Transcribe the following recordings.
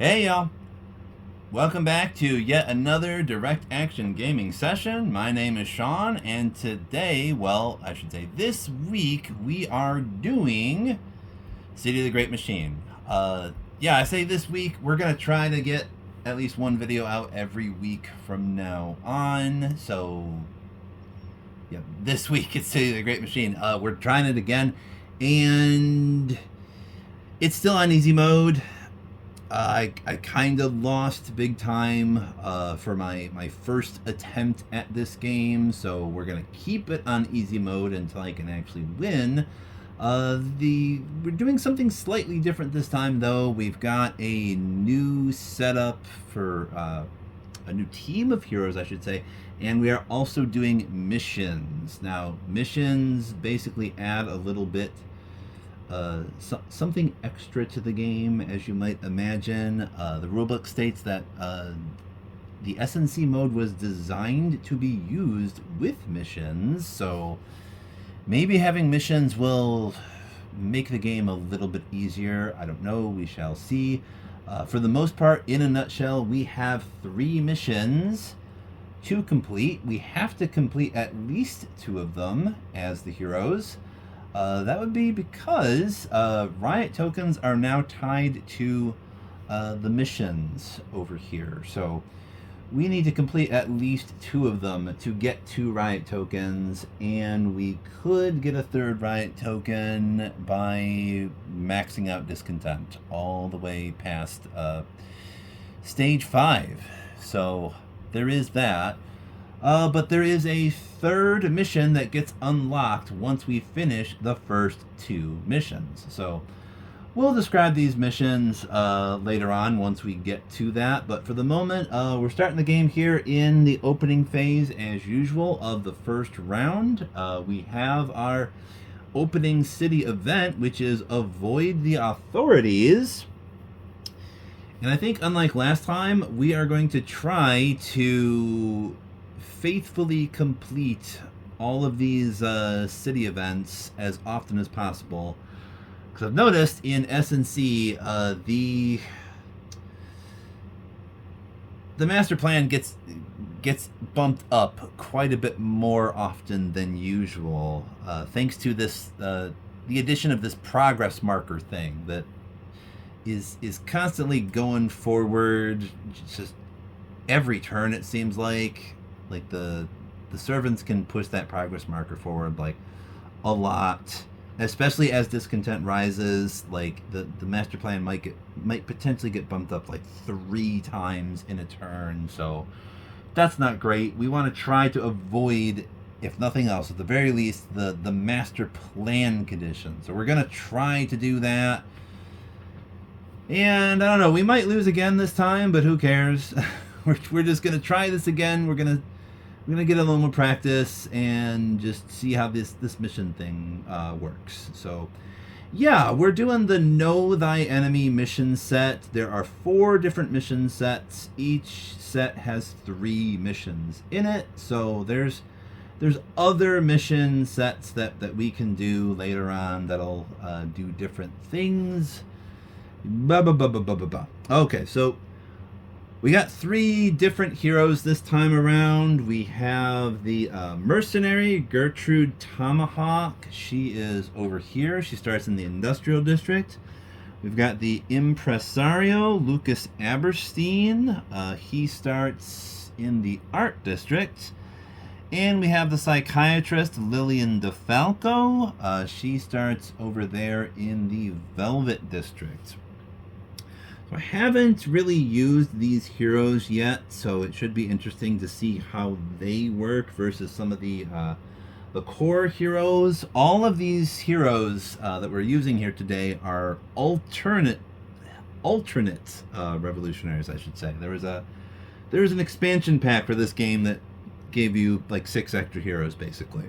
Hey y'all, welcome back to yet another direct action gaming session. My name is Sean, and today, well, I should say this week, we are doing City of the Great Machine. I say this week, we're gonna try to get at least one video out every week from now on. So, yeah, this week it's City of the Great Machine. We're trying it again, and it's still on easy mode. I kind of lost big time for my first attempt at this game, so we're gonna keep it on easy mode until I can actually win. We're doing something slightly different this time, though. We've got a new setup for a new team of heroes, I should say, and we are also doing missions. Now, missions basically add a little bit something extra to the game, as you might imagine. The rulebook states that the SNC mode was designed to be used with missions, so maybe having missions will make the game a little bit easier. I don't know, we shall see. For the most part, in a nutshell, we have 3 missions to complete. We have to complete at least 2 of them as the heroes. That would be because riot tokens are now tied to the missions over here. So we need to complete at least 2 of them to get 2 riot tokens, and we could get a 3rd riot token by maxing out discontent all the way past stage 5. So there is that. But there is a 3rd mission that gets unlocked once we finish the first 2 missions. So we'll describe these missions later on once we get to that. But for the moment, we're starting the game here in the opening phase as usual of the first round. We have our opening city event, which is avoid the authorities. And I think, unlike last time, we are going to try to faithfully complete all of these city events as often as possible, because I've noticed in SNC the master plan gets bumped up quite a bit more often than usual, thanks to this the addition of this progress marker thing that is constantly going forward, just every turn, it seems like the servants can push that progress marker forward like a lot, especially as discontent rises. Like the master plan might potentially get bumped up like 3 times in a turn, so that's not great. We want to try to avoid, if nothing else, at the very least, the master plan condition. So we're gonna try to do that, and I don't know, we might lose again this time, but who cares? We're just gonna try this again. We're gonna get a little more practice and just see how this mission thing works. So yeah, we're doing the Know Thy Enemy mission set. There are 4 different mission sets. Each set has 3 missions in it. So there's other mission sets that we can do later on that'll do different things. Okay, so we got 3 different heroes this time around. We have the mercenary, Gertrude Tomahawk. She is over here. She starts in the industrial district. We've got the impresario, Lucas Aberstein. He starts in the art district. And we have the psychiatrist, Lillian DeFalco. She starts over there in the Velvet district. So I haven't really used these heroes yet, so it should be interesting to see how they work versus some of the core heroes. All of these heroes that we're using here today are alternate revolutionaries, I should say. There was an expansion pack for this game that gave you like 6 extra heroes, basically.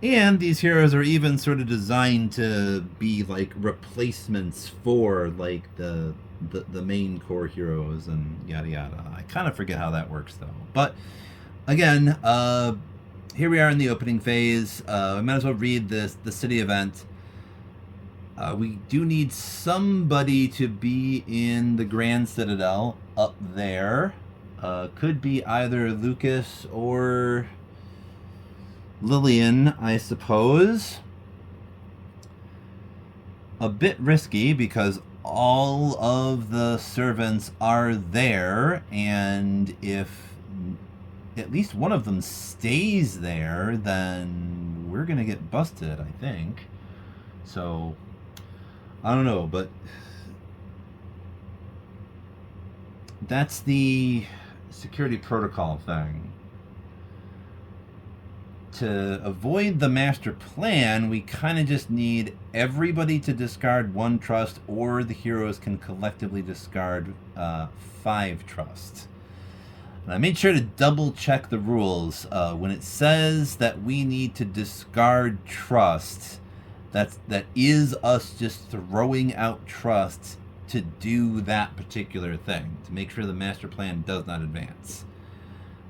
And these heroes are even sort of designed to be like replacements for like the main core heroes and yada yada. I kind of forget how that works though. But again, here we are in the opening phase. I might as well read the city event. We do need somebody to be in the Grand Citadel up there. Could be either Lucas or Lillian, I suppose. A bit risky because all of the servants are there, and if at least one of them stays there, then we're gonna get busted, I think. So I don't know, but that's the security protocol thing. To avoid the master plan, we kind of just need everybody to discard 1 trust, or the heroes can collectively discard 5 trust. And I made sure to double check the rules. When it says that we need to discard trust, that is us just throwing out trust to do that particular thing, to make sure the master plan does not advance.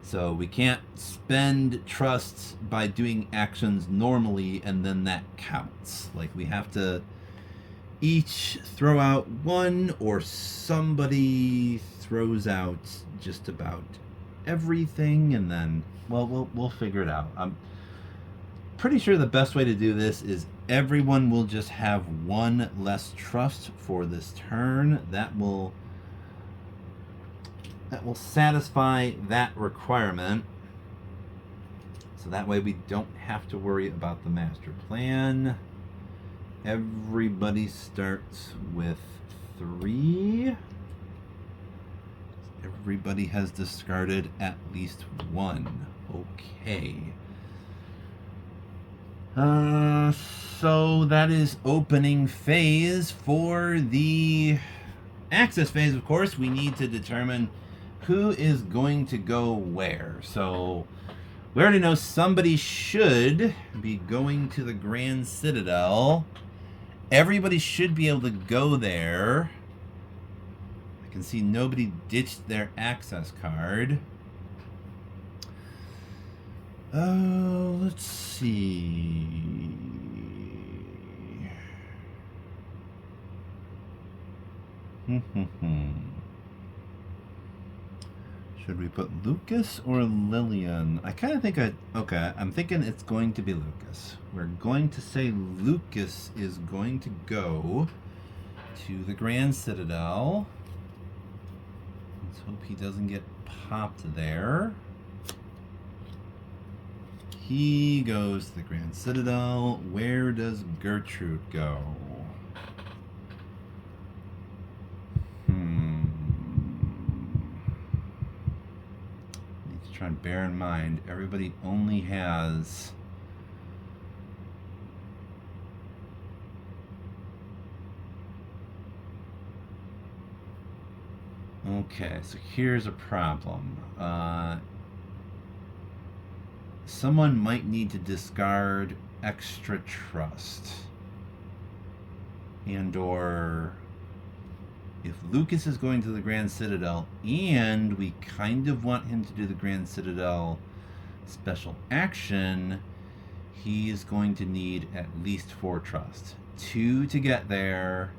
So we can't spend trusts by doing actions normally and then that counts. Like, we have to each throw out 1, or somebody throws out just about everything, and then, well, we'll figure it out. I'm pretty sure the best way to do this is everyone will just have 1 less trust for this turn. That will satisfy that requirement. So that way we don't have to worry about the master plan. Everybody starts with 3. Everybody has discarded at least 1. Okay. So that is opening phase. For the access phase, of course, we need to determine who is going to go where. So we already know somebody should be going to the Grand Citadel. Everybody should be able to go there. I can see nobody ditched their access card. Let's see. Should we put Lucas or Lillian? I kind of think I'm thinking it's going to be Lucas. We're going to say Lucas is going to go to the Grand Citadel. Let's hope he doesn't get popped there. He goes to the Grand Citadel. Where does Gertrude go? Need to try and bear in mind everybody only has okay, so here's a problem. Someone might need to discard extra trust. And or if Lucas is going to the Grand Citadel and we kind of want him to do the Grand Citadel special action, he is going to need at least 4 trust. 2 to get there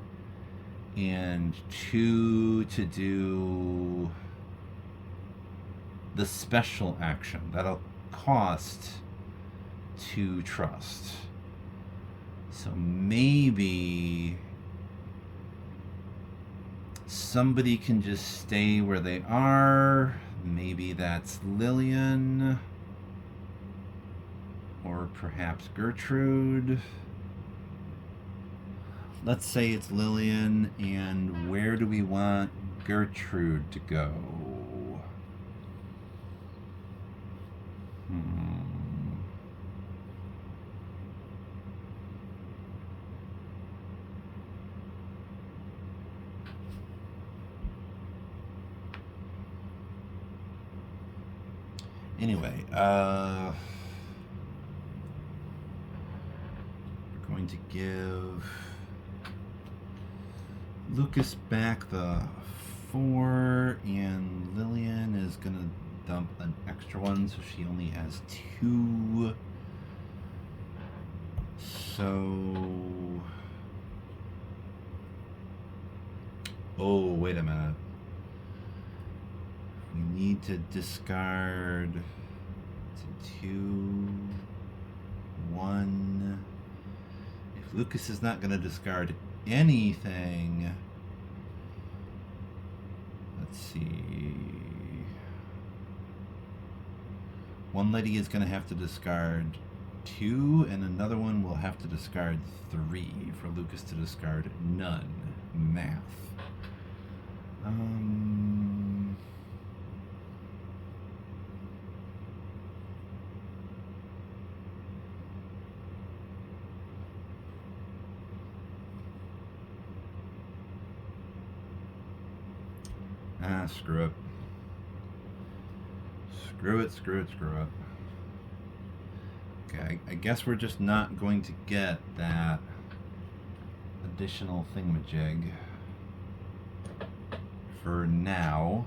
and 2 to do the special action. That'll cost 2 trust. So maybe somebody can just stay where they are. Maybe that's Lillian, or perhaps Gertrude. Let's say it's Lillian, and where do we want Gertrude to go? Anyway, we're going to give Lucas back the 4, and Lillian is going to dump an extra one, so she only has 2. So Oh, wait a minute. We need to discard to 2, 1. If Lucas is not going to discard anything, let's see. One lady is going to have to discard 2, and another one will have to discard 3 for Lucas to discard none. Math. Screw it. Screw it. Okay, I guess we're just not going to get that additional thingamajig for now.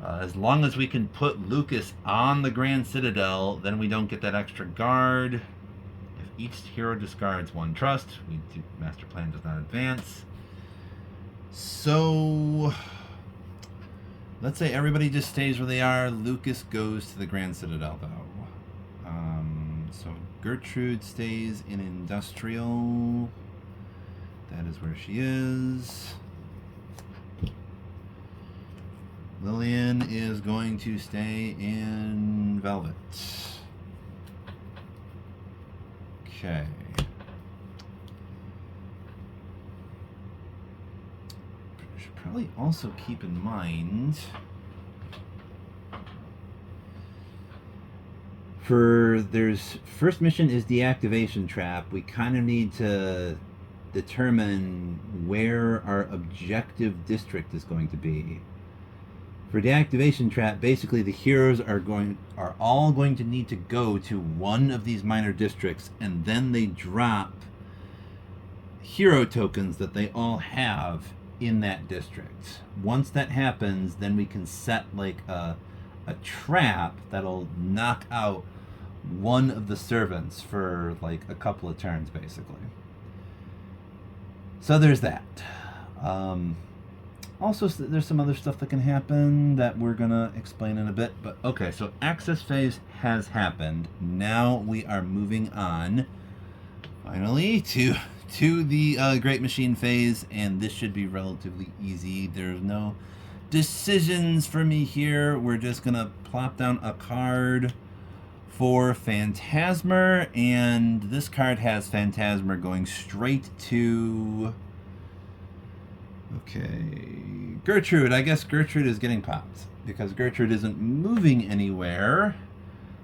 As long as we can put Lucas on the Grand Citadel, then we don't get that extra guard. If each hero discards 1 trust, Master Plan does not advance. So let's say everybody just stays where they are. Lucas goes to the Grand Citadel, though. So Gertrude stays in Industrial. That is where she is. Lillian is going to stay in Velvet. Okay. Should probably also keep in mind there's first mission is deactivation trap. We kind of need to determine where our objective district is going to be. For deactivation trap, basically the heroes are all going to need to go to one of these minor districts, and then they drop hero tokens that they all have in that district. Once that happens, then we can set like a trap that'll knock out one of the servants for like a couple of turns, basically. So there's that. Also, there's some other stuff that can happen that we're going to explain in a bit. But okay, so access phase has happened. Now we are moving on, finally, to the Great Machine phase. And this should be relatively easy. There's no decisions for me here. We're just going to plop down a card for Phantasmer. And this card has Phantasmer going straight to... Okay, Gertrude. I guess Gertrude is getting popped because Gertrude isn't moving anywhere.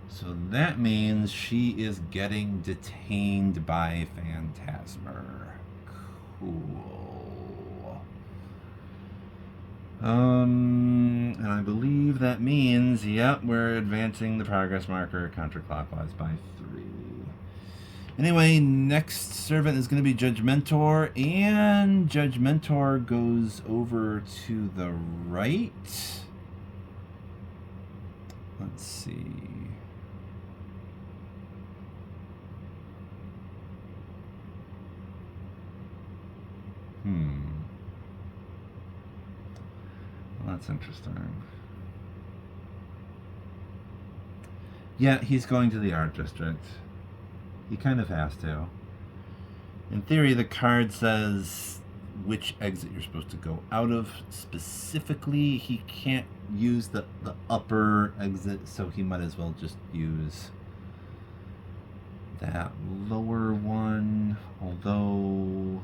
So that means she is getting detained by Phantasmer. Cool. And I believe that means, yep, we're advancing the progress marker counterclockwise by 3. Anyway, next servant is going to be Judgmentor, and Judgmentor goes over to the right. Let's see. Well, that's interesting. Yeah, he's going to the art district. He kind of has to. In theory, the card says which exit you're supposed to go out of. Specifically, he can't use the upper exit, so he might as well just use that lower one. Although...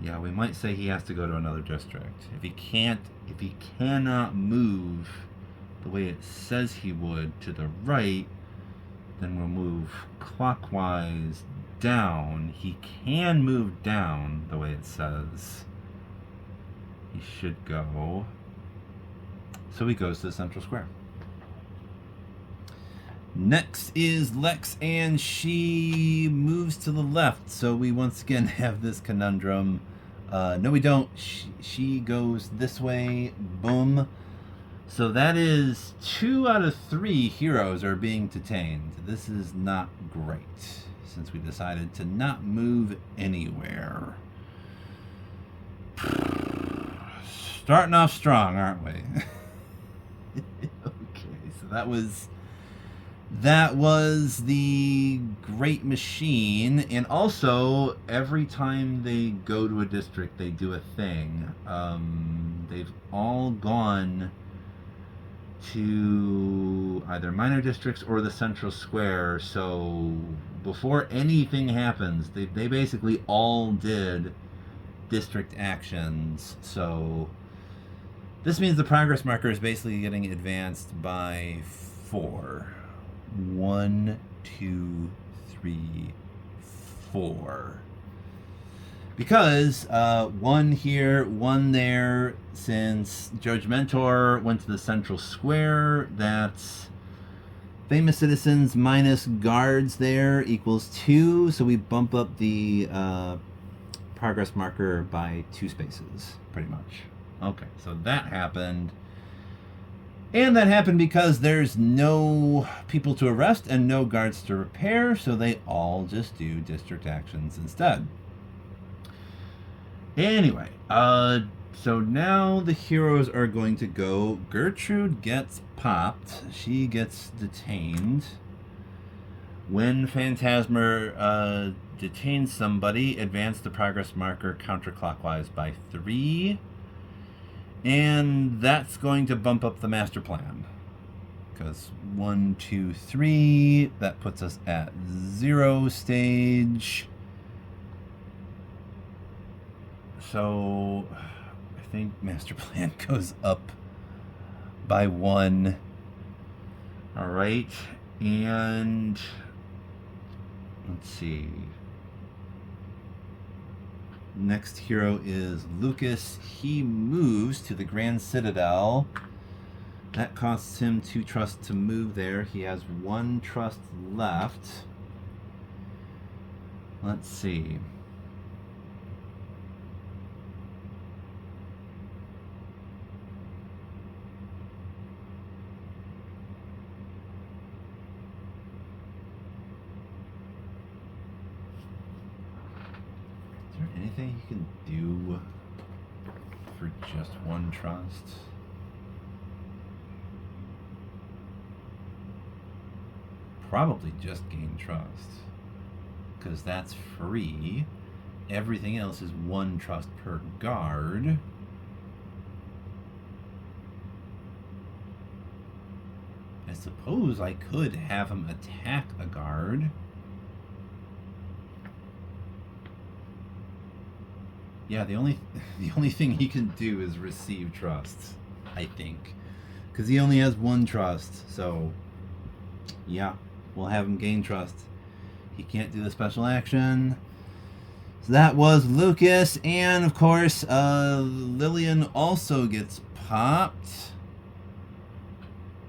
yeah, we might say he has to go to another district. If he cannot move the way it says he would to the right, then we'll move clockwise down. He can move down the way it says he should go. So he goes to the central square. Next is Lex, and she moves to the left. So we once again have this conundrum. No, we don't. She goes this way. Boom. So that is 2 out of 3 heroes are being detained. This is not great, since we decided to not move anywhere. Starting off strong, aren't we? Okay, so that was the Great Machine, and also every time they go to a district, they do a thing. They've all gone to either minor districts or the central square, so before anything happens, they basically all did district actions. So this means the progress marker is basically getting advanced by 4. 1, 2, 3, 4. Because 1 here, 1 there. Since Judge Mentor went to the central square, that's famous citizens minus guards there equals 2. So we bump up the progress marker by 2 spaces, pretty much. Okay, so that happened. And that happened because there's no people to arrest and no guards to repair, so they all just do district actions instead. Anyway, so now the heroes are going to go. Gertrude gets popped. She gets detained. When Phantasmer detains somebody, advance the progress marker counterclockwise by 3. And that's going to bump up the master plan. Because 1, 2, 3, that puts us at 0 stage. So I think master plan goes up by 1. All right. And let's see. Next hero is Lucas. He moves to the Grand Citadel. That costs him 2 trust to move there. He has 1 trust left. Let's see. Anything you can do for just 1 trust? Probably just gain trust, because that's free. Everything else is 1 trust per guard. I suppose I could have him attack a guard. Yeah, the only thing he can do is receive trust, I think, because he only has 1 trust. So, yeah, we'll have him gain trust. He can't do the special action. So that was Lucas, and of course, Lillian also gets popped.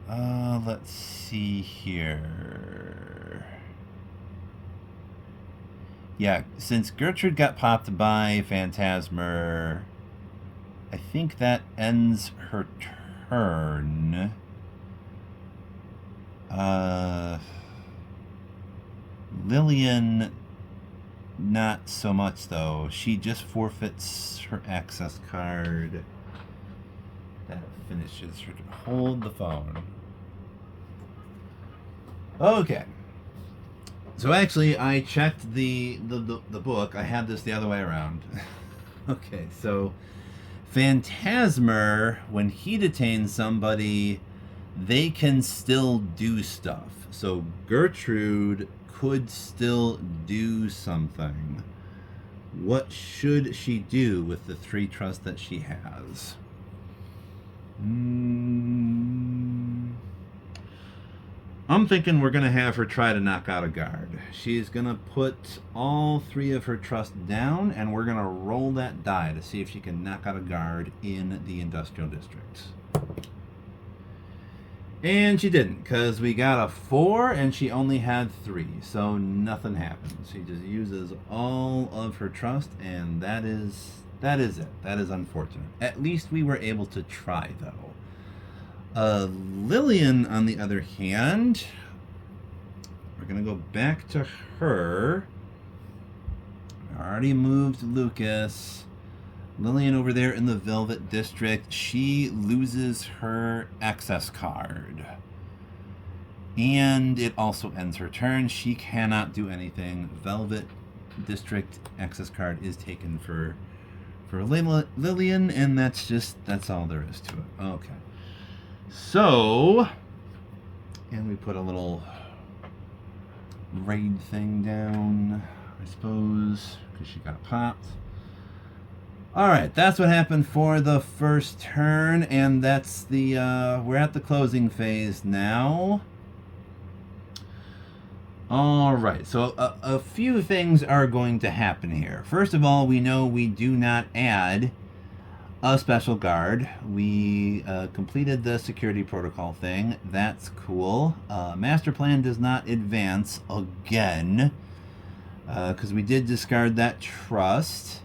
Let's see here. Yeah, since Gertrude got popped by Phantasmer, I think that ends her turn. Lillian, not so much though. She just forfeits her access card. That finishes her. Hold the phone. Okay. So actually, I checked the book. I had this the other way around. Okay, so Phantasmer, when he detains somebody, they can still do stuff. So Gertrude could still do something. What should she do with the 3 trust that she has? I'm thinking we're going to have her try to knock out a guard. She's going to put all 3 of her trust down, and we're going to roll that die to see if she can knock out a guard in the industrial district. And she didn't, because we got a 4 and she only had 3, so nothing happens. She just uses all of her trust, and that is it. That is unfortunate. At least we were able to try, though. Lillian, on the other hand, we're going to go back to her. I already moved Lucas. Lillian over there in the Velvet District, she loses her access card. And it also ends her turn. She cannot do anything. Velvet District access card is taken for Lillian, and that's all there is to it. Okay. So, and we put a little raid thing down, I suppose, because she got popped. Alright, that's what happened for the first turn, and that's the, we're at the closing phase now. Alright, so a few things are going to happen here. First of all, we know we do not add a special guard. We completed the security protocol thing. That's cool. Master plan does not advance again, because we did discard that trust.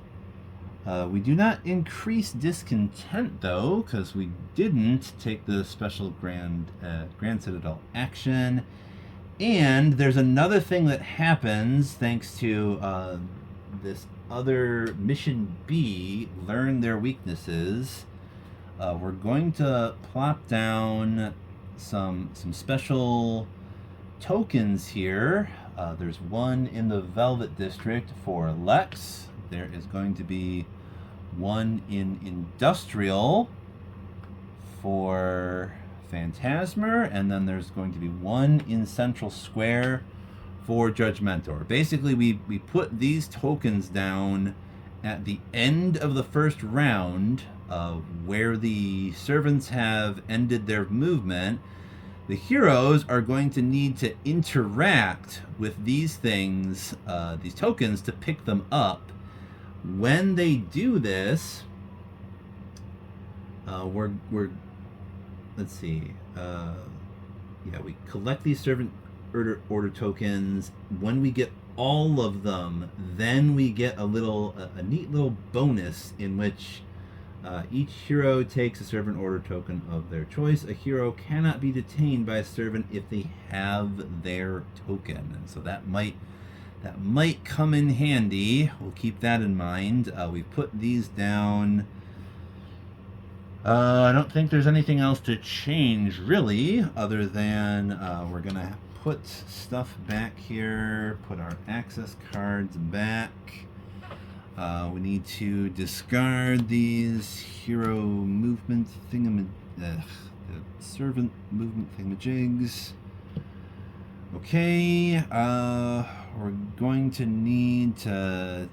We do not increase discontent, though, because we didn't take the special Grand Citadel action. And there's another thing that happens thanks to this other Mission B, Learn Their Weaknesses. We're going to plop down some special tokens here. There's one in the Velvet District for Lex. There is going to be one in Industrial for Phantasmer, and then there's going to be one in Central Square for Judge Mentor. Basically, we put these tokens down at the end of the first round, where the servants have ended their movement. The heroes are going to need to interact with these things, these tokens, to pick them up. When they do this, we're let's see. Yeah, we collect these servant order tokens. When we get all of them, then we get a neat little bonus in which each hero takes a servant order token of their choice. A hero cannot be detained by a servant if they have their token, and so that might come in handy. We'll keep that in mind. We've put these down. I don't think there's anything else to change, really, other than we're going to put stuff back here, put our access cards back. We need to discard these hero movement the servant movement thingamajigs. Okay, we're going to need to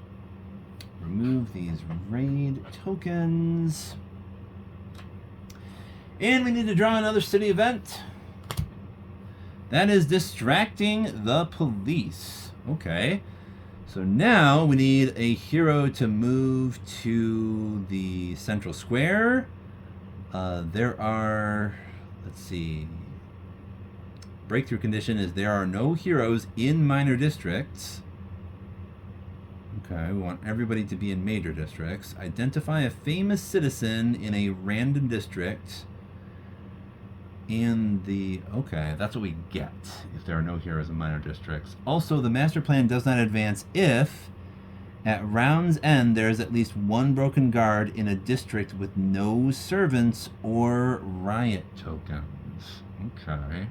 remove these raid tokens. And we need to draw another city event. That is distracting the police. Okay. So now we need a hero to move to the Central Square. There are, let's see. Breakthrough condition is there are no heroes in minor districts. Okay, we want everybody to be in major districts. Identify a famous citizen in a random district. Okay, that's what we get if there are no heroes in minor districts. Also, the master plan does not advance if at round's end there is at least one broken guard in a district with no servants or riot tokens. Okay.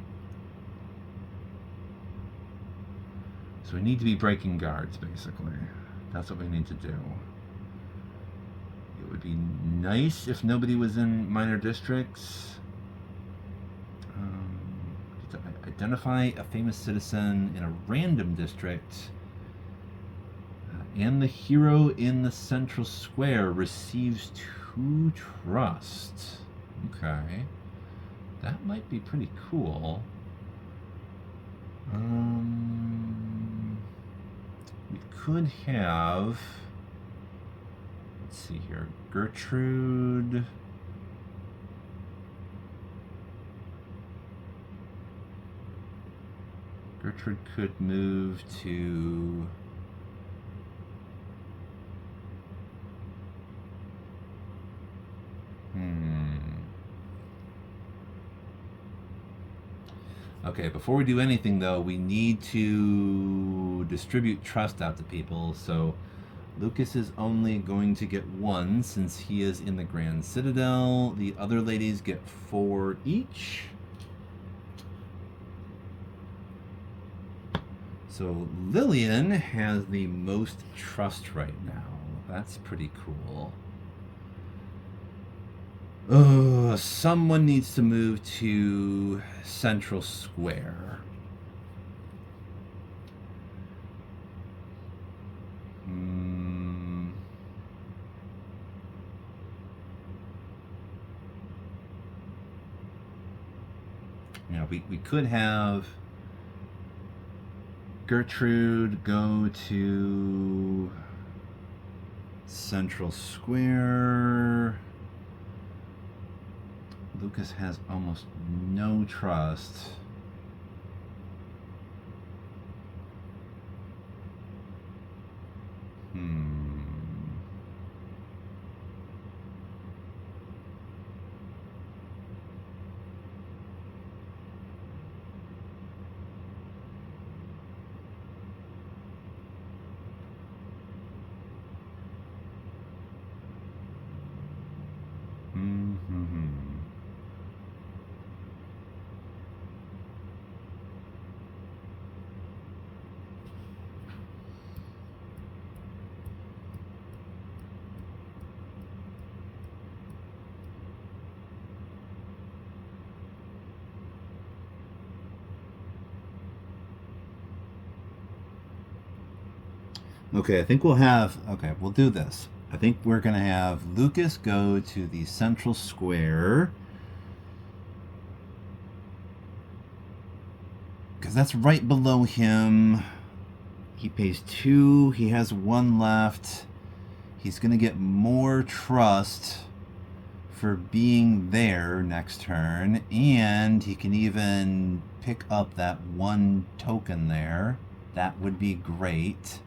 So we need to be breaking guards, basically. That's what we need to do. It would be nice if nobody was in minor districts. Identify a famous citizen in a random district, and the hero in the Central Square receives 2 trust. Okay, that might be pretty cool. We could have, let's see here, Gertrude. Gertrude could move to Okay, before we do anything though, we need to distribute trust out to people. So Lucas is only going to get one since he is in the Grand Citadel. The other ladies get 4 each. So Lillian has the most trust right now. That's pretty cool. Someone needs to move to Central Square. Yeah, we could have Gertrude go to Central Square. Lucas has almost no trust. Okay, I think we'll have. Okay, we'll do this. I think we're going to have Lucas go to the Central Square. Because that's right below him. He pays 2. He has 1 left. He's going to get more trust for being there next turn. And he can even pick up that 1 token there. That would be great.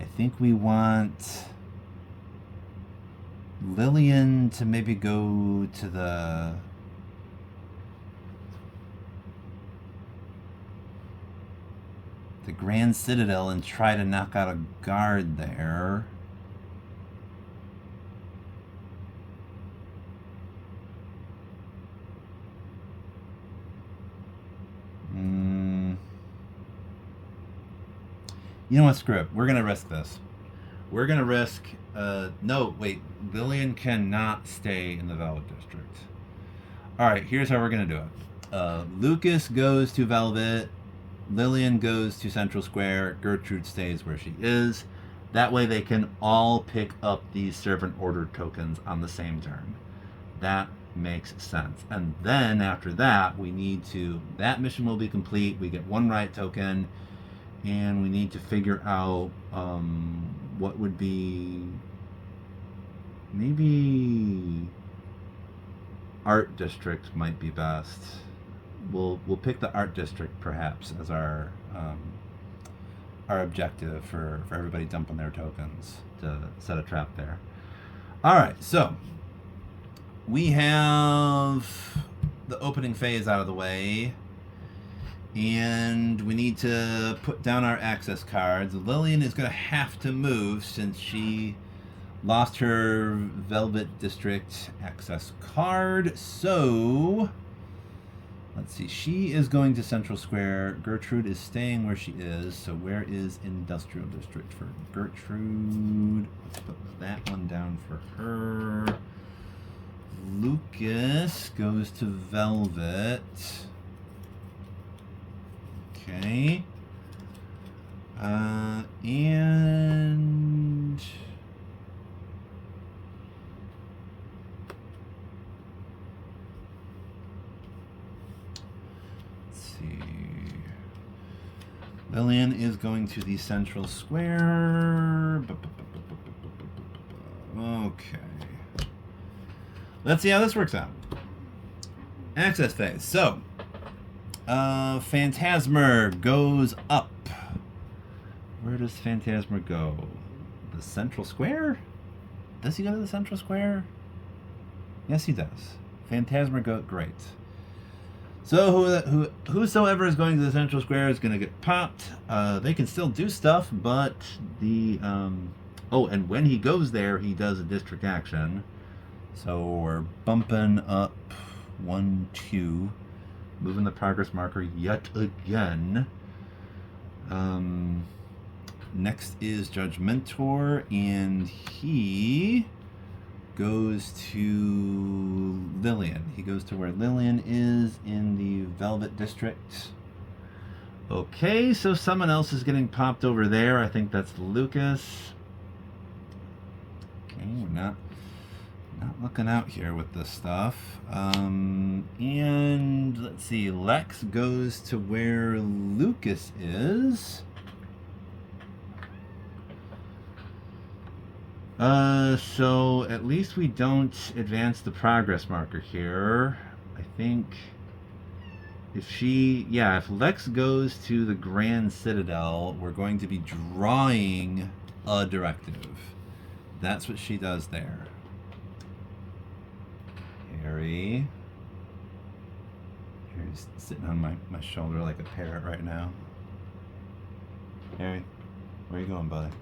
I think we want Lillian to maybe go to the Grand Citadel and try to knock out a guard there. You know what, screw it. We're going to risk this. We're going to risk... no, wait. Lillian cannot stay in the Velvet District. Alright, here's how we're going to do it. Lucas goes to Velvet. Lillian goes to Central Square. Gertrude stays where she is. That way they can all pick up these servant order tokens on the same turn. That makes sense. And then after that, we need to... That mission will be complete. We get 1 riot token. And we need to figure out what would be maybe Art District might be best. We'll pick the Art District perhaps as our objective for everybody dumping their tokens to set a trap there. All right, so we have the opening phase out of the way. And we need to put down our access cards. Lillian is going to have to move since she lost her Velvet District access card. So, let's see. She is going to Central Square. Gertrude is staying where she is. So where is Industrial District for Gertrude? Let's put that one down for her. Lucas goes to Velvet. Okay. And let's see. Lillian is going to the Central Square. Okay. Let's see how this works out. Access phase. So, Phantasmer goes up. Where does Phantasmer go? The Central Square? Does he go to the Central Square? Yes, he does. Phantasmer go... Great. So whosoever is going to the central square is going to get popped. They can still do stuff, but the oh, and when he goes there, he does a district action. So we're bumping up 1, 2, moving the progress marker yet again. Next is Judge Mentor, and he goes to Lillian. He goes to where Lillian is in the Velvet District. Okay, so someone else is getting popped over there. I think that's Lucas. Okay, we're not looking out here with this stuff. And let's see, Lex goes to where Lucas is. So at least we don't advance the progress marker here. I think if Lex goes to the Grand Citadel, we're going to be drawing a directive. That's what she does there. Harry's sitting on my shoulder like a parrot right now. Harry, where you going, buddy?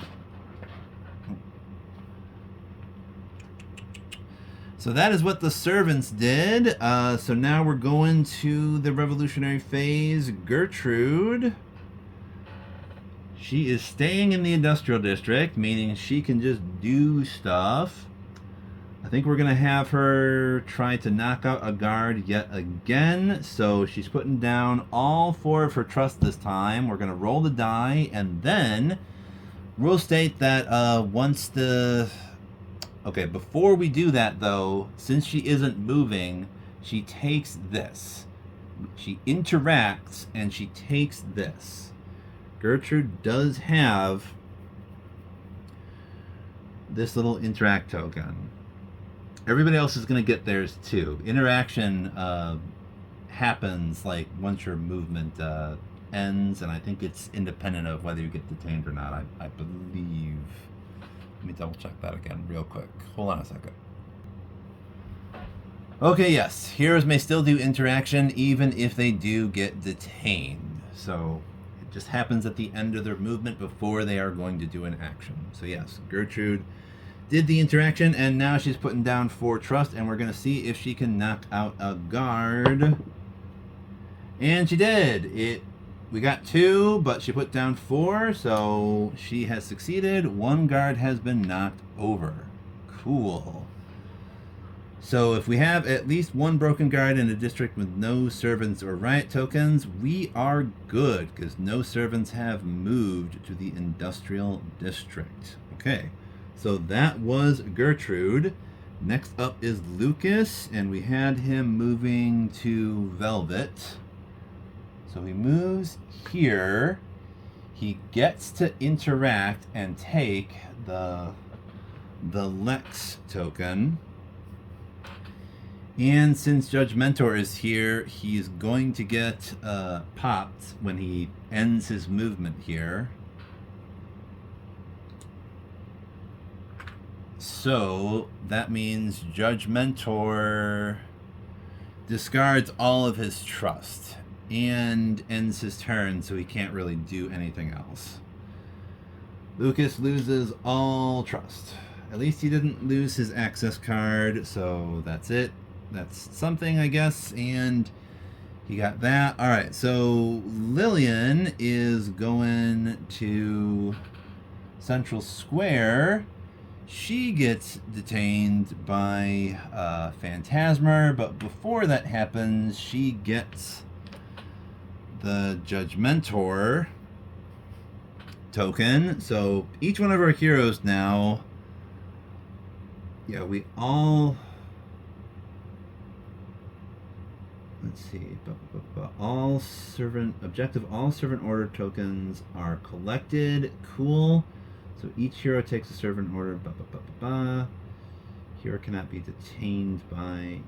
So that is what the servants did. So now we're going to the revolutionary phase. Gertrude. She is staying in the industrial district, meaning she can just do stuff. I think we're going to have her try to knock out a guard yet again. So she's putting down all 4 of her trust this time. We're going to roll the die, and then we'll state that once the... Okay, before we do that, though, since she isn't moving, she takes this. She interacts, and she takes this. Gertrude does have this little interact token. Everybody else is going to get theirs, too. Interaction happens, like, once your movement ends, and I think it's independent of whether you get detained or not, I believe... Let me double check that again real quick. Hold on a second. Okay, yes. Heroes may still do interaction even if they do get detained. So it just happens at the end of their movement before they are going to do an action. So yes, Gertrude did the interaction, and now she's putting down 4 trust, and we're going to see if she can knock out a guard. And she did. We got 2, but she put down 4, so she has succeeded. 1 guard has been knocked over. Cool. So if we have at least 1 broken guard in a district with no servants or riot tokens, we are good, because no servants have moved to the industrial district. Okay, so that was Gertrude. Next up is Lucas, and we had him moving to Velvet. So he moves here. He gets to interact and take the Lex token. And since Judge Mentor is here, he's going to get popped when he ends his movement here. So that means Judge Mentor discards all of his trust and ends his turn, so he can't really do anything else. Lucas loses all trust. At least he didn't lose his access card, so that's it. That's something, I guess, and he got that. Alright, so Lillian is going to Central Square. She gets detained by Phantasmer, but before that happens, she gets the Judge Mentor token. So each one of our heroes now, we all, let's see, all servant order tokens are collected. Cool. So each hero takes a servant order. Hero cannot be detained by,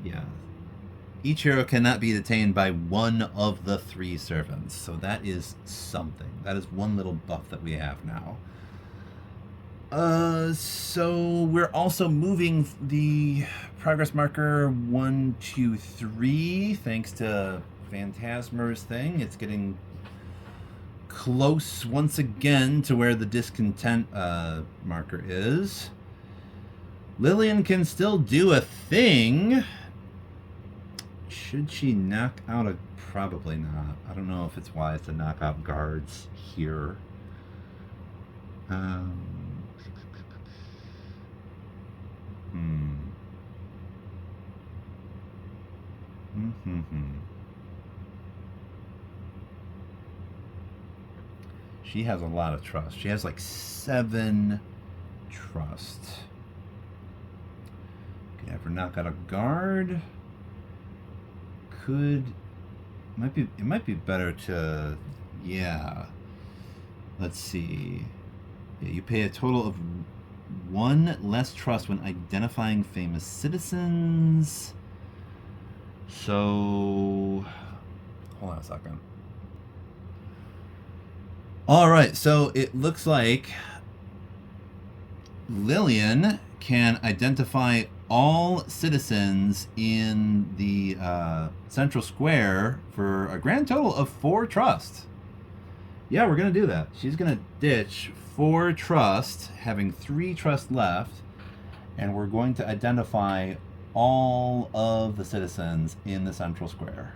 each hero cannot be detained by one of the 3 servants. So that is something. That is one little buff that we have now. So we're also moving the progress marker 1, 2, 3, thanks to Phantasmer's thing. It's getting close once again to where the discontent marker is. Lillian can still do a thing. Should she knock out a... Probably not. I don't know if it's wise to knock out guards here. She has a lot of trust. She has like 7 trust. Can have her knock out a guard. It might be better to, yeah. Let's see. Yeah, you pay a total of 1 less trust when identifying famous citizens. So, hold on a second. All right, so it looks like Lillian can identify all citizens in the central square for a grand total of 4 trust. Yeah, we're going to do that. She's going to ditch 4 trust, having 3 trust left, and we're going to identify all of the citizens in the central square.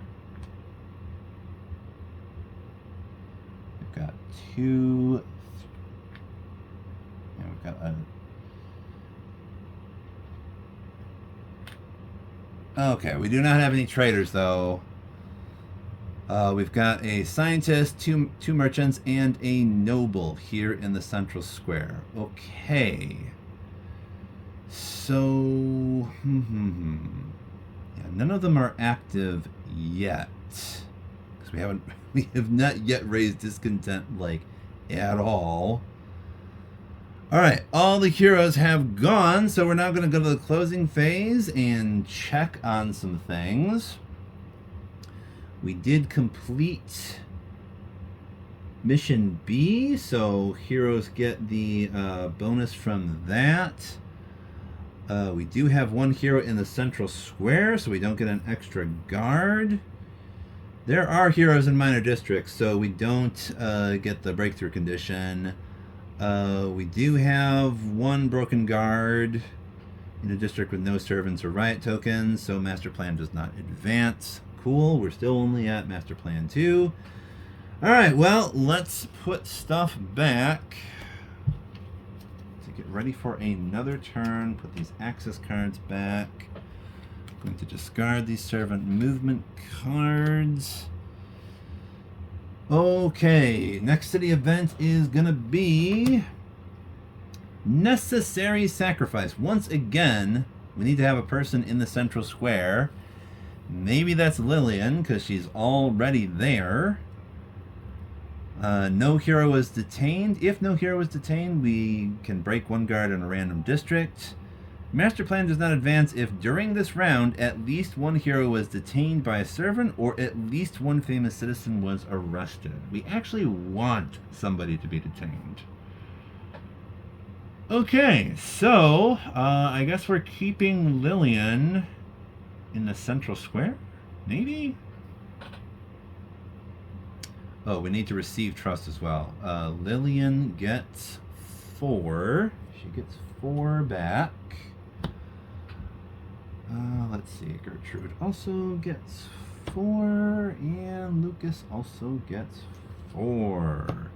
We've got 2... Yeah, we've got a... Okay, we do not have any traders, though. We've got a scientist, two merchants, and a noble here in the central square. Okay. So... Yeah, none of them are active yet. Because we have not yet raised discontent, like, at all. Alright, all the heroes have gone, so we're now going to go to the closing phase and check on some things. We did complete Mission B, so heroes get the bonus from that. We do have 1 hero in the central square, so we don't get an extra guard. There are heroes in minor districts, so we don't get the breakthrough condition. We do have 1 broken guard in a district with no servants or riot tokens, so master plan does not advance. Cool, we're still only at master plan 2. Alright, well, let's put stuff back to get ready for another turn. Put these access cards back. I'm going to discard these servant movement cards. Okay, next city event is going to be Necessary Sacrifice. Once again, we need to have a person in the central square. Maybe that's Lillian, because she's already there. No hero is detained. If no hero is detained, we can break 1 guard in a random district. Master plan does not advance if during this round at least 1 hero was detained by a servant or at least 1 famous citizen was arrested. We actually want somebody to be detained. Okay, so I guess we're keeping Lillian in the central square? Maybe? Oh, we need to receive trust as well. Lillian gets 4. She gets 4 back. Let's see. Gertrude also gets 4. And Lucas also gets 4.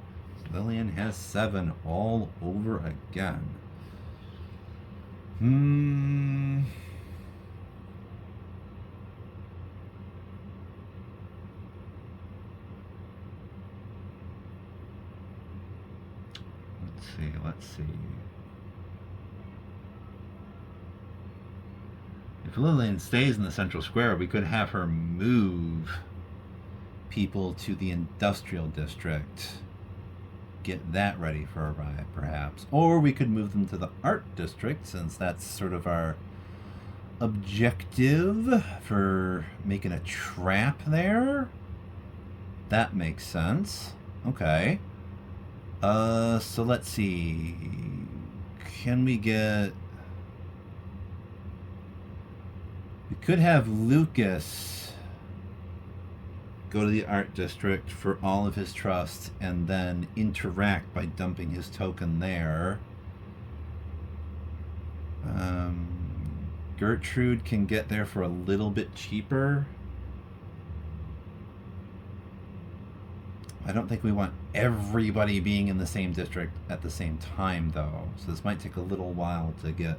Lillian has 7 all over again. Let's see. If Lillian stays in the central square, we could have her move people to the industrial district. Get that ready for a riot, perhaps. Or we could move them to the art district, since that's sort of our objective for making a trap there. That makes sense. Okay. So let's see. Can we get... We could have Lucas go to the art district for all of his trust, and then interact by dumping his token there. Gertrude can get there for a little bit cheaper. I don't think we want everybody being in the same district at the same time, though. So this might take a little while to get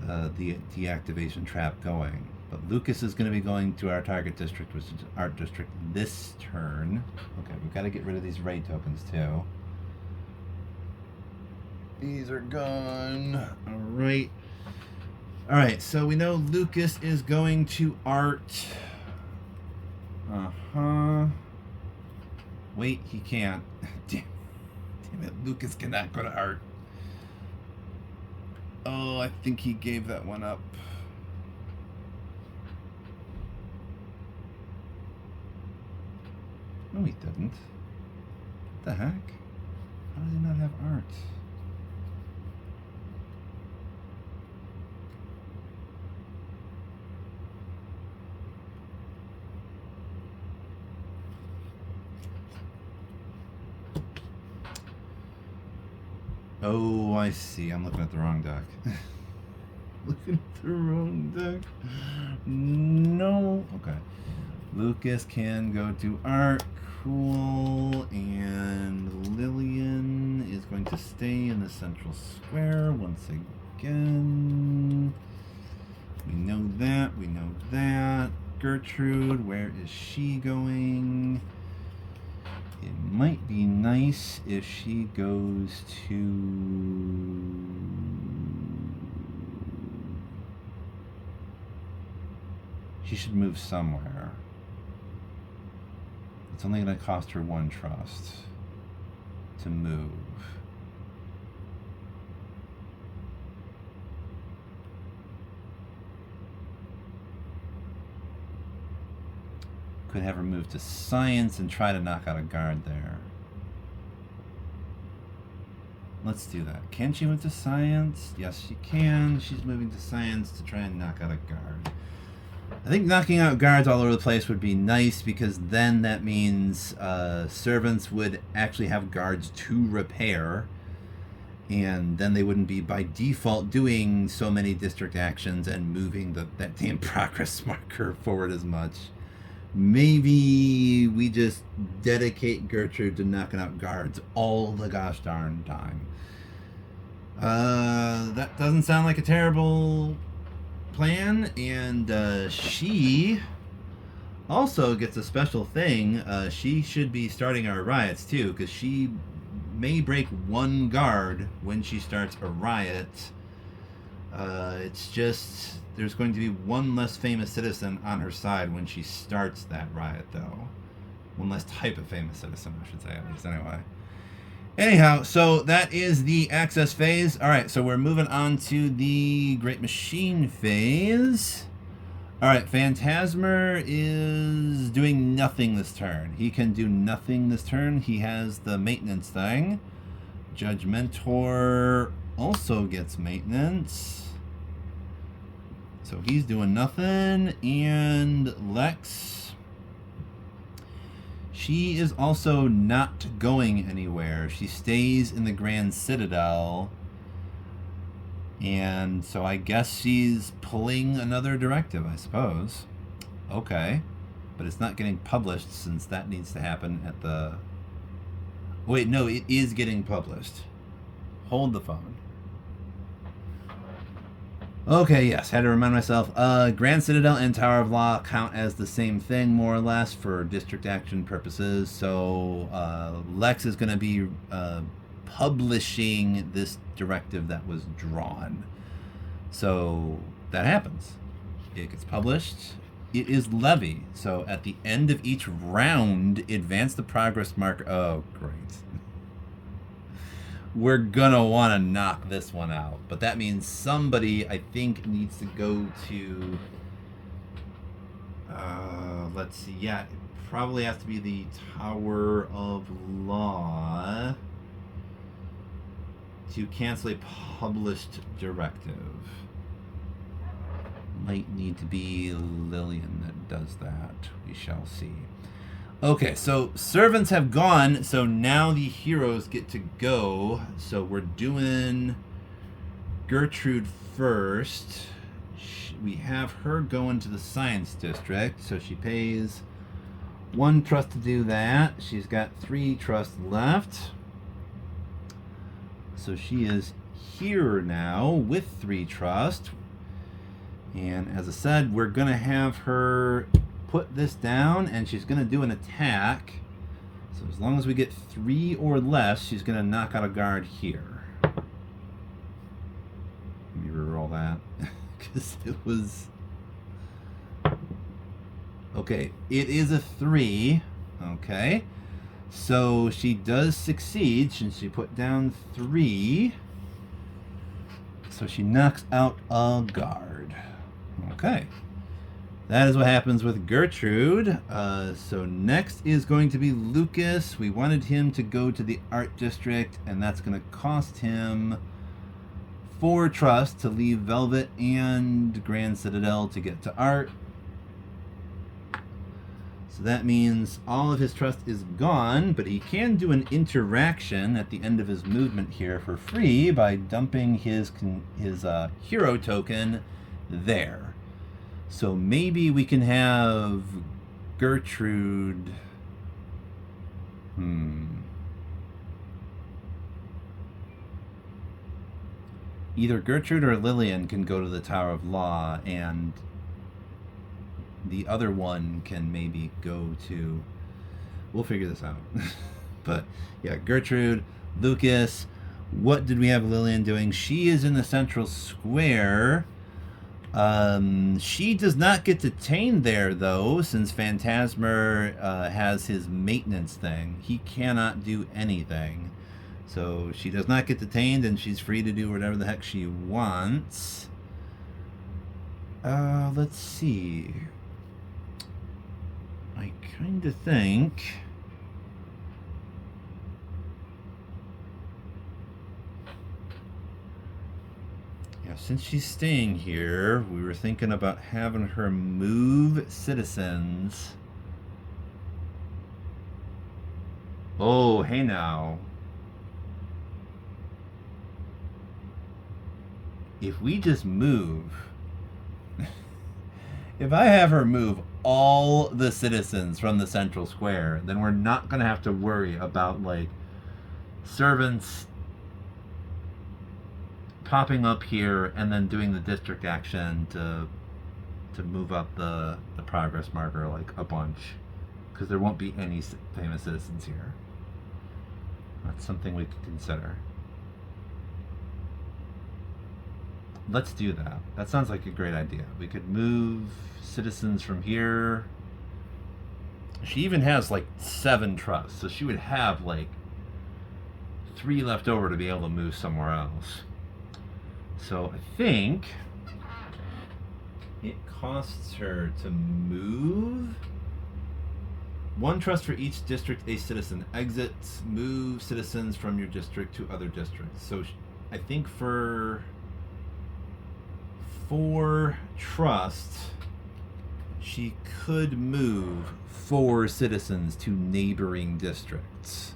the deactivation trap going. But Lucas is going to be going to our target district, which is art district, this turn. Okay, we've got to get rid of these raid tokens, too. These are gone. All right. All right, so we know Lucas is going to art. Wait, he can't. Damn it, Lucas cannot go to art. Oh, I think he gave that one up. No, he didn't. What the heck? How does he not have art? Oh, I see. I'm looking at the wrong deck. Looking at the wrong deck. No. Okay. Lucas can go to art. Cool. And Lillian is going to stay in the central square once again. We know that. We know that. Gertrude, where is she going? It might be nice if she goes to... She should move somewhere. It's only going to cost her 1 trust to move. Could have her move to science and try to knock out a guard there. Let's do that. Can she move to science? Yes, she can. She's moving to science to try and knock out a guard. I think knocking out guards all over the place would be nice, because then that means servants would actually have guards to repair, and then they wouldn't be by default doing so many district actions and moving that damn progress marker forward as much. Maybe we just dedicate Gertrude to knocking out guards all the gosh darn time. That doesn't sound like a terrible plan, and she also gets a special thing. She should be starting our riots too, because she may break 1 guard when she starts a riot. It's just... There's going to be 1 less famous citizen on her side when she starts that riot, though. 1 less type of famous citizen, I should say, at least, anyway. Anyhow, so that is the access phase. All right, so we're moving on to the Great Machine phase. All right, Phantasmer is doing nothing this turn. He can do nothing this turn. He has the maintenance thing. Judgmentor also gets maintenance. So he's doing nothing. And Lex, she is also not going anywhere. She stays in the Grand Citadel. And so I guess she's pulling another directive, I suppose. Okay. But it's not getting published, since that needs to happen at the... Wait, no, it is getting published. Hold the phone. Okay, yes, had to remind myself. Grand Citadel and Tower of Law count as the same thing, more or less, for district action purposes. So Lex is going to be publishing this directive that was drawn. So that happens. It gets published. It is levy. So at the end of each round, advance the progress marker. Oh, great. We're gonna want to knock this one out, but that means somebody, I think, needs to go to let's see, yeah, it probably has to be the Tower of Law to cancel a published directive. might need to be Lillian that does that. We shall see. Okay, so servants have gone, so now the heroes get to go. So we're doing Gertrude first. We have her go into the science district, so she pays 1 trust to do that. She's got 3 trust left. So she is here now with 3 trust. And as I said, we're going to have her put this down, and she's going to do an attack. So as long as we get 3 or less, she's going to knock out a guard here. Let me reroll that. Because it was... Okay, it is a 3. Okay. So she does succeed since she put down 3. So she knocks out a guard. Okay. That is what happens with Gertrude. So next is going to be Lucas. We wanted him to go to the art district, and that's going to cost him 4 trust to leave Velvet and Grand Citadel to get to art. So that means all of his trust is gone, but he can do an interaction at the end of his movement here for free by dumping his hero token there. So maybe we can have Gertrude... Either Gertrude or Lillian can go to the Tower of Law, and the other one can maybe go to... We'll figure this out. But yeah, Gertrude, Lucas. What did we have Lillian doing? She is in the central square. She does not get detained there, though, since Phantasmer has his maintenance thing. He cannot do anything. So she does not get detained, and she's free to do whatever the heck she wants. Let's see. I kind of think... Yeah, since she's staying here, we were thinking about having her move citizens. Oh, hey now. If we just move... If I have her move all the citizens from the central square, then we're not going to have to worry about, like, servants popping up here and then doing the district action to move up the progress marker, like, a bunch. Because there won't be any famous citizens here. That's something we could consider. Let's do that. That sounds like a great idea. We could move citizens from here. She even has like 7 trusts, so she would have like 3 left over to be able to move somewhere else. So I think it costs her to move 1 trust for each district a citizen exits. Move citizens from your district to other districts. So I think for 4 trusts, she could move 4 citizens to neighboring districts.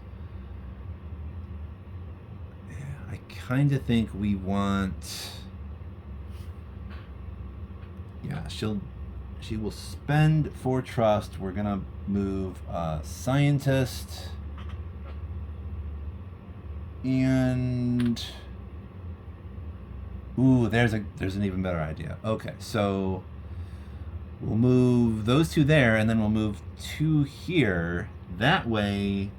Yeah, I kind of think we want... Yeah, she will spend 4 trust. We're gonna move scientist and... Ooh, there's an even better idea. Okay, so we'll move those 2 there, and then we'll move 2 here. That way,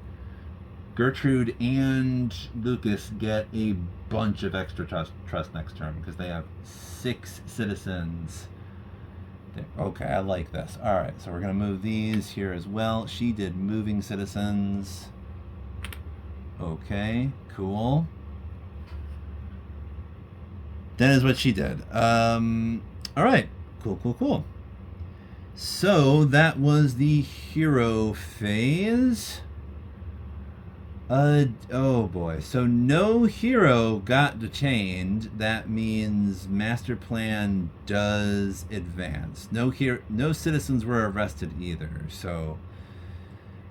Gertrude and Lucas get a bunch of extra trust next turn, because they have 6 citizens. Okay, I like this. All right, so we're going to move these here as well. She did moving citizens. Okay, cool. That is what she did. All right. Cool. So that was the hero phase. Oh boy. So no hero got detained. That means master plan does advance. No citizens were arrested either. So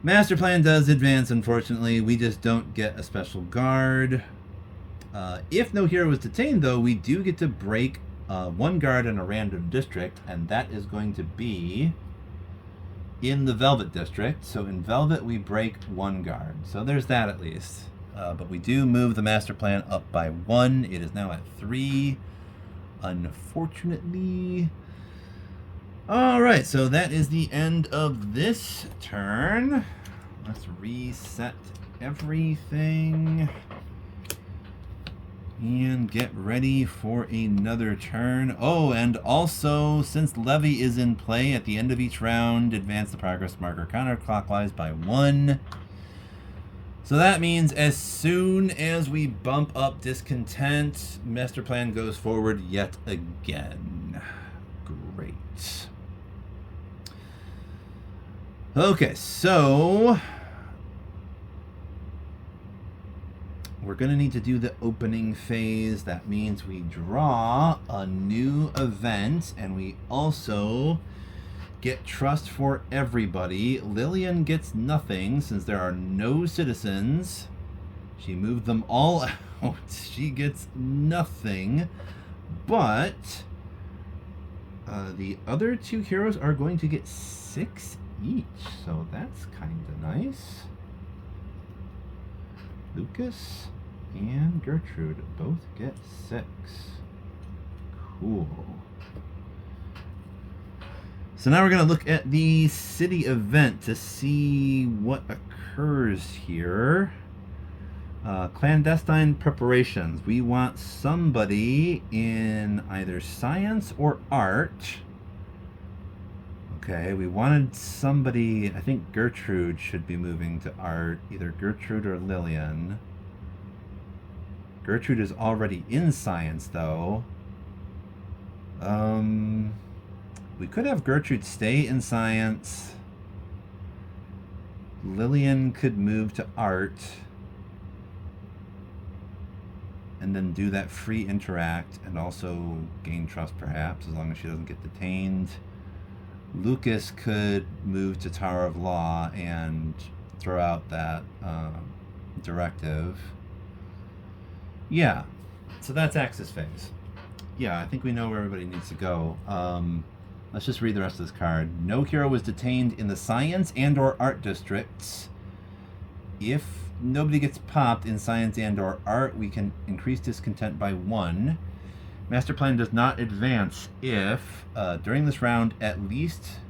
master plan does advance. Unfortunately, we just don't get a special guard. If no hero was detained, though, we do get to break one guard in a random district, and that is going to be in the Velvet District. So in Velvet, we break one guard. So there's that at least. But we do move the master plan up by one. It is now at 3, unfortunately. All right, so that is the end of this turn. Let's reset everything and get ready for another turn. Oh, and also, since Levy is in play, at the end of each round, advance the progress marker counterclockwise by 1. So that means as soon as we bump up discontent, master plan goes forward yet again. Great. Okay, so we're going to need to do the opening phase. That means we draw a new event, and we also get trust for everybody. Lillian gets nothing since there are no citizens. She moved them all out. She gets nothing. But the other 2 heroes are going to get 6 each. So that's kind of nice. Lucas and Gertrude both get 6. Cool. So now we're going to look at the city event to see what occurs here. Clandestine preparations. We want somebody in either science or art. Okay, we wanted somebody, I think Gertrude should be moving to art, either Gertrude or Lillian. Gertrude is already in science, though. We could have Gertrude stay in science. Lillian could move to art. And then do that free interact and also gain trust, perhaps, as long as she doesn't get detained. Lucas could move to Tower of Law and throw out that directive. Yeah, so that's Axis phase. Yeah, I think we know where everybody needs to go. Let's just read the rest of this card. No hero was detained in the science and or art districts. If nobody gets popped in science and or art, we can increase discontent by 1. Master plan does not advance if, during this round, at least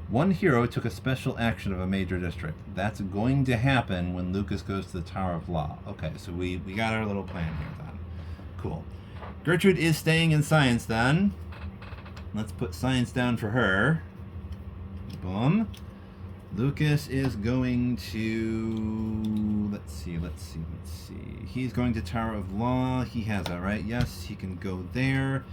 one hero took a special action of a major district. That's going to happen when Lucas goes to the Tower of Law. Okay, so we got our little plan here then. Cool. Gertrude is staying in science then. Let's put science down for her. Boom. Lucas is going to... Let's see. He's going to Tower of Law. He has that, right? Yes, he can go there.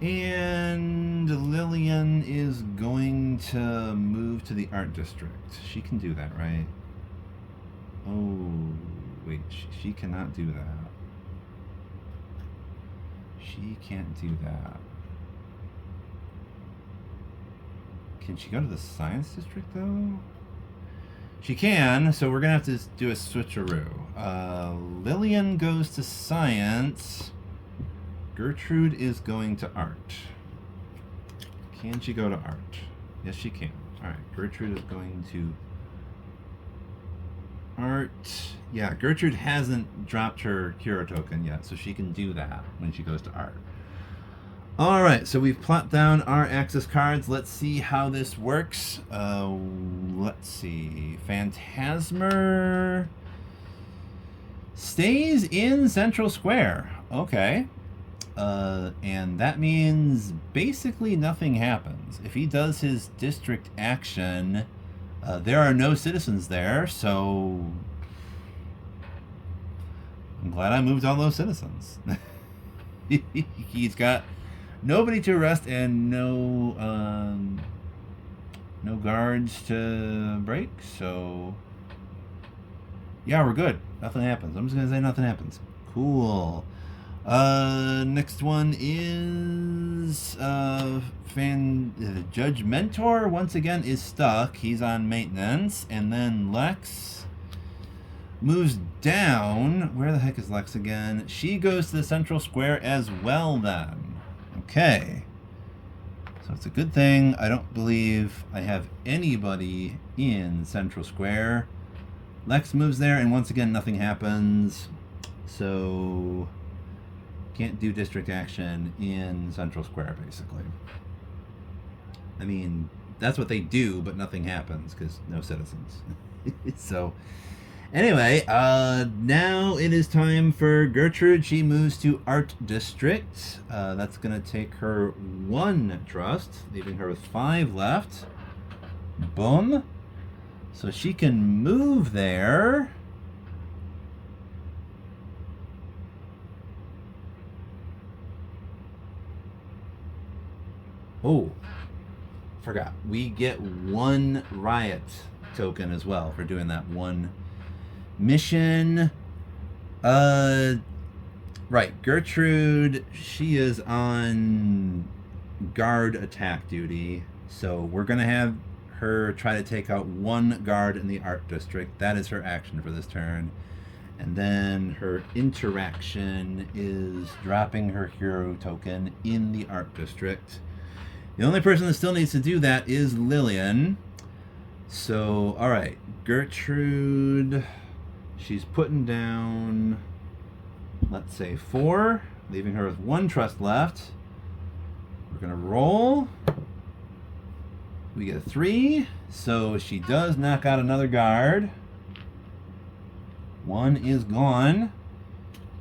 And Lillian is going to move to the art district. She can do that, right? Oh, wait. She cannot do that. She can't do that. Can she go to the science district, though? She can, so we're going to have to do a switcheroo. Lillian goes to science. Gertrude is going to art. Can she go to art? Yes, she can. All right, Gertrude is going to art. Yeah, Gertrude hasn't dropped her hero token yet, so she can do that when she goes to art. All right, so we've plopped down our Axis cards. Let's see how this works. Let's see. Phantasmer stays in Central Square. Okay. And that means basically nothing happens. If he does his district action, there are no citizens there, so I'm glad I moved all those citizens. He's got nobody to arrest and no guards to break, so Yeah, we're good. Nothing happens. I'm just gonna say nothing happens. Cool. Next one is Judge Mentor once again is stuck. He's on maintenance, and then Lex moves down. Where the heck is Lex again? She goes to the central square as well. Then, okay. So it's a good thing I don't believe I have anybody in central square. Lex moves there, and once again nothing happens. So can't do district action in Central Square, basically. I mean, that's what they do, but nothing happens because no citizens. So, anyway, now it is time for Gertrude. She moves to Art District. That's going to take her 1 trust, leaving her with 5 left. Boom. So she can move there. Oh, forgot. We get 1 riot token as well for doing that 1 mission. Right. Gertrude, she is on guard attack duty. So we're going to have her try to take out 1 guard in the art district. That is her action for this turn. And then her interaction is dropping her hero token in the art district. The only person that still needs to do that is Lillian. So, alright. Gertrude, she's putting down, let's say 4, leaving her with 1 trust left. We're going to roll. We get a 3, so she does knock out another guard. 1 is gone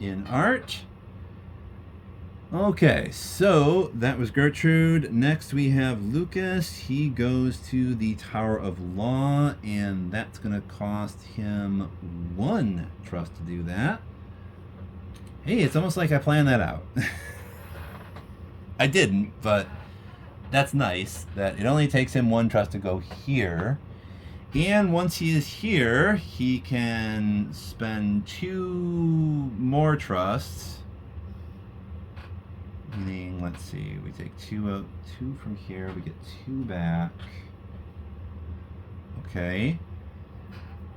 in art. Okay, so that was Gertrude. Next we have Lucas. He goes to the Tower of Law, and that's going to cost him 1 trust to do that. Hey, it's almost like I planned that out. I didn't, but that's nice that it only takes him 1 trust to go here. And once he is here, he can spend 2 more trusts. Meaning, let's see, we take 2 out, 2 from here, we get 2 back. Okay.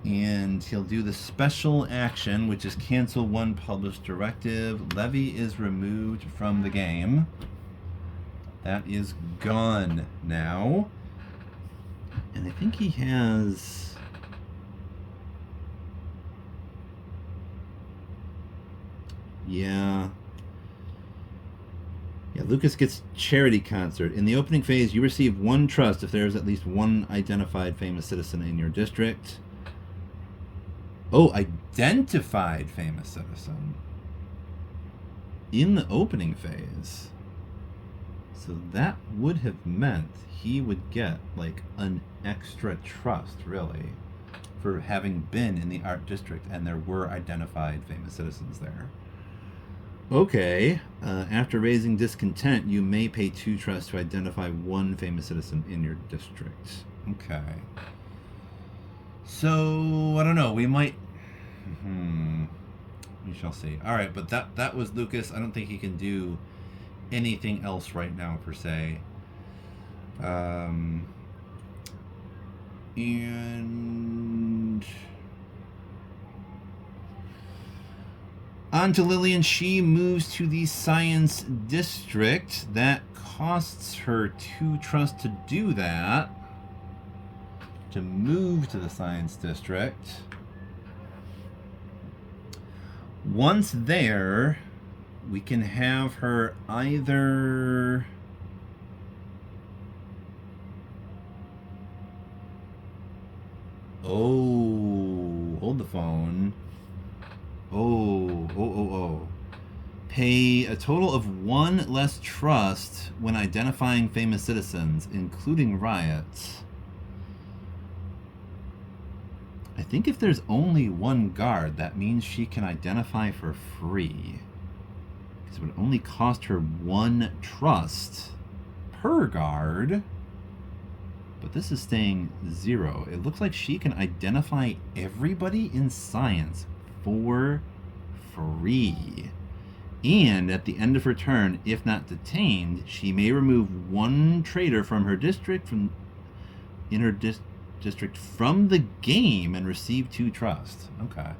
And he'll do the special action, which is cancel 1 published directive. Levy is removed from the game. That is gone now. And I think he has... Yeah, Lucas gets charity concert. In the opening phase, you receive 1 trust if there is at least 1 identified famous citizen in your district. Oh, identified famous citizen. In the opening phase. So that would have meant he would get, like, an extra trust, really, for having been in the art district and there were identified famous citizens there. Okay, after raising discontent, you may pay 2 trusts to identify 1 famous citizen in your district. Okay. So, I don't know, we might... We shall see. Alright, but that was Lucas. I don't think he can do anything else right now, per se. And... on to Lillian. She moves to the Science District. That costs her 2 trust to do that. To move to the Science District. Once there, we can have her either... Oh, hold the phone. Oh. Pay a total of 1 less trust when identifying famous citizens, including riots. I think if there's only 1 guard, that means she can identify for free. Because it would only cost her 1 trust per guard. but this is staying 0. It looks like she can identify everybody in science for free. And at the end of her turn, if not detained, she may remove one traitor from her district from the game and receive 2 trust. Okay.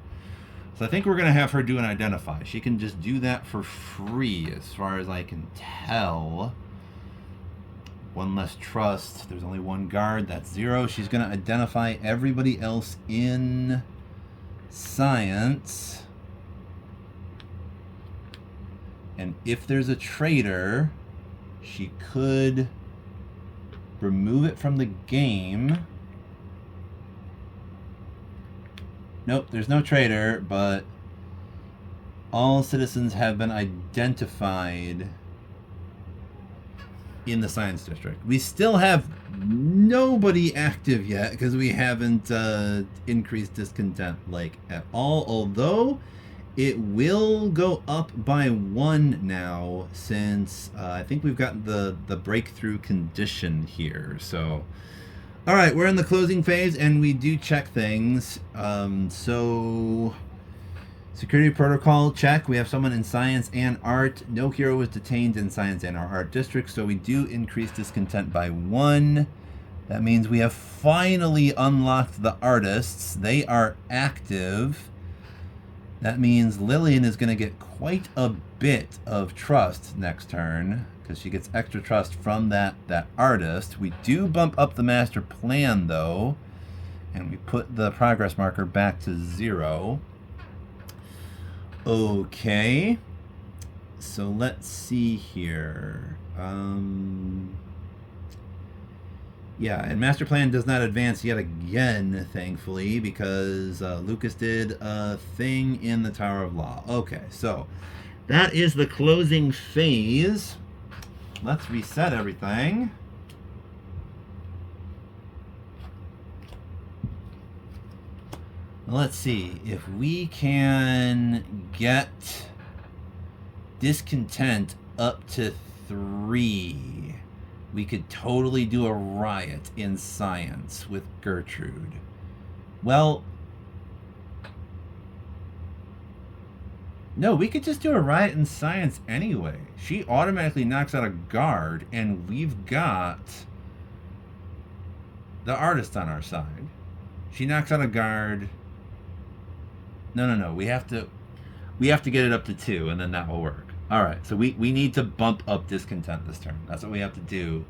So I think we're going to have her do an identify. She can just do that for free as far as I can tell. 1 less trust. There's only 1 guard. That's 0. She's going to identify everybody else in science. And if there's a traitor, she could remove it from the game. Nope, there's no traitor, but all citizens have been identified in the science district. We still have nobody active yet because we haven't increased discontent like at all, although it will go up by 1 now since I think we've got the breakthrough condition here. So, all right, we're in the closing phase and we do check things. So, security protocol check. We have someone in science and art. No hero was detained in science and our art district, so we do increase discontent by 1. That means we have finally unlocked the artists. They are active. That means Lillian is going to get quite a bit of trust next turn because she gets extra trust from that artist. We do bump up the master plan, though, and we put the progress marker back to 0. Okay, so let's see here. Yeah, and master plan does not advance yet again, thankfully, because Lucas did a thing in the Tower of Law. Okay, so that is the closing phase. Let's reset everything. Let's see if we can get discontent up to 3. We could totally do a riot in science with Gertrude. Well, no, we could just do a riot in science anyway. She automatically knocks out a guard, and we've got the artist on our side. She knocks out a guard. No. We have to get it up to 2, and then that will work. All right, so we need to bump up discontent this turn. That's what we have to do.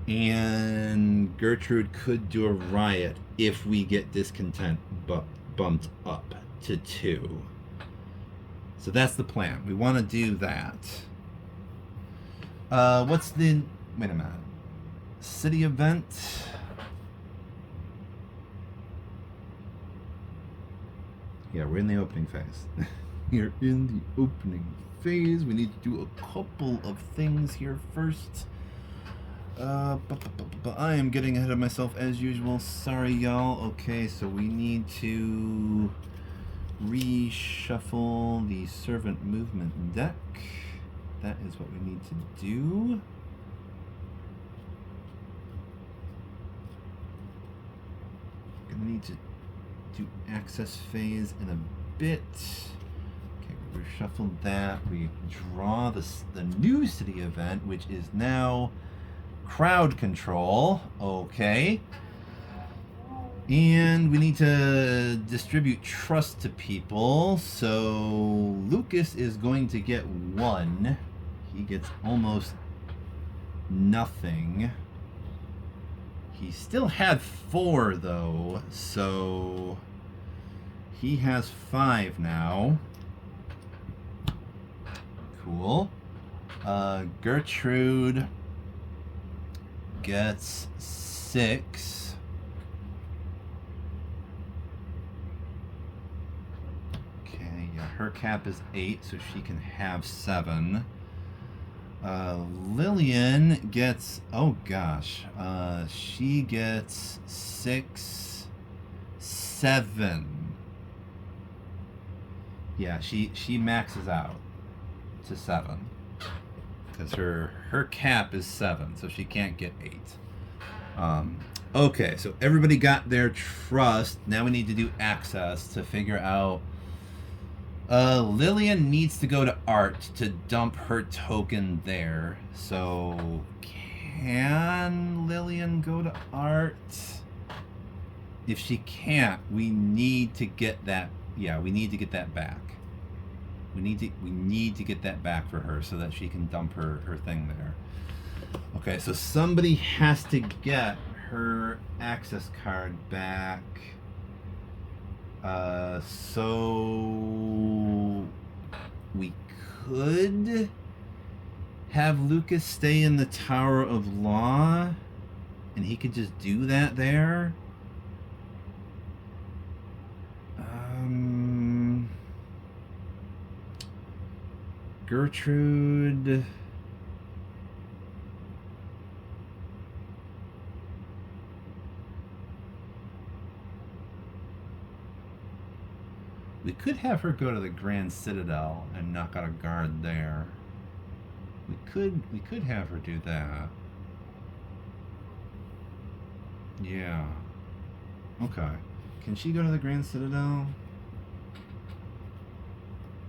And Gertrude could do a riot if we get discontent bumped up to 2. So that's the plan. We want to do that. What's the... Wait a minute. City event... Yeah, we're in the opening phase. We're in the opening phase. We need to do a couple of things here first. But I am getting ahead of myself as usual. Sorry, y'all. Okay, so we need to reshuffle the servant movement deck. That is what we need to do. Gonna need to do access phase in a bit. Okay, we reshuffle that. We draw the new city event, which is now crowd control. Okay. And we need to distribute trust to people. So Lucas is going to get 1. He gets almost nothing. He still had 4 though, so he has 5 now. Cool. Gertrude gets 6. Okay, yeah, her cap is 8, so she can have 7. Lillian gets, oh gosh, she gets 6, 7. Yeah, she maxes out to 7 because her cap is 7, so she can't get 8. Okay, so everybody got their trust. Now we need to do access to figure out. Lillian needs to go to Art to dump her token there. So can Lillian go to Art? If she can't, we need to get that. Yeah, we need to get that back. We need to get that back for her so that she can dump her thing there. Okay, so somebody has to get her access card back. So we could have Lucas stay in the Tower of Law, and he could just do that there. Gertrude. We could have her go to the Grand Citadel and knock out a guard there. We could have her do that. Yeah. Okay. Can she go to the Grand Citadel?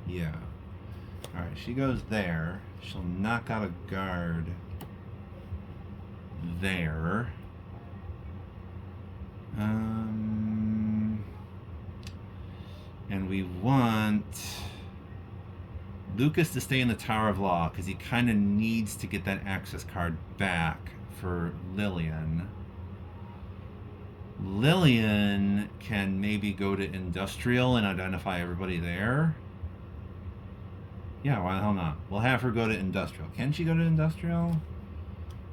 Yeah. Alright, she goes there. She'll knock out a guard there. And we want Lucas to stay in the Tower of Law because he kind of needs to get that access card back for Lillian. Lillian can maybe go to Industrial and identify everybody there. Yeah, why the hell not? We'll have her go to Industrial. Can she go to Industrial?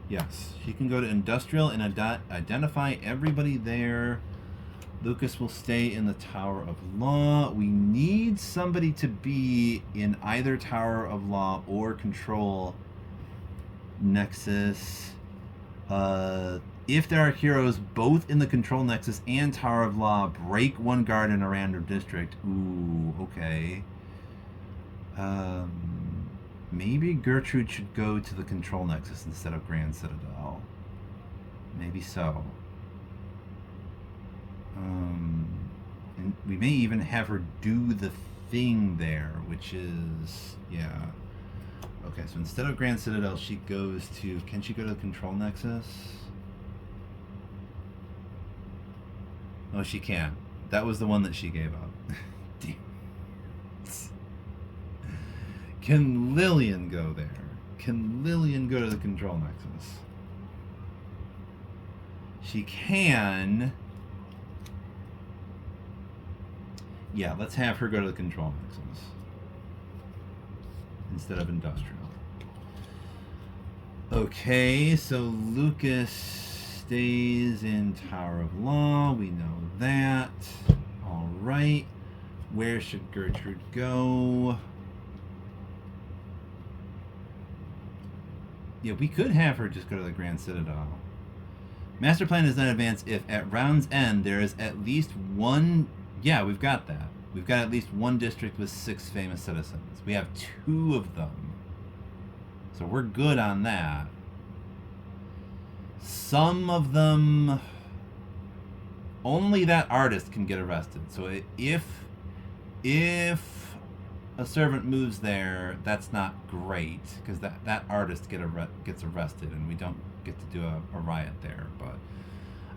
Yes, she can go to Industrial and identify everybody there. Lucas will stay in the Tower of Law. We need somebody to be in either Tower of Law or Control Nexus. If there are heroes both in the Control Nexus and Tower of Law, break one guard in a random district. Ooh, okay. Maybe Gertrude should go to the Control Nexus instead of Grand Citadel. Maybe so. And we may even have her do the thing there, which is, yeah. Okay, so instead of Grand Citadel, she goes to, can she go to the Control Nexus? Oh, she can. That was the one that she gave up. Damn. Can Lillian go there? Can Lillian go to the Control Nexus? She can. Yeah, let's have her go to the Control Nexus instead of Industrial. Okay, so Lucas stays in Tower of Law. We know that. All right. Where should Gertrude go? Yeah, we could have her just go to the Grand Citadel. Master plan is not advanced if at round's end there is at least one. Yeah, we've got that. We've got at least one district with 6 famous citizens. We have 2 of them. So we're good on that. Some of them, only that artist can get arrested. So if a servant moves there, that's not great because that artist gets arrested and we don't get to do a riot there. But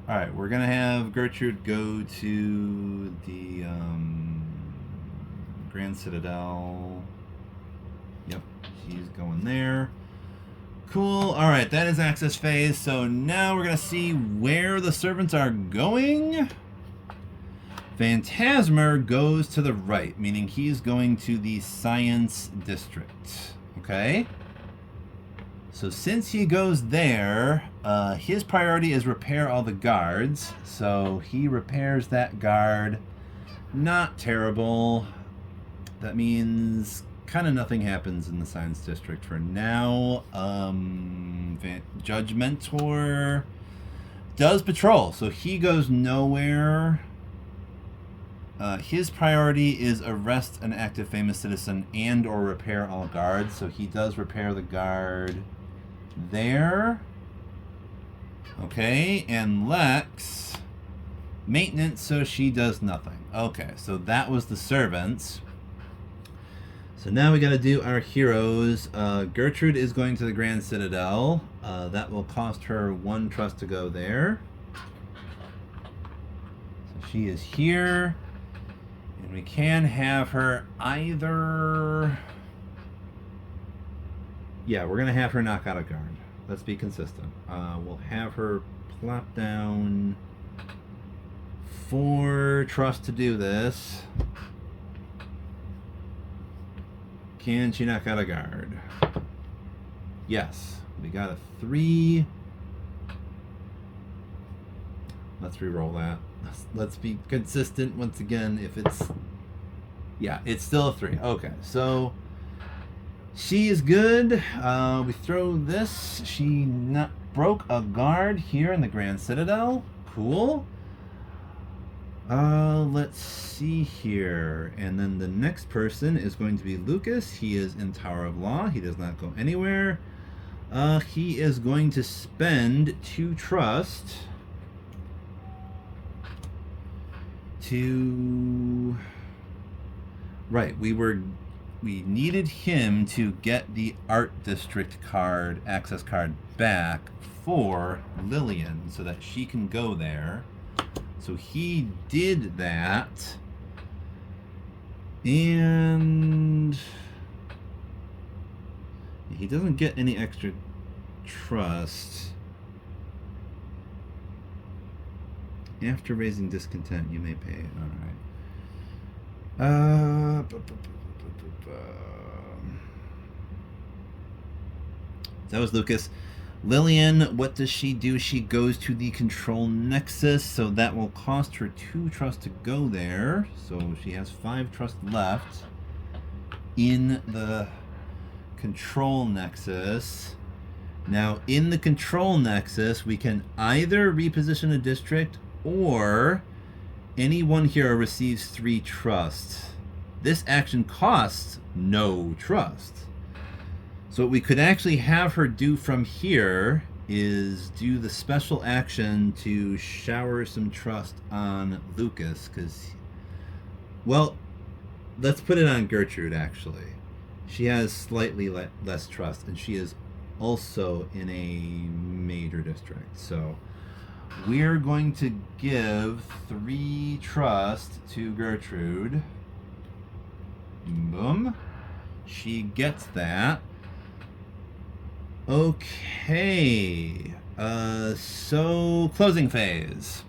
all right, we're gonna have Gertrude go to the Grand Citadel. Yep, she's going there. Cool. All right, that is access phase. So now we're gonna see where the servants are going. Phantasmer goes to the right, meaning he's going to the Science District. Okay? So since he goes there, his priority is repair all the guards. So he repairs that guard. Not terrible. That means kind of nothing happens in the Science District for now. Judgmentor does patrol, so he goes nowhere. His priority is arrest an active famous citizen and or repair all guards. So he does repair the guard there. Okay, and Lex, maintenance, so she does nothing. Okay, so that was the servants. So now we got to do our heroes. Gertrude is going to the Grand Citadel. That will cost her 1 trust to go there. So she is here. And we can have her either... Yeah, we're going to have her knock out a guard. Let's be consistent. We'll have her plop down 4 trust to do this. Can she knock out a guard? Yes. We got a 3. Let's re-roll that. Let's be consistent once again. If it's... Yeah, it's still a 3. Okay, so... She is good. We throw this. She broke a guard here in the Grand Citadel. Cool. Let's see here. And then the next person is going to be Lucas. He is in Tower of Law. He does not go anywhere. He is going to spend 2 trust to... Right, we needed him to get the Art District card, access card back for Lillian so that she can go there. So he did that. And he doesn't get any extra trust. After raising discontent, you may pay it. All right. That was Lucas. Lillian, what does she do? She goes to the Control Nexus, so that will cost her 2 trust to go there. So she has 5 trust left in the Control Nexus. Now, in the Control Nexus, we can either reposition a district or any one hero receives 3 trust. This action costs no trust. So what we could actually have her do from here is do the special action to shower some trust on Lucas, because, well, let's put it on Gertrude, actually. She has slightly less trust, and she is also in a major district. So we're going to give 3 trust to Gertrude. Boom. She gets that. Okay. So closing phase.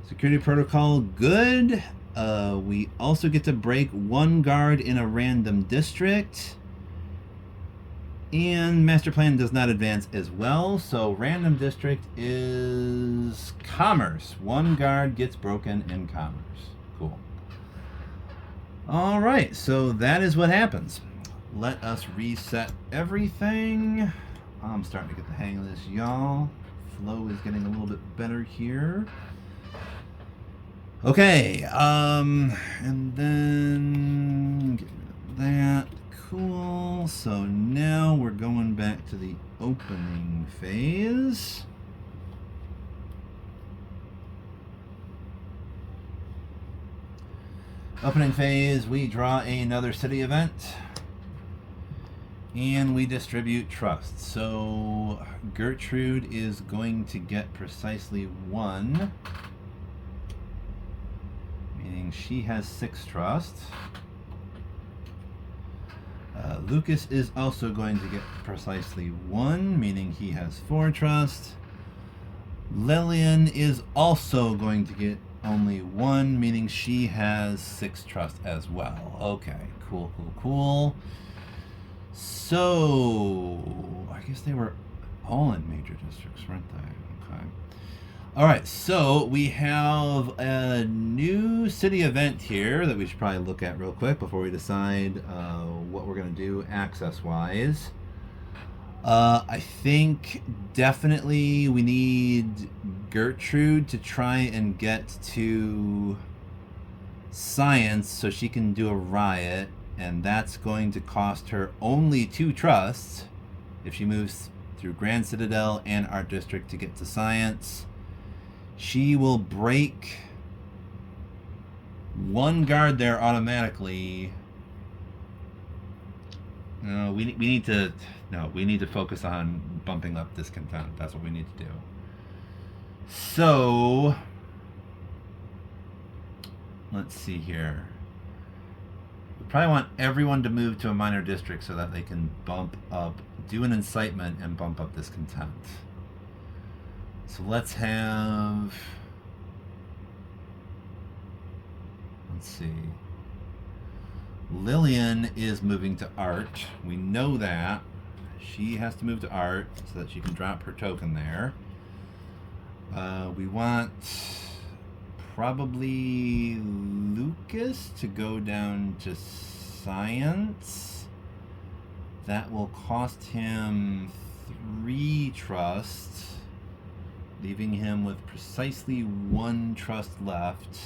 Security protocol, good. We also get to break 1 guard in a random district. And master plan does not advance as well. So random district is commerce. 1 guard gets broken in commerce. Cool. All right, so that is what happens. Let us reset everything. I'm starting to get the hang of this, y'all. Flow is getting a little bit better here. Okay, and then get rid of that. Cool. So now we're going back to the opening phase. Opening phase, we draw another city event. And we distribute trust. So Gertrude is going to get precisely 1. Meaning she has 6 trust. Lucas is also going to get precisely 1, meaning he has 4 trust. Lillian is also going to get only 1, meaning she has 6 trust as well. Okay, cool, cool, cool. So, I guess they were all in major districts, weren't they? Okay. All right, so we have a new city event here that we should probably look at real quick before we decide what we're going to do access-wise. I think definitely we need Gertrude to try and get to science so she can do a riot, and that's going to cost her only 2 trusts if she moves through Grand Citadel and Art District to get to Science. She will break one guard there automatically. No, we need to focus on bumping up discontent. That's what we need to do. So let's see here. We probably want everyone to move to a minor district so that they can bump up, do an incitement and bump up discontent. So let's see. Lillian is moving to art. We know that. She has to move to art so that she can drop her token there. We want probably Lucas to go down to Science. That will cost him 3 trust, leaving him with precisely 1 trust left.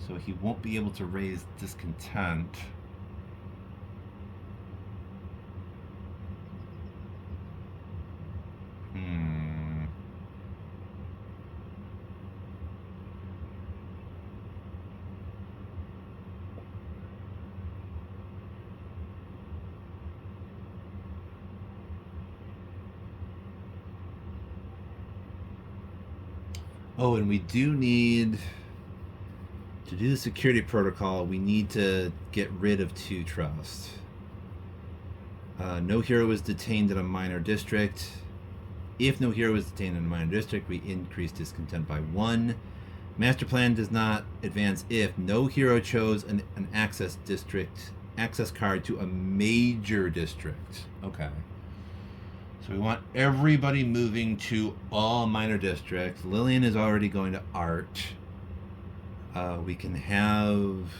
So he won't be able to raise discontent. Oh, and we do need to do the security protocol. We need to get rid of 2 trust. No hero was detained in a minor district. If no hero was detained in a minor district, we increase discontent by 1. Master plan does not advance if no hero chose an access card to a major district. Okay. So we want everybody moving to all minor districts. Lillian is already going to art. We can have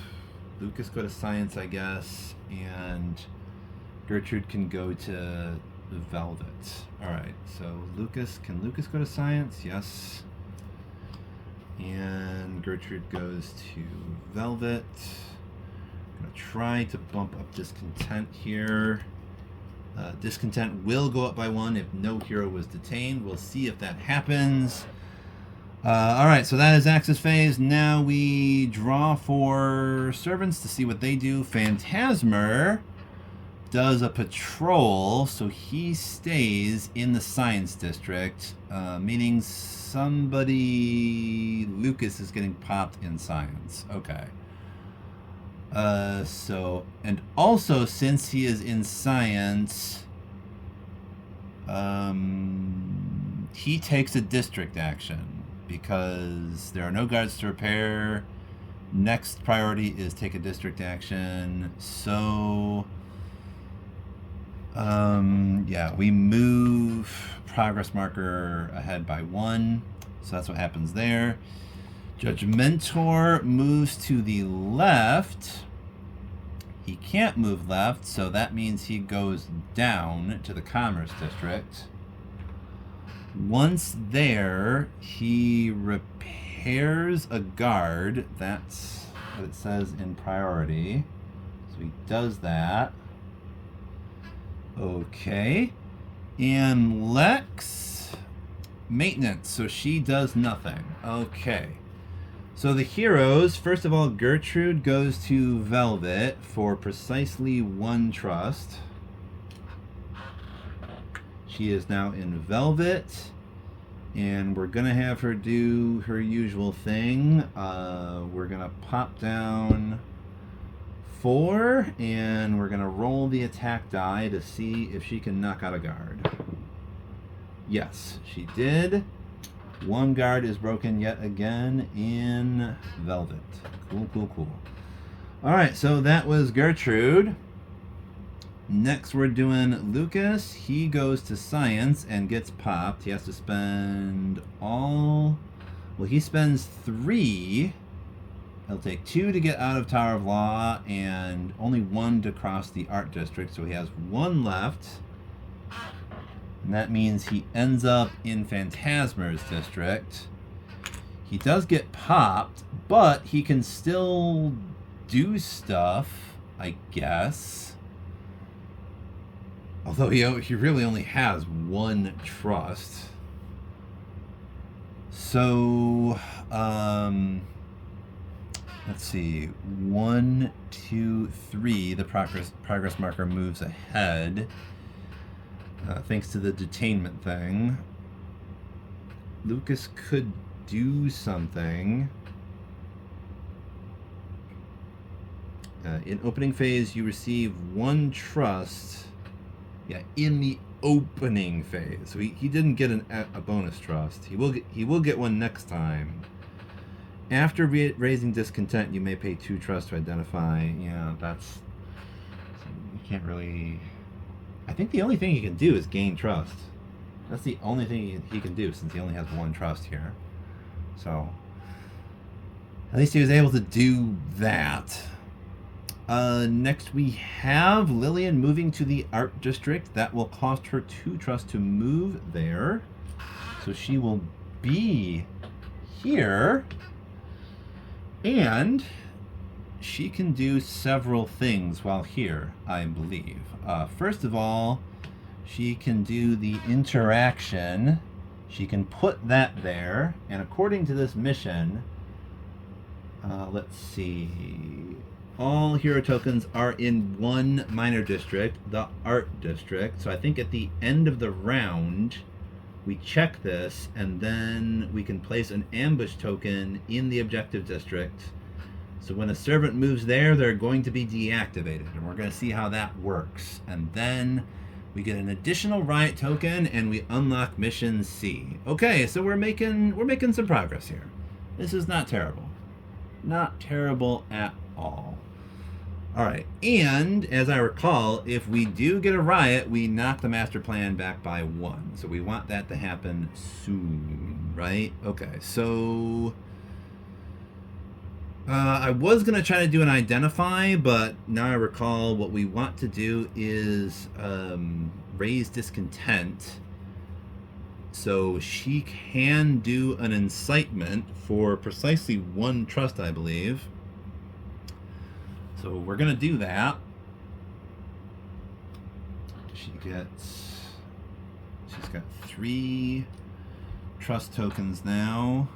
Lucas go to Science, I guess, and Gertrude can go to Velvet. All right, so can Lucas go to Science? Yes. And Gertrude goes to Velvet. I'm gonna try to bump up discontent here. Discontent will go up by 1 if no hero was detained. We'll see if that happens. All right, so that is Axis phase. Now we draw for servants to see what they do. Phantasmer does a patrol, so he stays in the Science District, meaning Lucas is getting popped in Science. Okay. And also, since he is in Science, he takes a district action because there are no guards to repair. Next priority is take a district action. So, yeah, we move progress marker ahead by 1. So that's what happens there. Judgmentor moves to the left. He can't move left, so that means he goes down to the Commerce District. Once there, he repairs a guard. That's what it says in priority. So he does that. Okay. And Lex, maintenance, so she does nothing. Okay. So the heroes, first of all, Gertrude goes to Velvet for precisely 1 trust. She is now in Velvet, and we're going to have her do her usual thing. We're going to pop down 4, and we're going to roll the attack die to see if she can knock out a guard. Yes, she did. 1 guard is broken yet again in Velvet. Cool. All right, so that was Gertrude. Next, we're doing Lucas. He goes to Science and gets popped. He has to spend he spends 3. He'll take 2 to get out of Tower of Law and only 1 to cross the Art District, so he has 1 left. And that means he ends up in Phantasmer's district. He does get popped, but he can still do stuff, I guess. Although he really only has one trust. So, let's see. 1, 2, 3. The progress marker moves ahead. Thanks to the detainment thing. Lucas could do something. In opening phase, you receive one trust. Yeah, in the opening phase. So he didn't get a bonus trust. He will get one next time. After raising discontent, you may pay 2 trust to identify. Yeah, that's... You can't really... I think the only thing he can do is gain trust. That's the only thing he can do, since he only has one trust here. So, at least he was able to do that. Next we have Lillian moving to the art district. That will cost her 2 trust to move there. So she will be here. And she can do several things while here, I believe. First of all, she can do the interaction. She can put that there. And according to this mission, let's see... All hero tokens are in one minor district, the art district. So I think at the end of the round, we check this, and then we can place an ambush token in the objective district. So when a servant moves there, they're going to be deactivated, and we're going to see how that works. And then we get an additional riot token, and we unlock mission C. Okay, so we're making some progress here. This is not terrible. Not terrible at all. Alright, and as I recall, if we do get a riot, we knock the master plan back by 1. So we want that to happen soon, right? Okay, so... I was going to try to do an identify, but now I recall what we want to do is raise discontent. So she can do an incitement for precisely 1 trust, I believe. So we're going to do that. She's got 3 trust tokens now.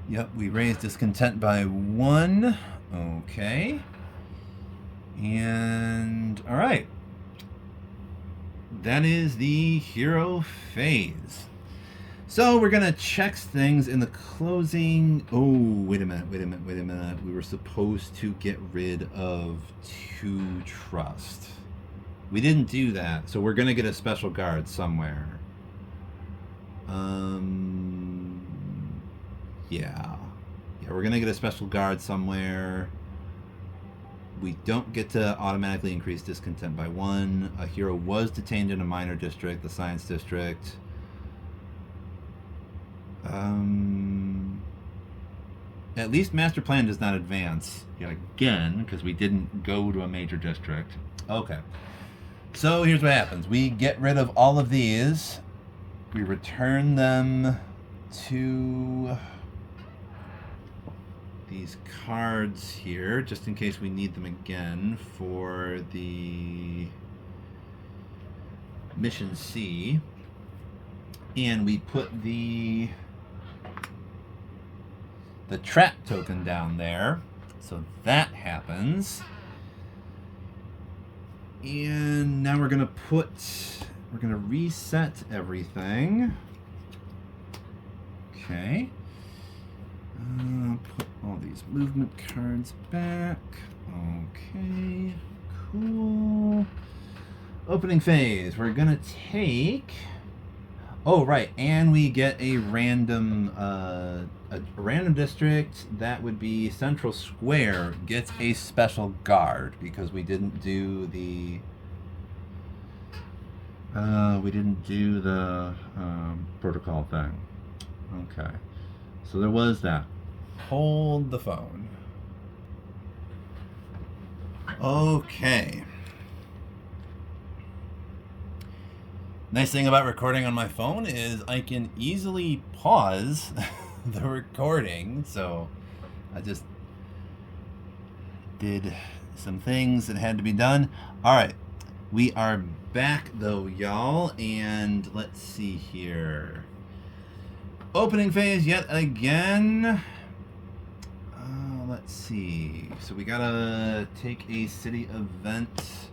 Yep, we raised discontent by 1. Okay. And, alright. That is the hero phase. So we're going to check things in the closing. Oh, wait a minute. We were supposed to get rid of 2 trust. We didn't do that, so we're going to get a special guard somewhere. Yeah, we're going to get a special guard somewhere. We don't get to automatically increase discontent by 1. A hero was detained in a minor district, the science district. At least master plan does not advance yet again, because we didn't go to a major district. Okay. So here's what happens. We get rid of all of these. We return them to these cards here, just in case we need them again for the mission C. And we put the trap token down there. So that happens. And now we're going to reset everything. Okay. Put all these movement cards back. Okay. Cool. Opening phase. We're going to take... Oh, right, and we get a random district. That would be Central Square gets a special guard because we didn't do the protocol thing. Okay, so there was that. Hold the phone. Okay. Nice thing about recording on my phone is I can easily pause the recording, so I just did some things that had to be done. All right, we are back though, y'all, and let's see here. Opening phase yet again. Let's see. So we gotta take a city event,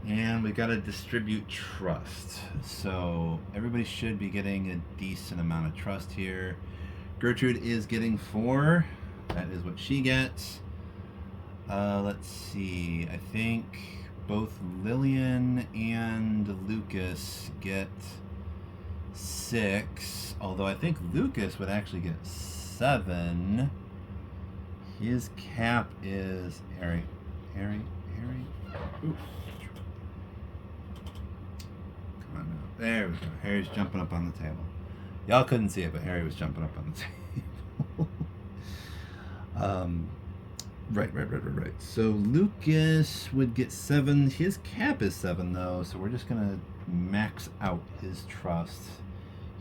and we gotta distribute trust. So everybody should be getting a decent amount of trust here. Gertrude is getting 4. That is what she gets. Let's see. I think both Lillian and Lucas get 6. Although I think Lucas would actually get 7. His cap is Harry. Oops. Come on now. There we go. Harry's jumping up on the table. Y'all couldn't see it, but Harry was jumping up on the table. Right. So Lucas would get 7. His cap is 7 though, so we're just gonna max out his trust.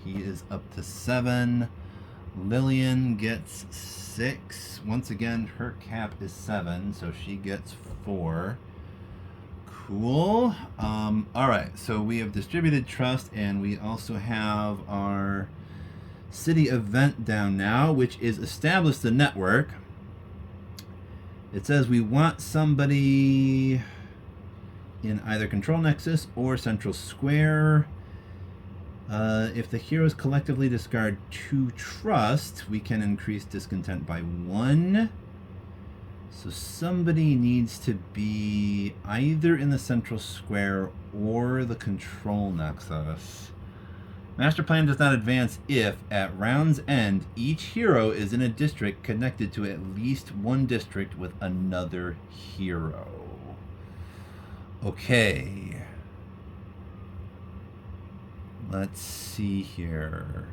He is up to 7. Lillian gets 6. Once again, her cap is 7, so she gets 4. Cool. Alright, so we have distributed trust, and we also have our city event down now, which is establish the network. It says we want somebody in either Control Nexus or Central Square. If the heroes collectively discard 2 trust, we can increase discontent by 1. So somebody needs to be either in the Central Square or the Control Nexus. Master plan does not advance if, at round's end, each hero is in a district connected to at least one district with another hero. Okay. Let's see here.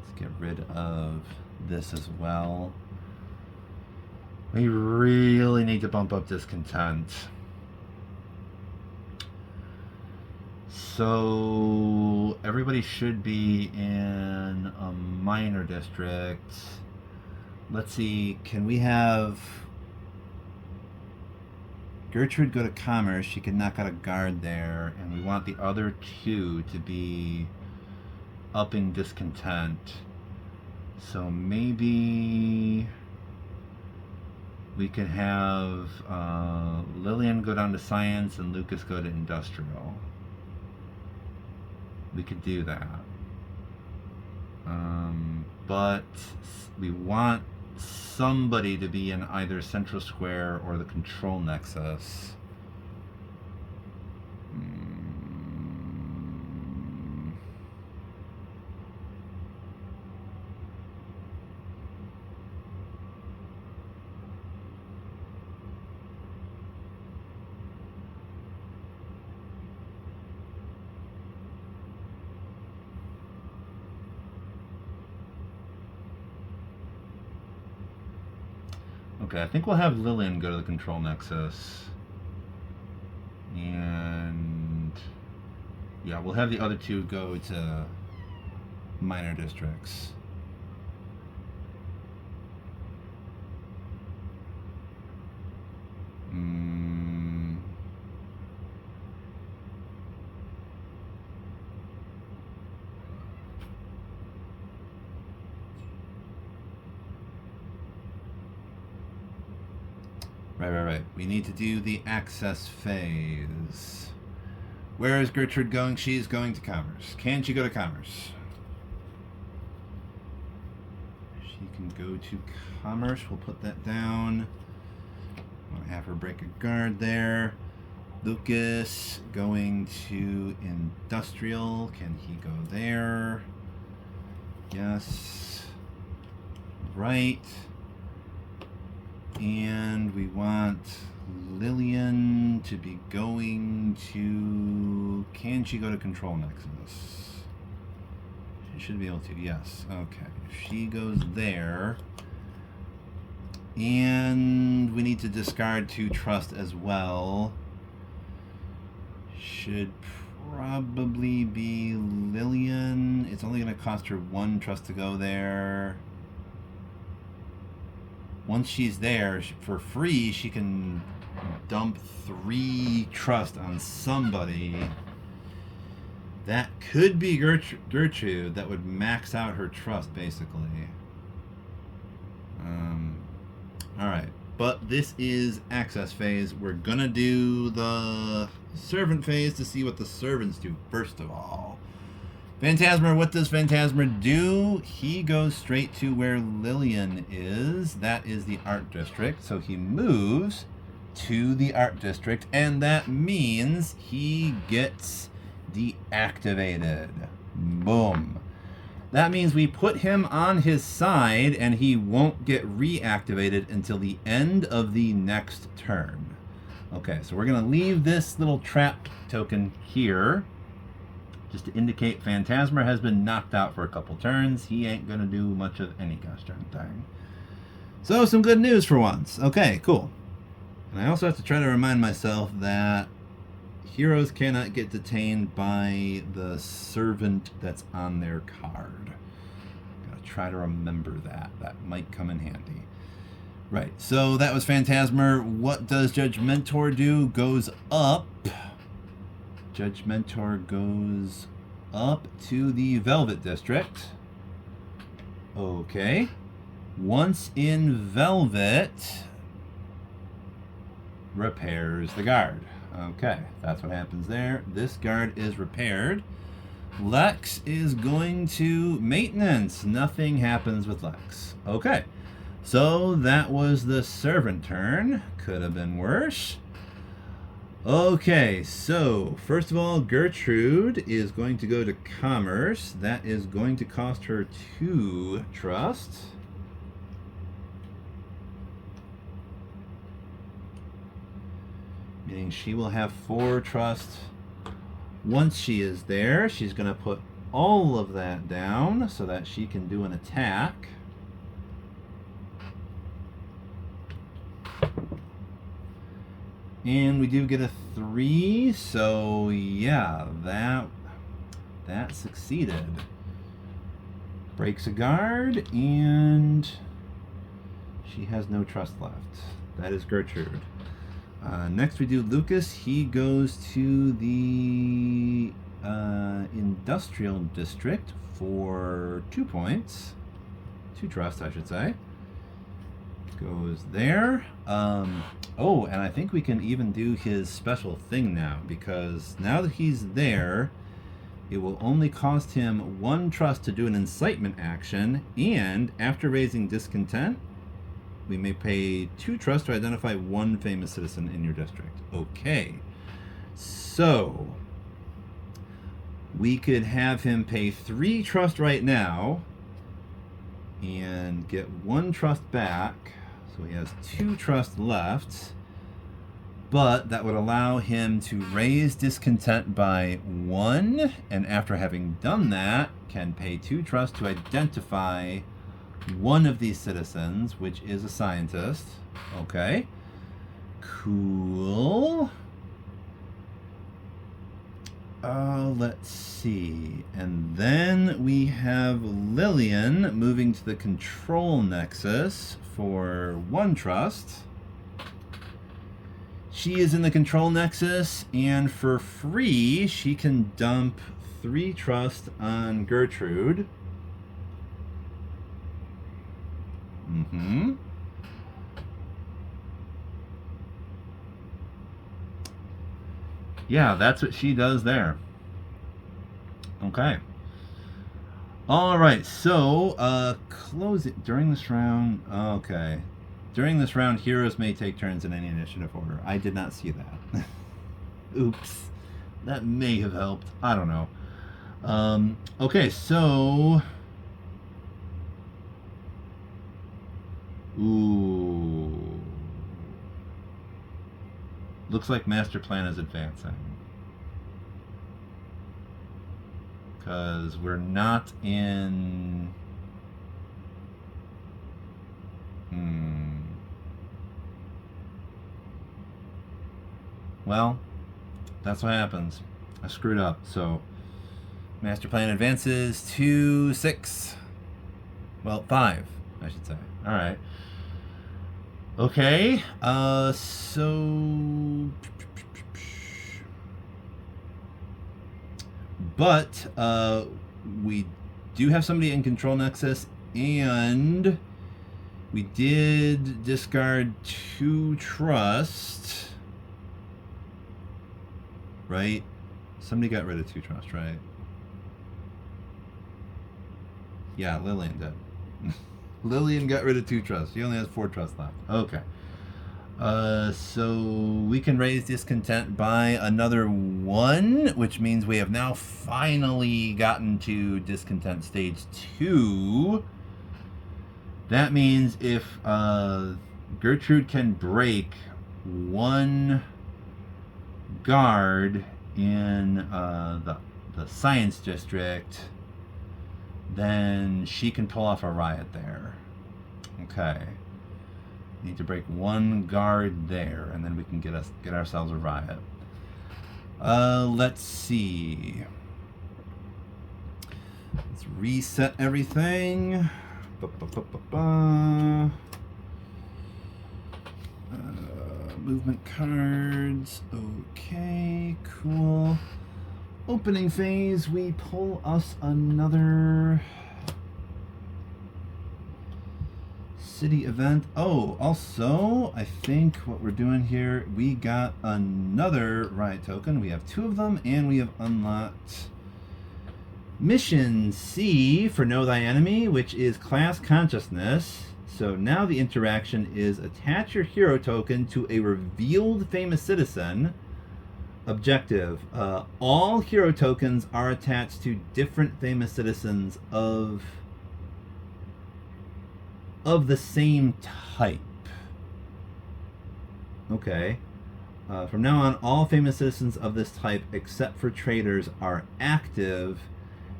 Let's get rid of this as well. We really need to bump up discontent. So everybody should be in a minor district. Let's see, can we have Gertrude go to commerce? She can knock out a guard there, and we want the other 2 to be upping discontent. So maybe we can have Lillian go down to science and Lucas go to industrial. We could do that. But we want somebody to be in either Central Square or the Control Nexus. Okay, I think we'll have Lillian go to the Control Nexus. And yeah, we'll have the other 2 go to minor districts. Right. We need to do the access phase. Where is Gertrude going? She's going to commerce. Can she go to commerce? She can go to commerce. We'll put that down. I'll have her break a guard there. Lucas going to industrial. Can he go there? Yes. Right. And we want Lillian to be going to... Can she go to Control Nexus? She should be able to, yes. Okay. If she goes there... And we need to discard 2 trust as well. Should probably be Lillian. It's only going to cost her 1 trust to go there. once she's there, for free, she can dump 3 trust on somebody. That could be Gertrude. That would max out her trust, basically. Alright. But this is access phase. We're gonna do the servant phase to see what the servants do first of all. Phantasmer, what does Phantasmer do? He goes straight to where Lillian is. That is the art district. So he moves to the art district, and that means he gets deactivated. Boom. That means we put him on his side, and he won't get reactivated until the end of the next turn. Okay, so we're going to leave this little trap token here, just to indicate Phantasmer has been knocked out for a couple turns. He ain't going to do much of any gosh darn thing. So, some good news for once. Okay, cool. And I also have to try to remind myself that heroes cannot get detained by the servant that's on their card. Gotta try to remember that. That might come in handy. Right, so that was Phantasmer. What does Judge Mentor do? Goes up. Judge Mentor goes up to the Velvet District. Okay. Once in Velvet, repairs the guard. Okay, that's what happens there. This guard is repaired. Lex is going to maintenance. Nothing happens with Lex. Okay, so that was the servant turn. Could have been worse. Okay, so first of all, Gertrude is going to go to commerce. That is going to cost her 2 trust. Meaning she will have 4 trust. Once she is there, she's going to put all of that down so that she can do an attack. And we do get a 3, so yeah, that succeeded. Breaks a guard, and she has no trust left. That is Gertrude. Next we do Lucas. He goes to the industrial district for 2 points. 2 trust, I should say. Goes there. Oh, and I think we can even do his special thing now, because now that he's there, it will only cost him 1 trust to do an incitement action, and after raising discontent, we may pay 2 trust to identify 1 famous citizen in your district. Okay. So, we could have him pay 3 trust right now and get 1 trust back. So he has 2 trust left. But that would allow him to raise discontent by 1. And after having done that, can pay 2 trust to identify 1 of these citizens, which is a scientist. Okay. Cool. Let's see. And then we have Lillian moving to the control nexus for 1 trust. She is in the control nexus, and for free, she can dump 3 trust on Gertrude. Mm-hmm. Yeah, that's what she does there. Okay. All right, so close it during this round. Okay. During this round, heroes may take turns in any initiative order. I did not see that. Oops. That may have helped. I don't know. Okay, so... Ooh. Looks like master plan is advancing. Because we're not in... Well, that's what happens. I screwed up, so... Master plan advances to 6. Well, 5, I should say. Alright. Okay, so... But, we do have somebody in Control Nexus, and we did discard 2 Trust. Right? Somebody got rid of 2 Trust, right? Yeah, Lillian did. Lillian got rid of 2 Trust. She only has 4 Trust left. Okay. So we can raise discontent by another 1, which means we have now finally gotten to discontent stage 2. That means if Gertrude can break 1 guard in the science district, then she can pull off a riot there. Okay. Need to break 1 guard there, and then we can get ourselves a riot. Let's see. Let's reset everything. Movement cards. Okay, cool. Opening phase, we pull us another city event. Oh, also, I think what we're doing here, we got another riot token. We have 2 of them, and we have unlocked Mission C for Know Thy Enemy, which is class consciousness. So now the interaction is attach your hero token to a revealed famous citizen. Objective. All hero tokens are attached to different famous citizens of the same type. Okay. From now on, all famous citizens of this type, except for traitors, are active.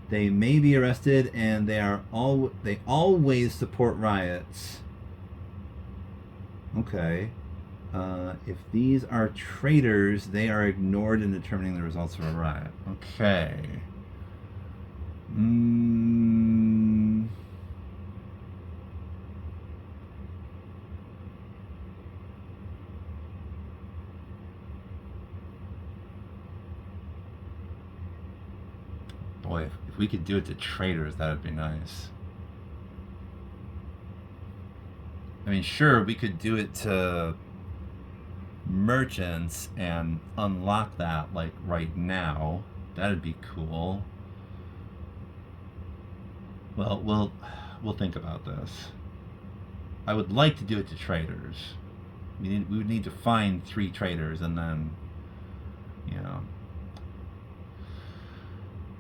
They may be arrested, and they always support riots. Okay. If these are traitors, they are ignored in determining the results of a riot. Okay. Boy, if we could do it to traitors, that would be nice. I mean, sure, we could do it to merchants and unlock that, like, right now. That'd be cool. Well, we'll think about this. I would like to do it to traders. We would need to find 3 traders, and then, you know.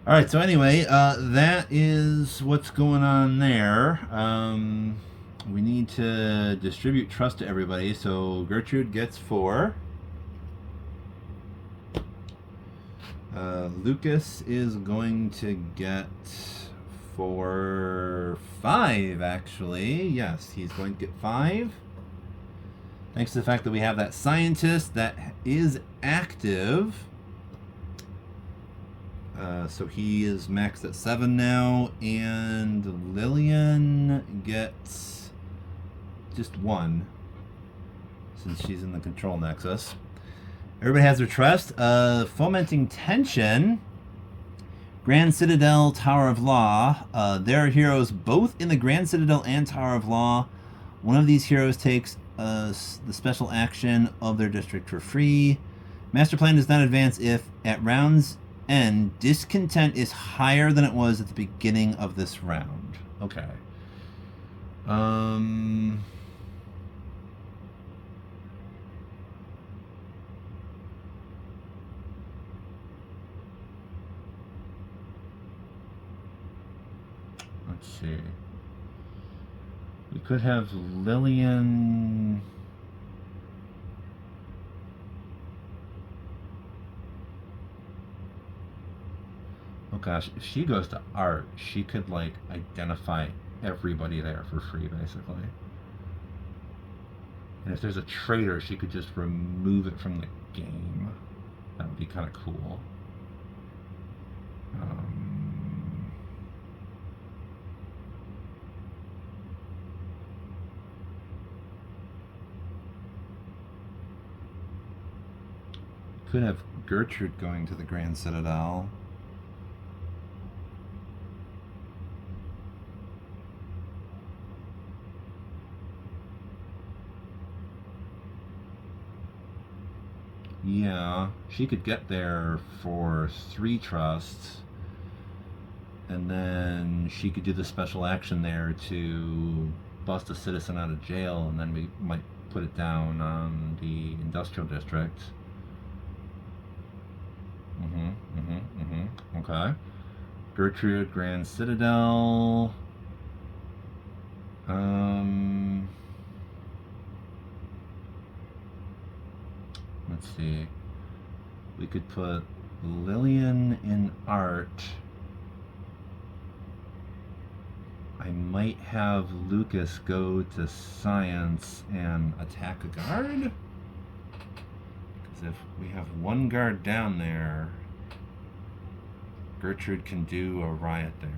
All right. So anyway, that is what's going on there. We need to distribute trust to everybody. So Gertrude gets 4. Lucas is going to get 5, actually. Yes, he's going to get 5. Thanks to the fact that we have that scientist that is active. So he is maxed at 7 now, and Lillian gets just 1 since she's in the control nexus. Everybody has their trust. Fomenting tension. Grand Citadel, Tower of Law. There are heroes both in the Grand Citadel and Tower of Law. One of these heroes takes the special action of their district for free. Master plan does not advance if, at round's end, discontent is higher than it was at the beginning of this round. Okay. Let's see. We could have Lillian. Oh gosh, if she goes to art, she could like identify everybody there for free, basically. And if there's a traitor, she could just remove it from the game. That would be kind of cool. could have Gertrude going to the Grand Citadel. Yeah, she could get there for 3 trusts, and then she could do the special action there to bust a citizen out of jail, and then we might put it down on the industrial district. Okay. Gertrude, Grand Citadel. Let's see. We could put Lillian in art. I might have Lucas go to science and attack a guard. Because if we have one guard down there, Gertrude can do a riot there.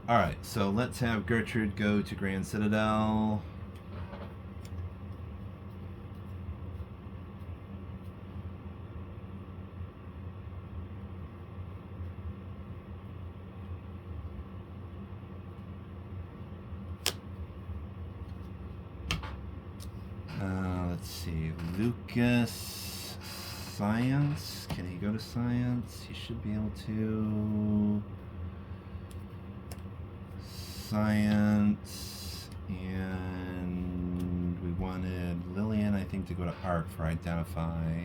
Alright, so let's have Gertrude go to Grand Citadel. Let's see, Lucas, science. Can he go to science? He should be able to. Science, and we wanted Lillian, I think, to go to art for identify.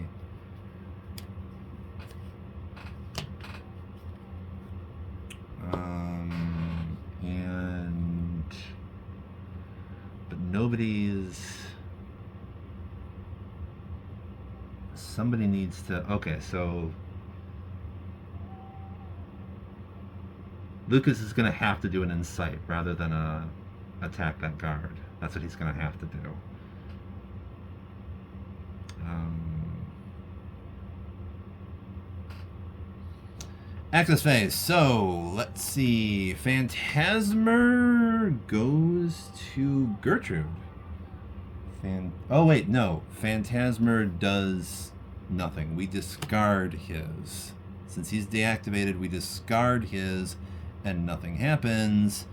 But nobody's. Somebody needs to. Okay, so Lucas is going to have to do an insight rather than attack that guard. That's what he's going to have to do. Access phase. So, let's see. Phantasmer goes to Gertrude. Oh, wait, no. Phantasmer does nothing. We discard his. Since he's deactivated, we discard his, and nothing happens.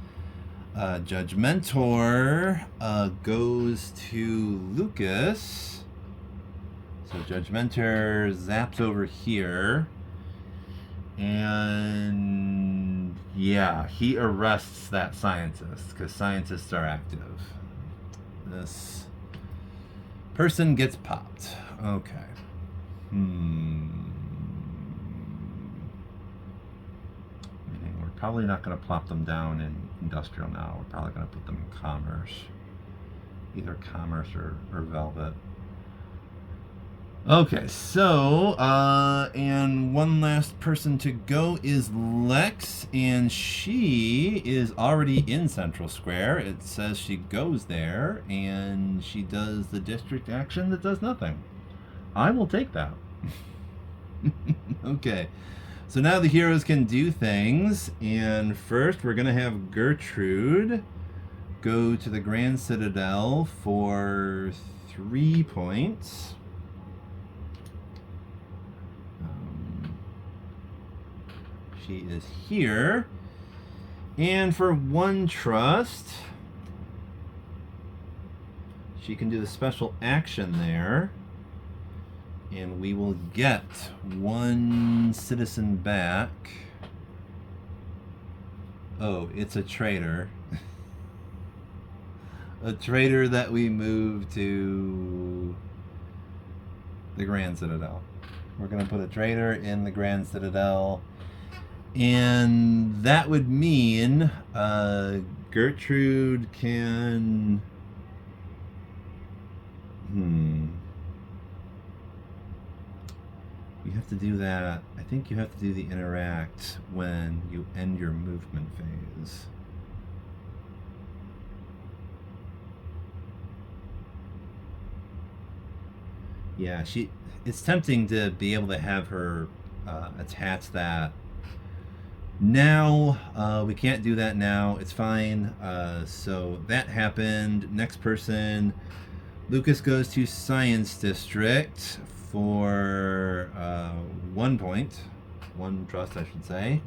Judgmentor goes to Lucas. So Judgmentor zaps over here. And yeah, he arrests that scientist because scientists are active. This person gets popped. Okay. We're probably not going to plop them down in industrial now. We're probably going to put them in commerce. Either commerce or velvet. Okay, so, and one last person to go is Lex, and she is already in Central Square. It says she goes there, and she does the district action that does nothing. I will take that. Okay, so now the heroes can do things, and first we're going to have Gertrude go to the Grand Citadel for 3 points. She is here. And for 1 trust, she can do the special action there. And we will get 1 citizen back. Oh, it's a traitor. A traitor that we move to the Grand Citadel. We're going to put a traitor in the Grand Citadel. And that would mean Gertrude can... You have to do that. I think you have to do the interact when you end your movement phase. Yeah, it's tempting to be able to have her attach that. Now, we can't do that now. It's fine. So that happened. Next person Lucas goes to Science District for 1 point. 1 trust, I should say.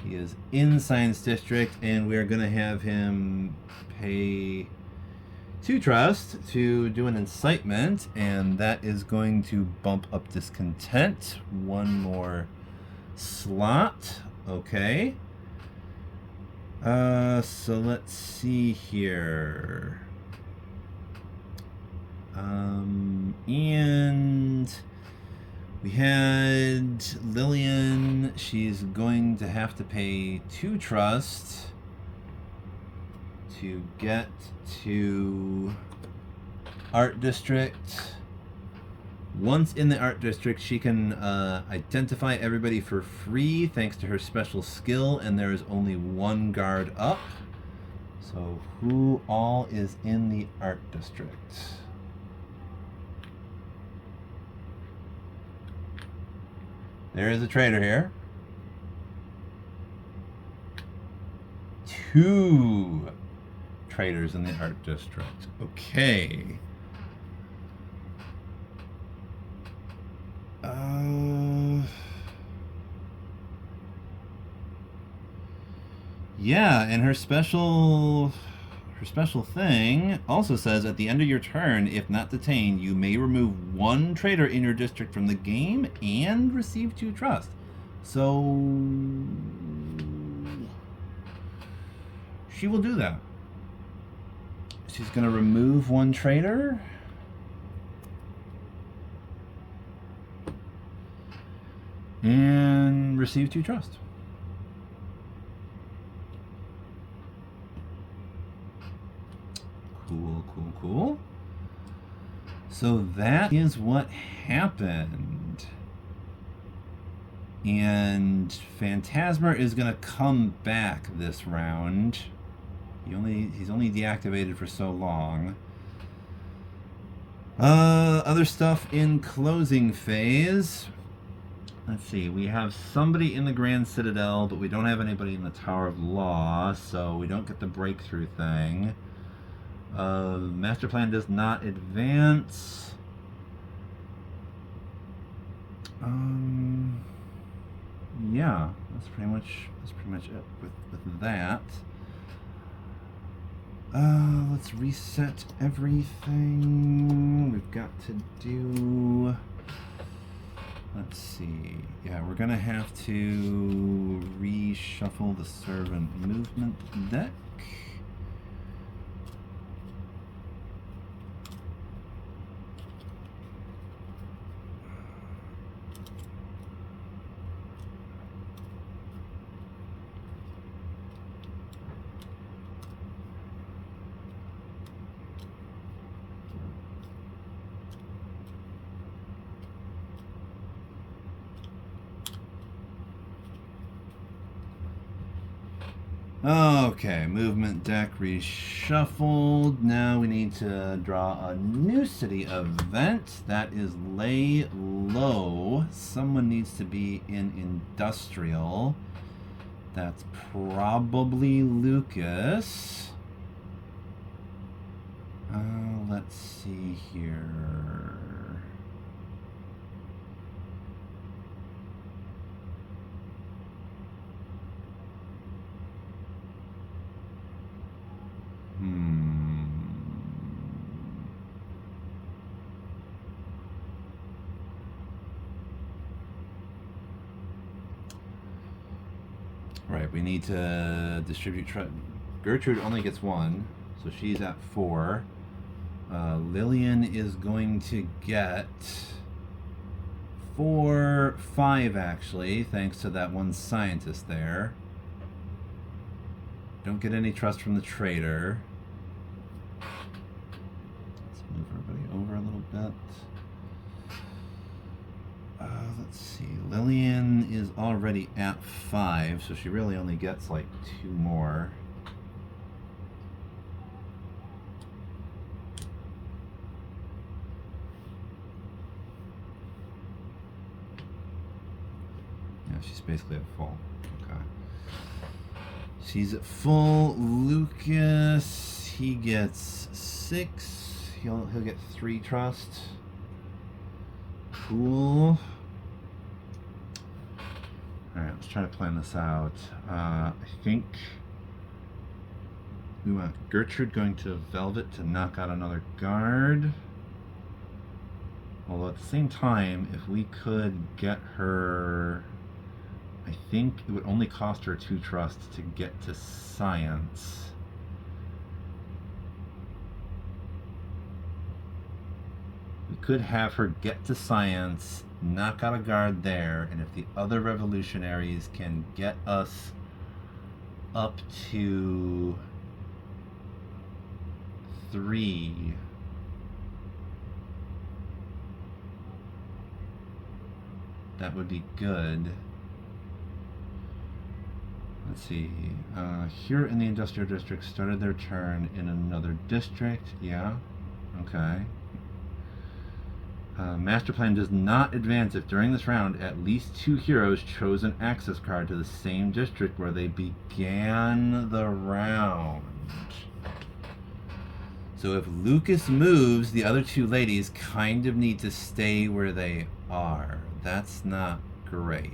He is in Science District, and we're going to have him pay 2 trust to do an incitement, and that is going to bump up discontent 1 more slot. Okay. So let's see here. And we had Lillian. She's going to have to pay 2 trust to get to Art District. Once in the Art District, she can identify everybody for free thanks to her special skill, and there is only 1 guard up. So who all is in the Art District? There is a traitor here. 2 traitors in the Art District. Okay. Yeah, and her special thing also says at the end of your turn, if not detained, you may remove 1 traitor in your district from the game and receive 2 trust. So she will do that. She's going to remove 1 traitor. And receive 2 trust. Cool. So that is what happened. And Phantasmer is going to come back this round. He's only deactivated for so long. Other stuff in closing phase. Let's see, we have somebody in the Grand Citadel, but we don't have anybody in the Tower of Law, so we don't get the breakthrough thing. Master plan does not advance. Yeah, that's pretty much it with that. Let's reset everything. We've got to do. Let's see. Yeah, we're gonna have to reshuffle the servant movement deck. Okay, movement deck reshuffled. Now we need to draw a new city event. That is lay low. Someone needs to be in industrial. That's probably Lucas. Let's see here. Right, we need to distribute. Gertrude only gets 1, so she's at 4. Lillian is going to get 5 actually, thanks to that 1 scientist there. Don't get any trust from the traitor. Let's move everybody over a little bit. Let's see. Lillian is already at 5, so she really only gets like 2 more. Yeah, she's basically at full. Okay. She's at full. Lucas, he gets 6. He'll get 3 trust. Cool. Alright, let's try to plan this out. I think we want Gertrude going to Velvet to knock out another guard. Although at the same time, if we could get her... I think it would only cost her 2 trust to get to Science. We could have her get to Science, knock out a guard there, and if the other revolutionaries can get us up to 3, that would be good. Let's see. Here in the industrial district started their turn in another district. Yeah. Okay. Master plan does not advance if during this round at least 2 heroes chose an access card to the same district where they began the round. So if Lucas moves, the other 2 ladies kind of need to stay where they are. That's not great.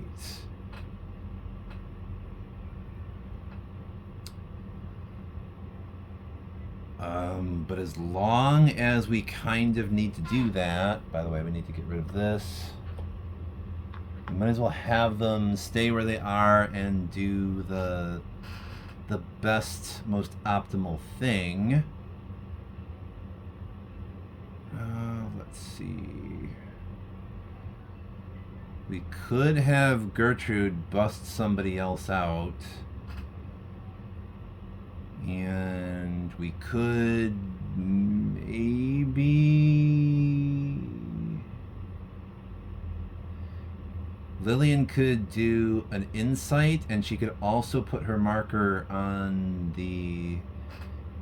But as long as we kind of need to do that, by the way, we need to get rid of this. We might as well have them stay where they are and do the best, most optimal thing. Let's see. We could have Gertrude bust somebody else out. And we could maybe... Lillian could do an insight, and she could also put her marker on the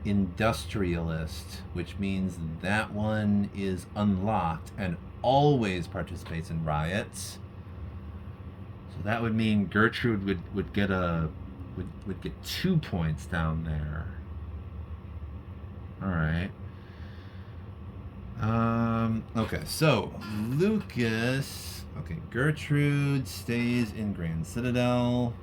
industrialist, which means that one is unlocked and always participates in riots. So that would mean Gertrude would get would get 2 points down there. All right. Okay, so Lucas. Okay, Gertrude stays in Grand Citadel.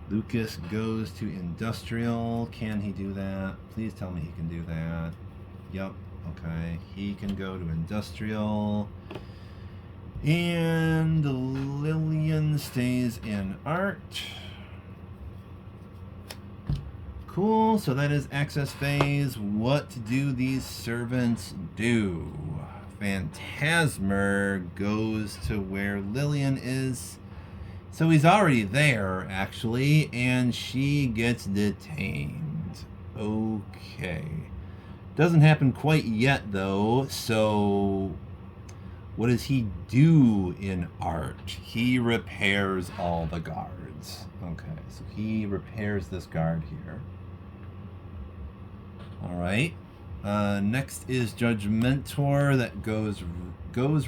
Lucas goes to Industrial. Can he do that? Please tell me he can do that. Yep. Okay, he can go to Industrial. And Lillian stays in Art. Cool, so that is access phase. What do these servants do? Phantasmer goes to where Lillian is. So he's already there, actually, and she gets detained. Okay. Doesn't happen quite yet, though, so... What does he do in Art? He repairs all the guards. Okay, so he repairs this guard here. All right. Next is Judgmentor that goes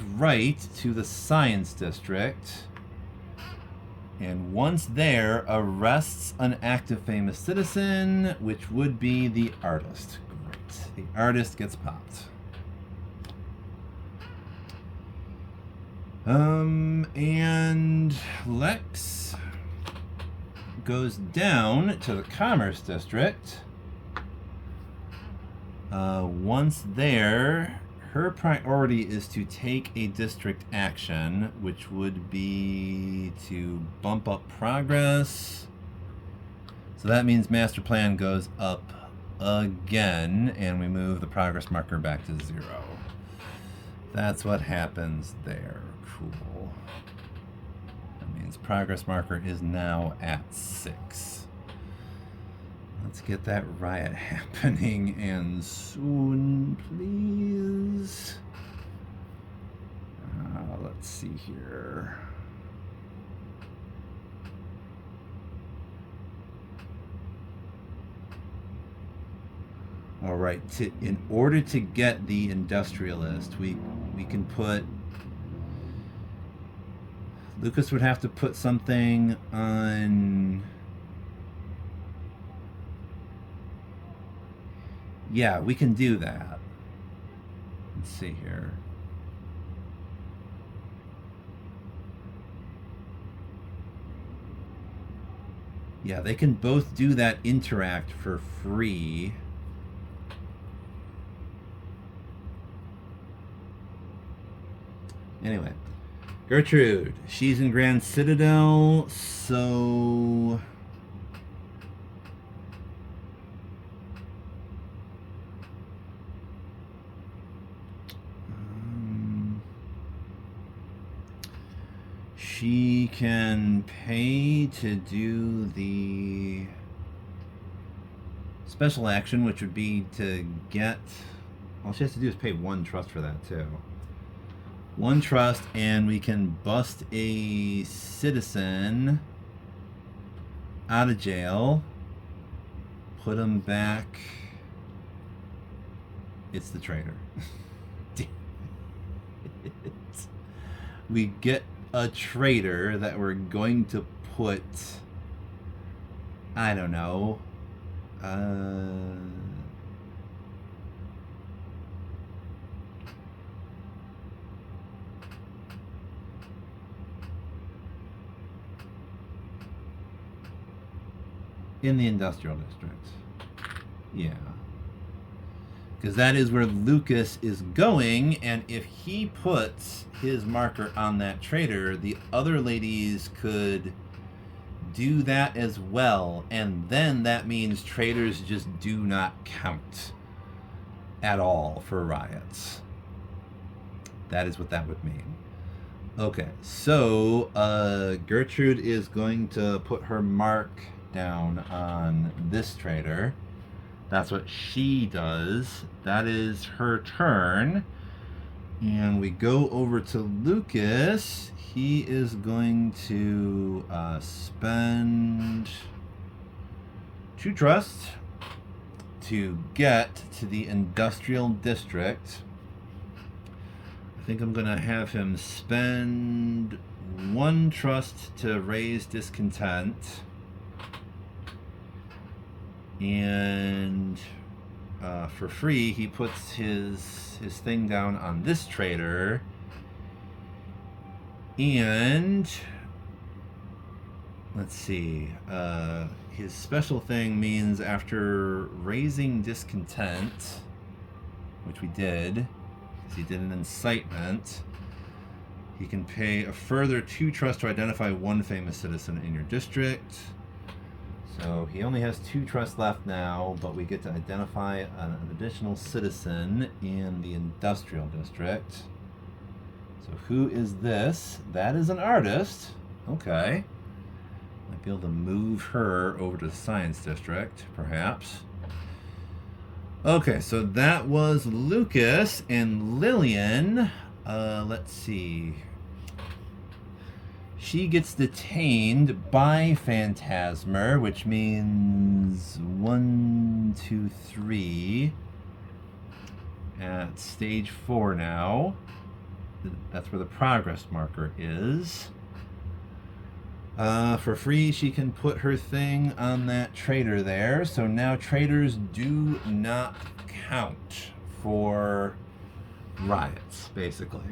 right to the Science District. And once there, arrests an active famous citizen, which would be the artist. Great. The artist gets popped. And Lex goes down to the Commerce District. Once there, her priority is to take a district action, which would be to bump up progress. So that means master plan goes up again, and we move the progress marker back to 0. That's what happens there. Cool. That means progress marker is now at 6. Let's get that riot happening, and soon, please. Let's see here. All right, in order to get the industrialist, we can put... Lucas would have to put something on... Yeah, we can do that. Let's see here. Yeah, they can both do that interact for free. Anyway, Gertrude, she's in Grand Citadel, so she can pay to do the special action, which would be to get. All she has to do is pay 1 trust for that, too. 1 trust, and we can bust a citizen out of jail, put him back. It's the traitor. We get a traitor that we're going to put, I don't know, in the industrial district. Yeah. Because that is where Lucas is going, and if he puts his marker on that traitor, the other ladies could do that as well, and then that means traitors just do not count at all for riots. That is what that would mean. Okay, so Gertrude is going to put her mark down on this traitor. That's what she does. That is her turn. And we go over to Lucas. He is going to spend 2 trust to get to the industrial district. I think I'm going to have him spend 1 trust to raise discontent. And for free, he puts his thing down on this trader. And let's see. His special thing means after raising discontent, which we did, because he did an incitement, he can pay a further 2 trust to identify 1 famous citizen in your district. So he only has 2 trust left now, but we get to identify an additional citizen in the industrial district. So who is this? That is an artist. Okay. Might be able to move her over to the science district, perhaps. Okay, so that was Lucas and Lillian. Let's see. She gets detained by Phantasmer, which means 1, 2, 3 at stage 4 now. That's where the progress marker is. For free, she can put her thing on that traitor there. So now traitors do not count for riots, basically.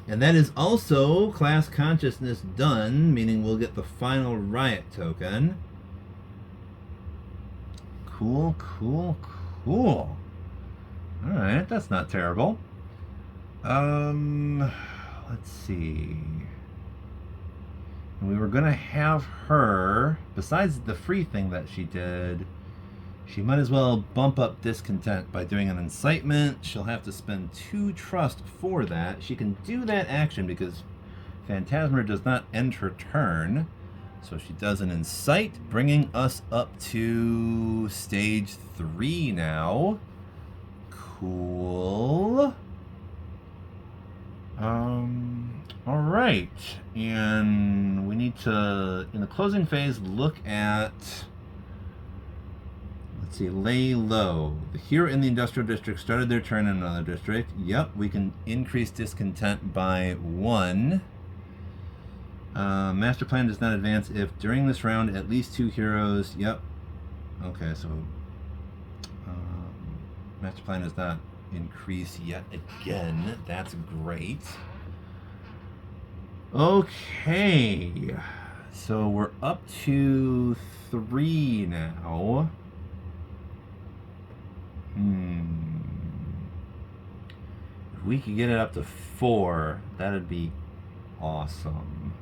And that is also class consciousness done, meaning we'll get the final riot token. Cool, cool, cool. Alright, that's not terrible. Let's see. And we were going to have her, besides the free thing that she did, she might as well bump up discontent by doing an incitement. She'll have to spend 2 trust for that. She can do that action because Phantasmer does not end her turn. So she does an incite, bringing us up to stage 3 now. Cool. All right. And we need to, in the closing phase, look at... Let's see, lay low. The hero in the industrial district started their turn in another district. Yep, we can increase discontent by 1. Master plan does not advance if during this round at least 2 heroes. Yep. Okay, so Master plan does not increase yet again. That's great. Okay. So we're up to 3 now. If we could get it up to 4, that'd be awesome.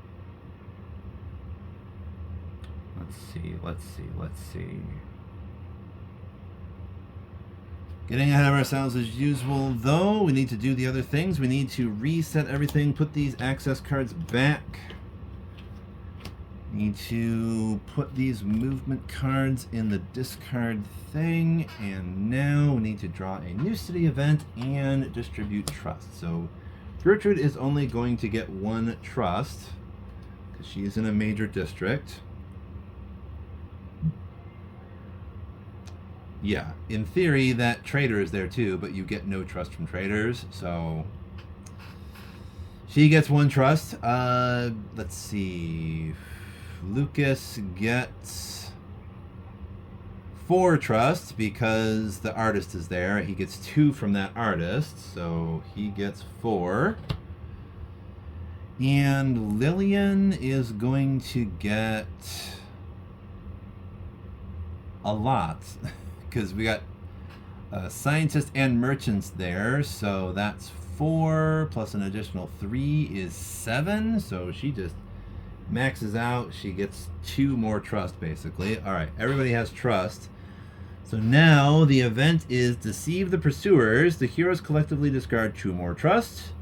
Let's see. Getting ahead of ourselves as usual, though. We need to do the other things. We need to reset everything, put these access cards back. Need to put these movement cards in the discard thing. And now we need to draw a new city event and distribute trust. So Gertrude is only going to get 1 trust because she is in a major district. Yeah, in theory, that trader is there too, but you get no trust from traders, so she gets 1 trust. Let's see. Lucas gets 4 trust because the artist is there. He gets 2 from that artist, so he gets 4. And Lillian is going to get a lot. Because we got scientists and merchants there, so that's 4 plus an additional 3 is 7. So she just maxes out. She gets 2 more trust, basically. All right, everybody has trust. So now the event is deceive the pursuers. The heroes collectively discard 2 more trust.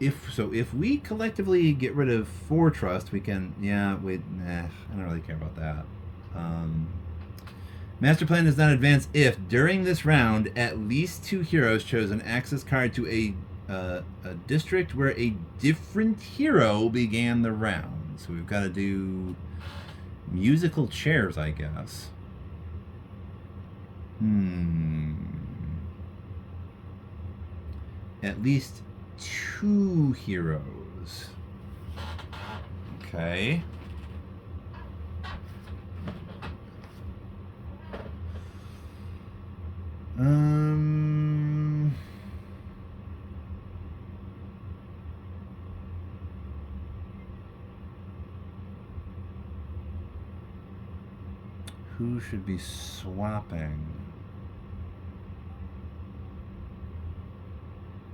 If we collectively get rid of 4 trust, we can. I don't really care about that. Master plan does not advance if, during this round, at least 2 heroes chose an access card to a district where a different hero began the round. So we've got to do musical chairs, I guess. At least 2 heroes. Okay. Who should be swapping?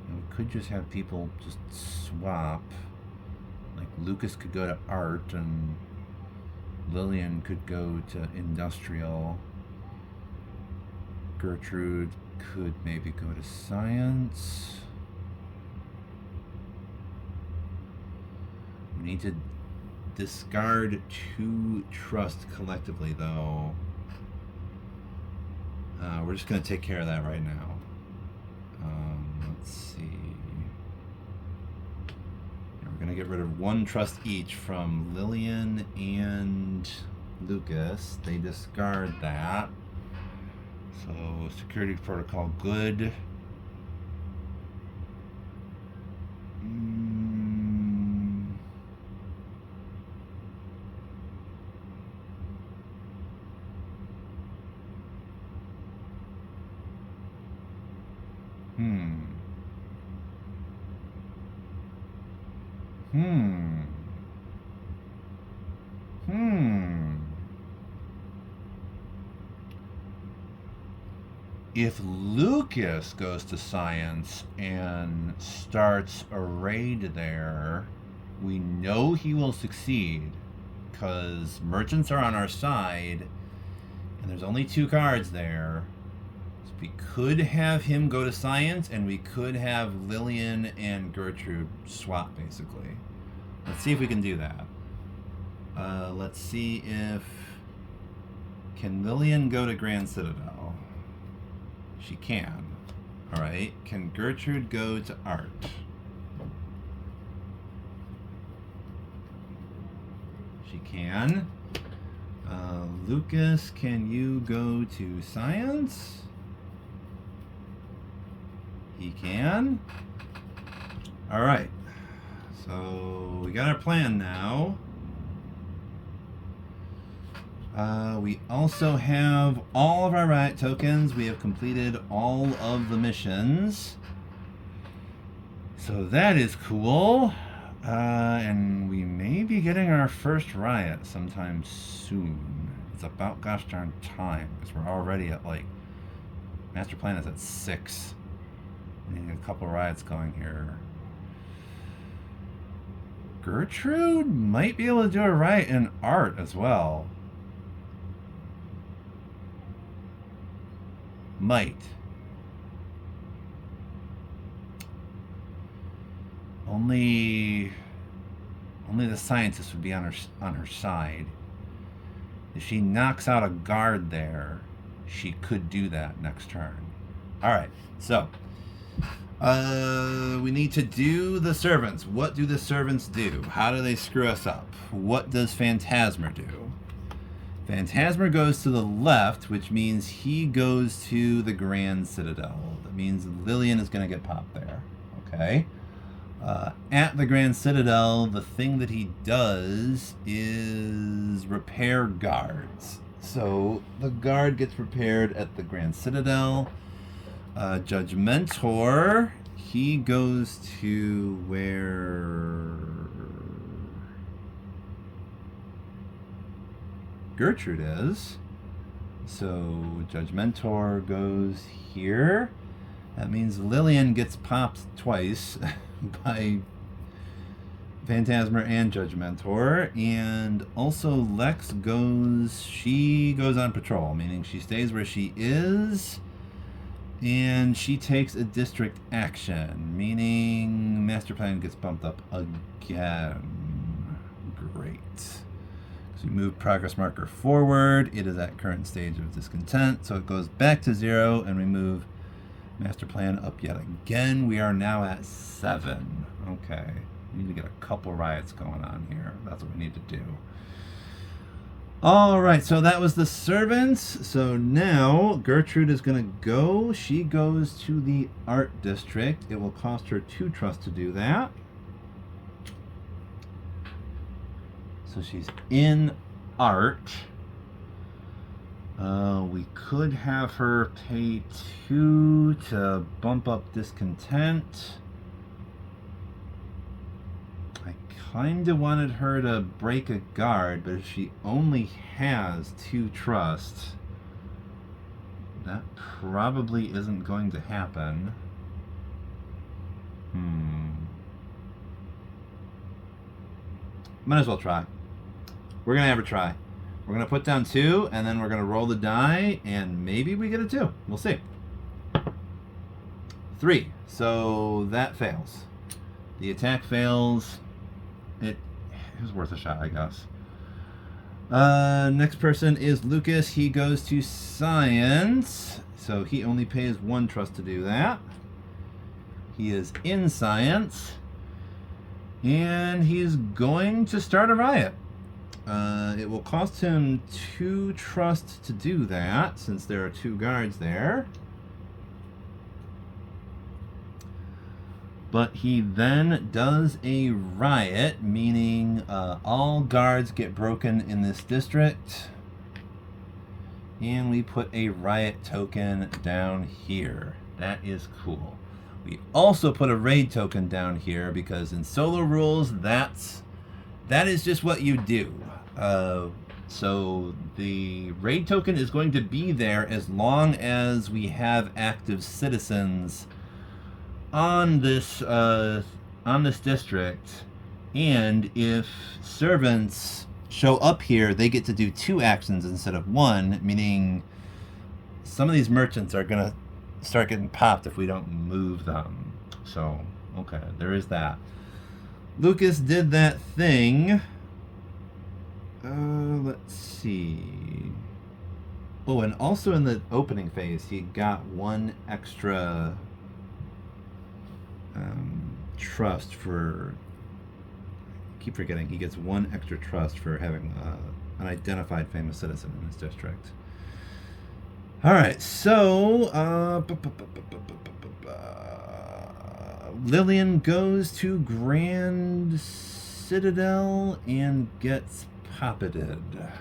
We could just have people just swap. Like Lucas could go to art and Lillian could go to industrial. Gertrude could maybe go to science. We need to discard 2 trust collectively, though. We're just going to take care of that right now. Let's see. We're going to get rid of 1 trust each from Lillian and Lucas. They discard that. So, security protocol, good. If Lucas goes to science and starts a raid there, we know he will succeed because merchants are on our side and there's only 2 cards there. So we could have him go to science and we could have Lillian and Gertrude swap, basically. Let's see if we can do that. Let's see if... Can Lillian go to Grand Citadel? She can. Alright. Can Gertrude go to art? She can. Lucas, can you go to science? He can. Alright. So we got our plan now. We also have all of our riot tokens. We have completed all of the missions. So that is cool. And we may be getting our first riot sometime soon. It's about gosh darn time, because we're already at like, master plan is at 6. We need a couple riots going here. Gertrude might be able to do a riot in art as well. Might. Only the scientist would be on her side. If she knocks out a guard there, she could do that next turn. All right, so we need to do the servants. What do the servants do? How do they screw us up? What does Phantasmer do? Phantasmer goes to the left, which means he goes to the Grand Citadel. That means Lillian is going to get popped there. Okay. At the Grand Citadel, the thing that he does is repair guards. So the guard gets repaired at the Grand Citadel. Judge Mentor, he goes to where Gertrude is. So Judge Mentor goes here. That means Lillian gets popped twice by Phantasmer and Judge Mentor. And also Lex she goes on patrol, meaning she stays where she is. And she takes a district action, meaning Master Plan gets bumped up again. Great. So we move progress marker forward. It is at current stage of discontent, so it goes back to 0, and we move Master Plan up yet again. We are now at 7. Okay. We need to get a couple riots going on here. That's what we need to do. All right, so that was the servants. So now Gertrude is going to go. She goes to the art district. It will cost her 2 trust to do that. So she's in art. We could have her pay 2 to bump up discontent. Kind of wanted her to break a guard, but if she only has 2 trust, that probably isn't going to happen. Might as well try. We're going to have her try. We're going to put down 2, and then we're going to roll the die, and maybe we get a 2. We'll see. 3. So that fails. The attack fails. It was worth a shot, I guess. Next person is Lucas. He goes to science. So he only pays 1 trust to do that. He is in science. And he's going to start a riot. It will cost him 2 trust to do that, since there are 2 guards there. But he then does a riot, meaning all guards get broken in this district. And we put a riot token down here. That is cool. We also put a raid token down here because in solo rules, that is just what you do. So the raid token is going to be there as long as we have active citizens on this district, and if servants show up here, they get to do 2 actions instead of 1, meaning some of these merchants are gonna start getting popped if we don't move them. So okay, there is that. Lucas did that thing. Let's see. Oh, and also in the opening phase, he got 1 extra trust for, I keep forgetting, he gets 1 extra trust for having an identified famous citizen in his district. All right, so Lillian goes to Grand Citadel and gets puppeted.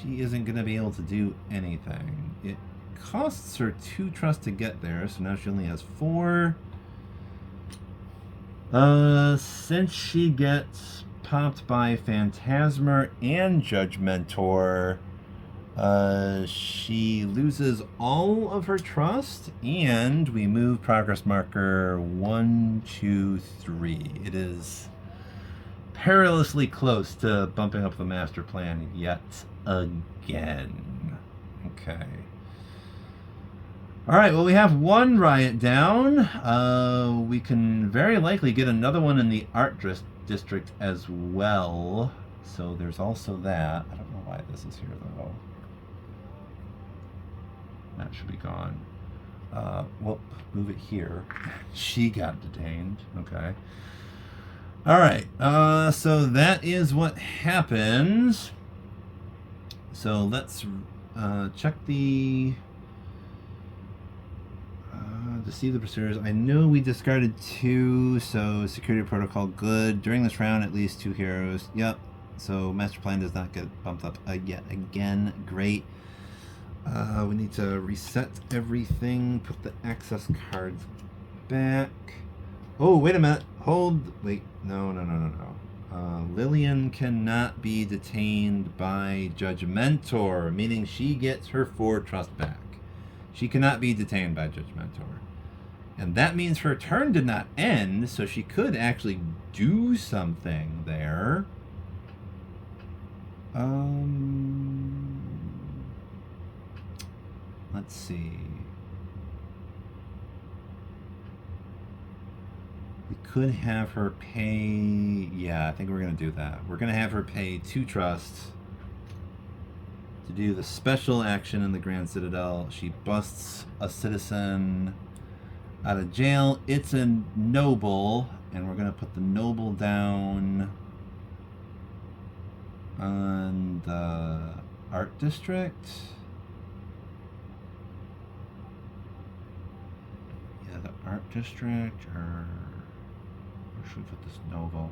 she isn't going to be able to do anything. It costs her 2 trust to get there, so now she only has 4. Since she gets popped by Phantasmer and Judgmentor, she loses all of her trust, and we move progress marker 1, 2, 3. It is perilously close to bumping up the master plan yet again. Okay. All right, well, we have 1 riot down. We can very likely get another one in the art district as well. So there's also that. I don't know why this is here, though. That should be gone. Well, move it here. She got detained. Okay. All right. So that is what happens. So let's check the... deceive the pursuers. I know we discarded 2, so security protocol good. During this round, at least 2 heroes. Yep. So master plan does not get bumped up yet again. Great. We need to reset everything. Put the access cards back. Oh, wait a minute. Hold. Wait. No. Lillian cannot be detained by Judgmentor, meaning she gets her 4 trust back. She cannot be detained by Judgmentor. And that means her turn did not end, so she could actually do something there. Let's see. We could have her pay... Yeah, I think we're going to do that. We're going to have her pay 2 trust to do the special action in the Grand Citadel. She busts a citizen out of jail. It's a noble, and we're going to put the noble down on the art district. Yeah, the art district, or where should we put this noble?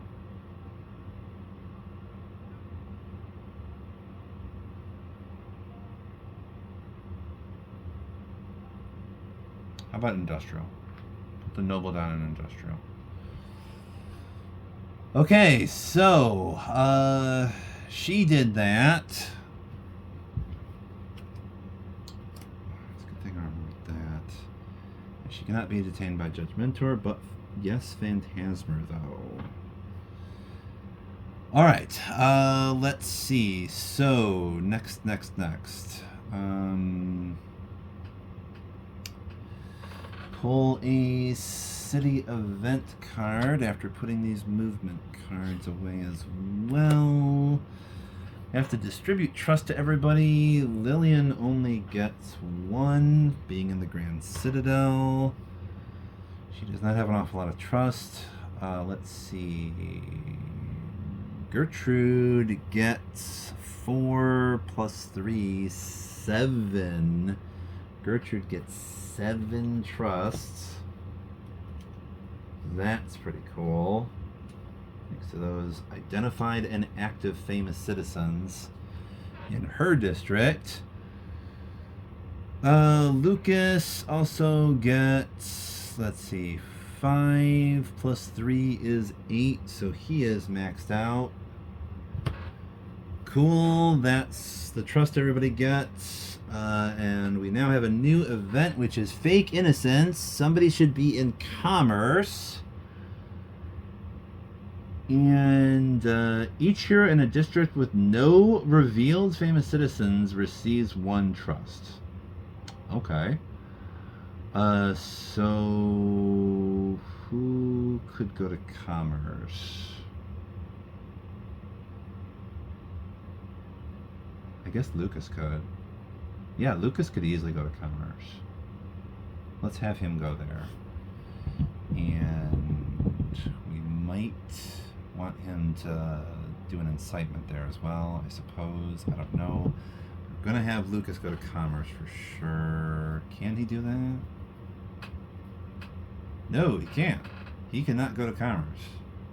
How about industrial? Put the noble down in industrial. Okay, so she did that. It's a good thing I remembered that. She cannot be detained by Judgmentor, but yes, Phantasmer though. All right, let's see. So next. Pull a city event card after putting these movement cards away as well. We have to distribute trust to everybody. Lillian only gets 1, being in the Grand Citadel. She does not have an awful lot of trust. Let's see. Gertrude gets 4 plus 3, 7. Gertrude gets 7 trusts. That's pretty cool. Thanks to those identified and active famous citizens in her district. Lucas also gets, let's see, 5 plus 3 is 8, so he is maxed out. Cool, that's the trust everybody gets. And we now have a new event, which is Fake Innocence. Somebody should be in commerce. And each hero in a district with no revealed famous citizens receives 1 trust. Okay. So who could go to commerce? I guess Lucas could. Yeah, Lucas could easily go to commerce. Let's have him go there. And we might want him to do an incitement there as well, I suppose. I don't know. We're going to have Lucas go to commerce for sure. Can he do that? No, he can't. He cannot go to commerce.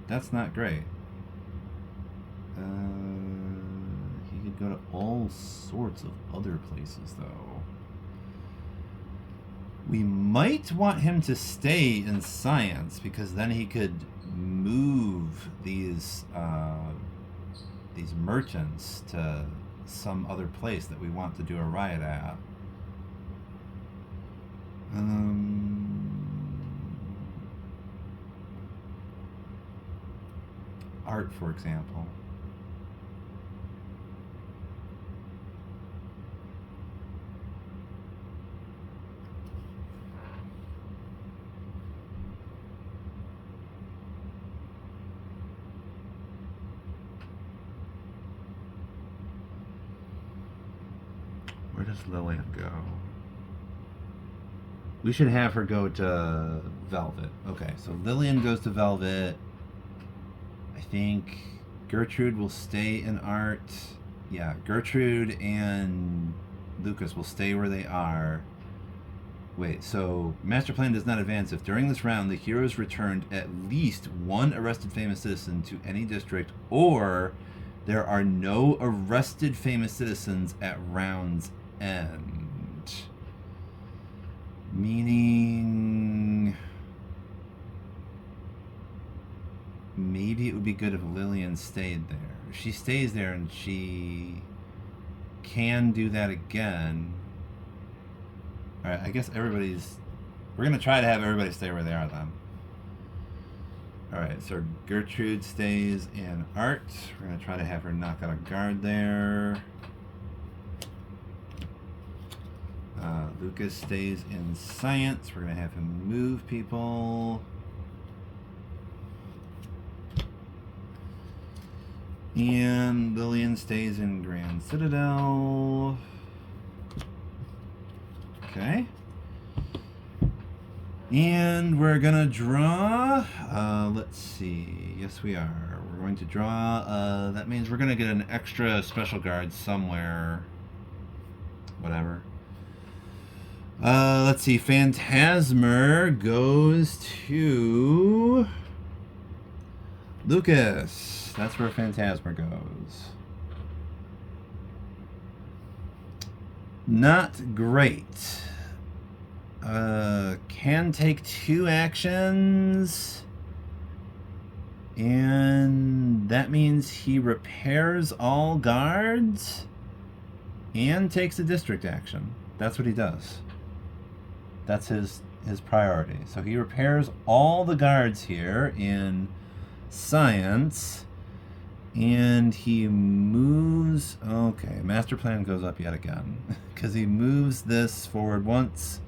That's not great. He could go to all sorts of other places, though. We might want him to stay in science, because then he could move these merchants to some other place that we want to do a riot at. Art, for example. Where does Lillian go? We should have her go to Velvet. Okay, so Lillian goes to Velvet. I think Gertrude will stay in art. Yeah, Gertrude and Lucas will stay where they are. Wait, so master plan does not advance if during this round the heroes returned at least one arrested famous citizen to any district, or there are no arrested famous citizens at round's end. Meaning, maybe it would be good if Lillian stayed there. If she stays there and she can do that again. Alright, I guess we're going to try to have everybody stay where they are then. Alright, so Gertrude stays in art. We're going to try to have her knock out a guard there. Lucas stays in science. We're going to have him move people. And Lillian stays in Grand Citadel. Okay. And we're going to draw. Let's see. Yes, we are. We're going to draw. That means we're going to get an extra special guard somewhere. Whatever. Let's see. Phantasmer goes to Lucas. That's where Phantasmer goes. Not great. Can take 2 actions. And that means he repairs all guards and takes a district action. That's what he does. That's his priority. So he repairs all the guards here in science, and he moves. Okay, master plan goes up yet again because he moves this forward once,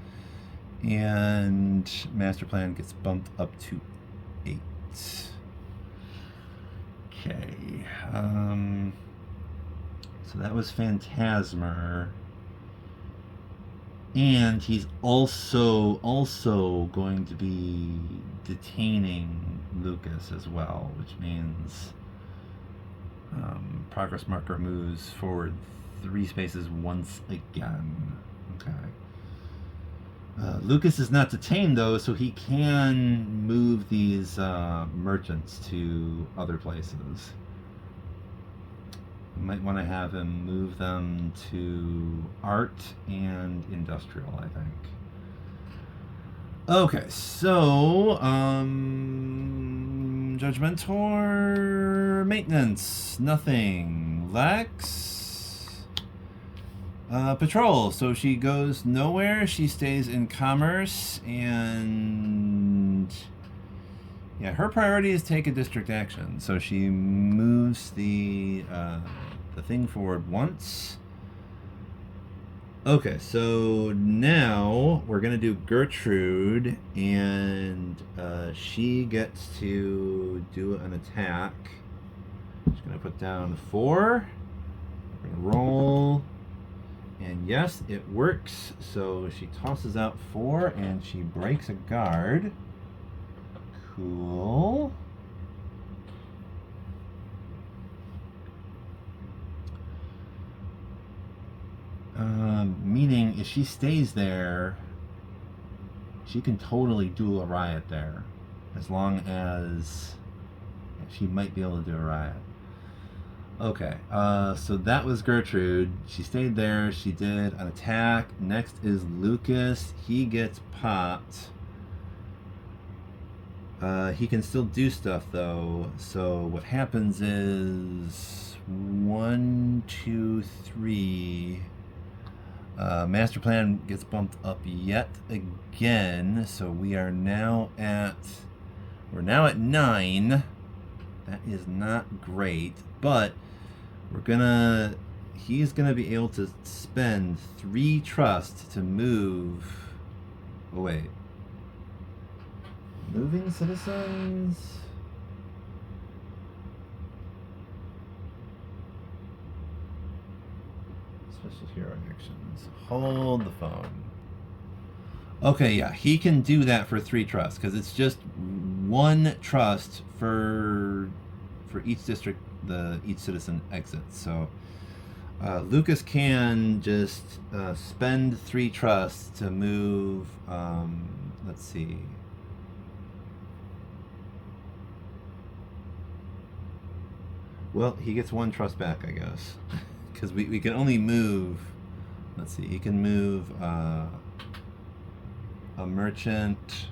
and master plan gets bumped up to 8. Okay. So that was Phantasmer. And he's also going to be detaining Lucas as well, which means progress marker moves forward 3 spaces once again. Okay. Lucas is not detained though, so he can move these merchants to other places. You might want to have him move them to art and industrial, I think. Okay, so Judgmentor, maintenance, nothing. Lex, patrol. So she goes nowhere. She stays in commerce, and yeah, her priority is take a district action. So she moves the thing forward once. Okay, so now we're gonna do Gertrude, and she gets to do an attack. She's gonna put down 4. We're gonna roll, and yes, it works. So she tosses out 4, and she breaks a guard. Cool. Meaning, if she stays there, she can totally do a riot there, as long as she might be able to do a riot. Okay, so that was Gertrude. She stayed there. She did an attack. Next is Lucas. He gets popped. He can still do stuff though. So what happens is 1, 2, 3. Master plan gets bumped up yet again. So we're now at 9. That is not great, but he's gonna be able to spend 3 trust to move. Oh wait. Moving citizens? Special hero actions. Hold the phone. Okay, yeah, he can do that for 3 trusts because it's just 1 trust for each district each citizen exits. So Lucas can just spend 3 trusts to move. Let's see. Well, he gets 1 trust back, I guess, because we can only move. Let's see. He can move a merchant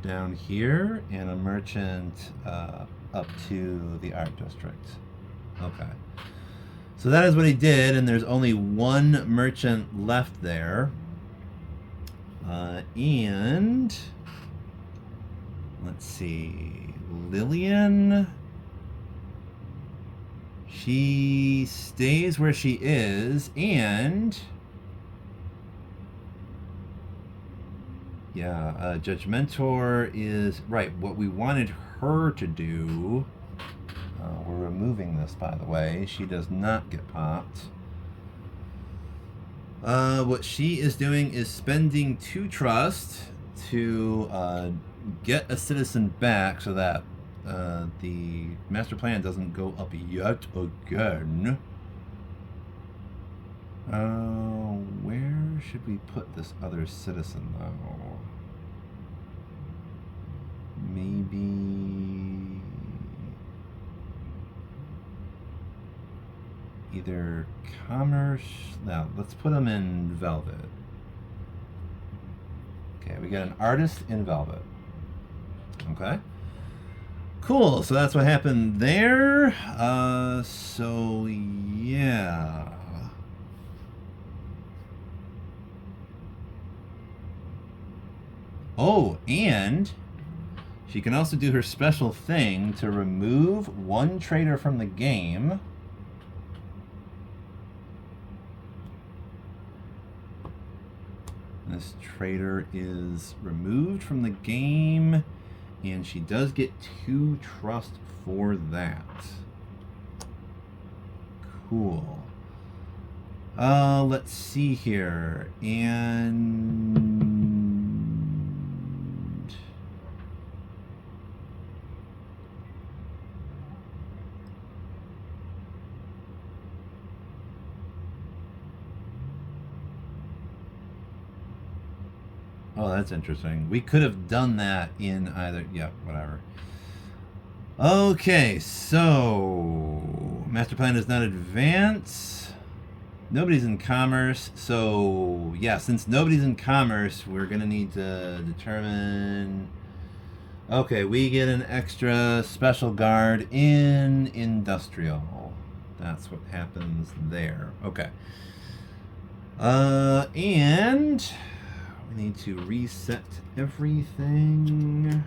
down here and a merchant up to the art district. Okay. So that is what he did, and there's only 1 merchant left there. And let's see. Lillian, she stays where she is, and yeah, Judgmentor is right. What we wanted her to do. We're removing this, by the way. She does not get popped. What she is doing is spending 2 trust to get a citizen back so that the master plan doesn't go up yet again. Where should we put this other citizen, though? Maybe either commerce. Now, let's put him in Velvet. Okay, we got an artist in Velvet. Okay. Cool, so that's what happened there. So, yeah. Oh, and she can also do her special thing to remove 1 trader from the game. This trader is removed from the game, and she does get 2 trust for that. Cool. Let's see here. And oh, that's interesting. We could have done that in either... Yeah, whatever. Okay, so... Master plan does not advance. Nobody's in commerce. So, yeah, since nobody's in commerce, we're going to need to determine... Okay, we get an extra special guard in industrial. That's what happens there. Okay. And... we need to reset everything.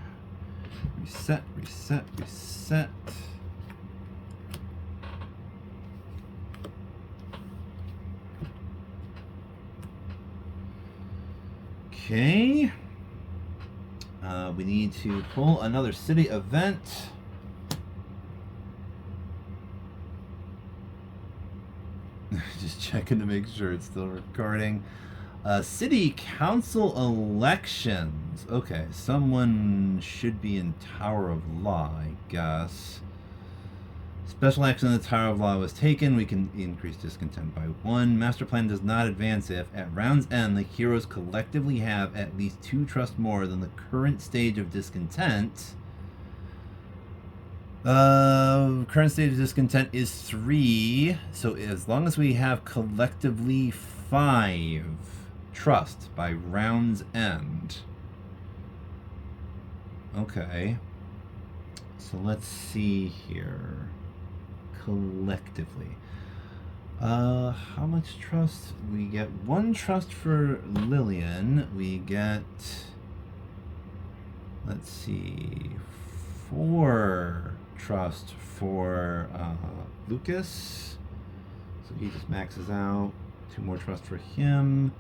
Reset, reset, reset. Okay. We need to pull another city event. Just checking to make sure it's still recording. City council elections. Okay, someone should be in Tower of Law, I guess. Special action in the Tower of Law was taken. We can increase discontent by 1. Master plan does not advance if, at round's end, the heroes collectively have at least 2 trust more than the current stage of discontent. Current state of discontent is 3. So as long as we have collectively 5 trust by round's end. Okay. So let's see here. Collectively. How much trust? We get 1 trust for Lillian. We get, let's see, 4 trust for Lucas. So he just maxes out. 2 more trust for him.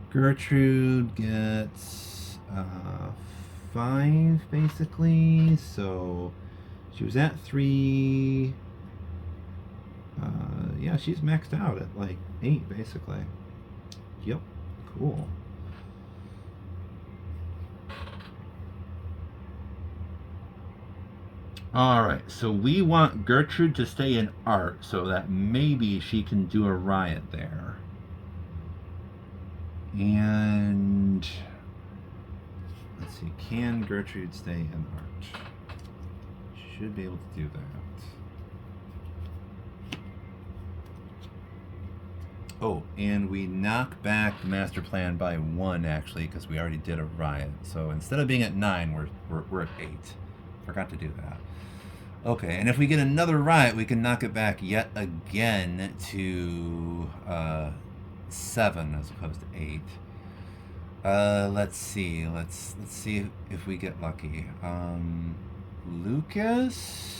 Gertrude gets 5 basically. So she was at 3. Yeah, she's maxed out at like 8 basically. Yep, cool. Alright, so we want Gertrude to stay in art so that maybe she can do a riot there. And let's see, can Gertrude stay in art? She should be able to do that. Oh, and we knock back the master plan by 1 actually, because we already did a riot. So instead of being at 9, we're at 8. Forgot to do that. Okay, and if we get another riot, we can knock it back yet again to 7 as opposed to 8. Let's see. Let's see if we get lucky. Lucas.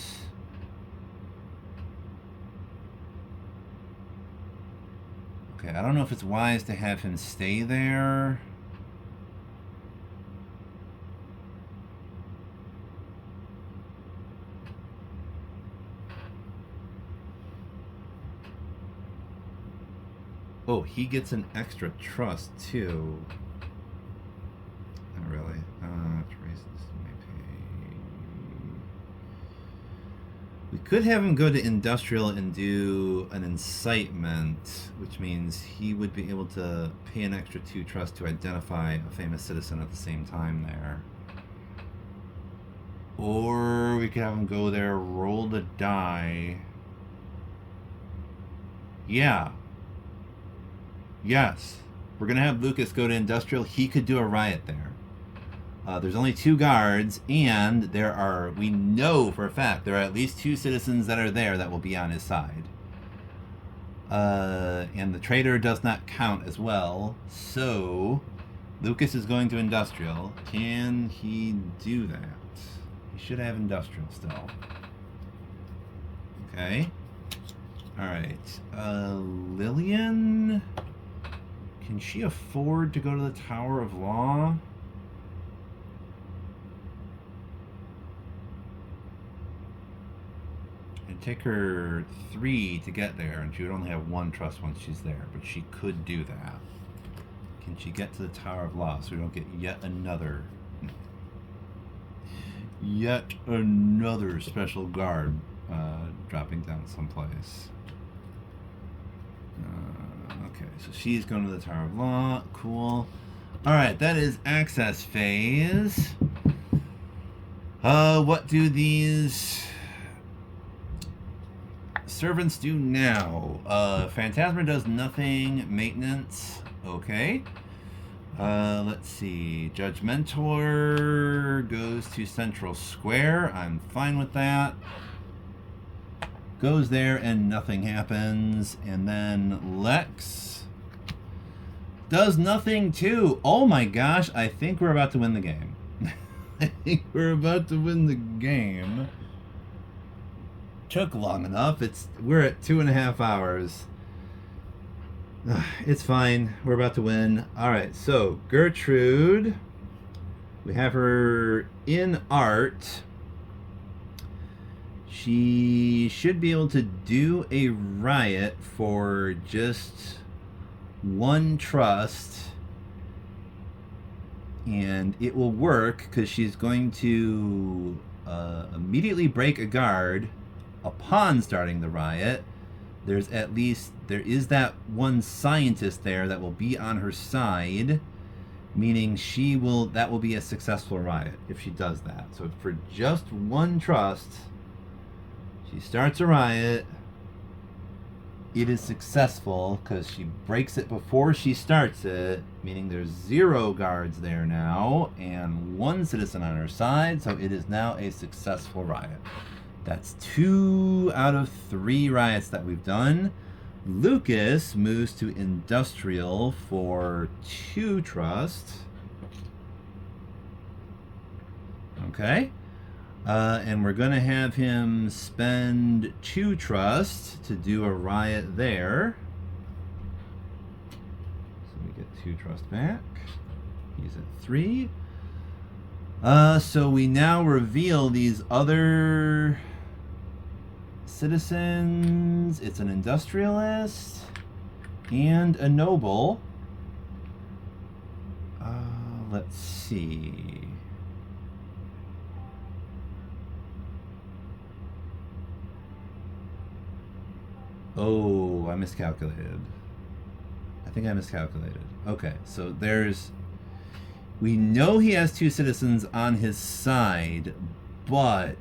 Okay, I don't know if it's wise to have him stay there. Oh, he gets an extra trust too. Not really. We could have him go to industrial and do an incitement, which means he would be able to pay an extra 2 trust to identify a famous citizen at the same time there. Or we could have him go there, roll the die. Yeah. Yes. We're going to have Lucas go to industrial. He could do a riot there. There's only 2 guards, and we know for a fact there are at least 2 citizens that are there that will be on his side. And the trader does not count as well, so Lucas is going to industrial. Can he do that? He should have industrial still. Okay. Alright. Lillian? Can she afford to go to the Tower of Law? It'd take her 3 to get there, and she would only have 1 trust once she's there, but she could do that. Can she get to the Tower of Law so we don't get yet another special guard dropping down someplace? Okay, so she's going to the Tower of Law. Cool. Alright, that is access phase. What do these servants do now? Phantasma does nothing. Maintenance. Okay. Let's see. Judge Mentor goes to Central Square. I'm fine with that. Goes there and nothing happens. And then Lex does nothing too. Oh my gosh, I think we're about to win the game. I think we're about to win the game. Took long enough. We're at 2.5 hours. It's fine. We're about to win. Alright, so Gertrude. We have her in art. She should be able to do a riot for just 1 trust. And it will work because she's going to immediately break a guard upon starting the riot. There is that 1 scientist there that will be on her side, meaning that will be a successful riot if she does that. So for just 1 trust, She starts a riot. It is successful because she breaks it before she starts it, meaning there's 0 guards there now and 1 citizen on her side, so it is now a successful riot. That's 2 out of 3 riots that we've done. Lucas moves to industrial for 2 trust. Okay. And we're going to have him spend 2 trust to do a riot there. So we get 2 trust back. He's at 3. So we now reveal these other citizens. It's an industrialist and a noble. Let's see. Oh, I miscalculated. I think I miscalculated. Okay, so we know he has 2 citizens on his side, but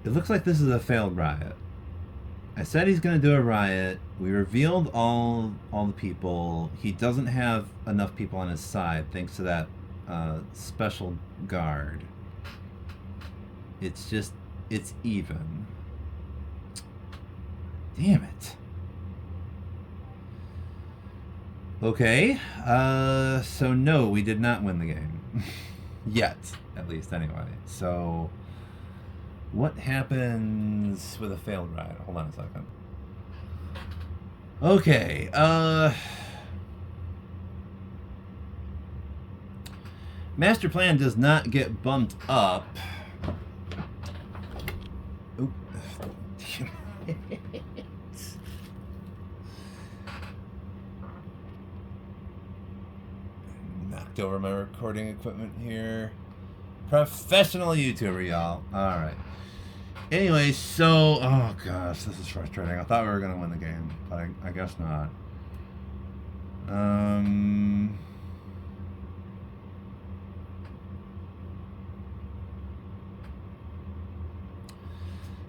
it looks like this is a failed riot. I said he's going to do a riot. We revealed all the people. He doesn't have enough people on his side thanks to that special guard. It's even. Damn it. Okay, so no, we did not win the game. Yet, at least, anyway. So, what happens with a failed riot? Hold on a second. Okay, master plan does not get bumped up. Oop. Knocked over my recording equipment here. Professional YouTuber, y'all. Alright. Anyway, so... Oh, gosh, this is frustrating. I thought we were going to win the game, but I guess not.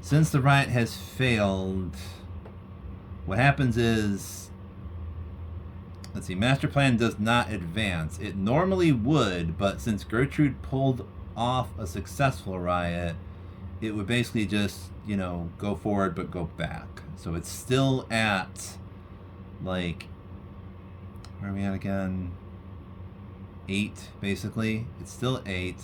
Since the riot has failed, what happens is... Let's see, master plan does not advance. It normally would, but since Gertrude pulled off a successful riot, it would basically just, go forward but go back. So it's still at, like, where are we at again? 8, basically. It's still 8.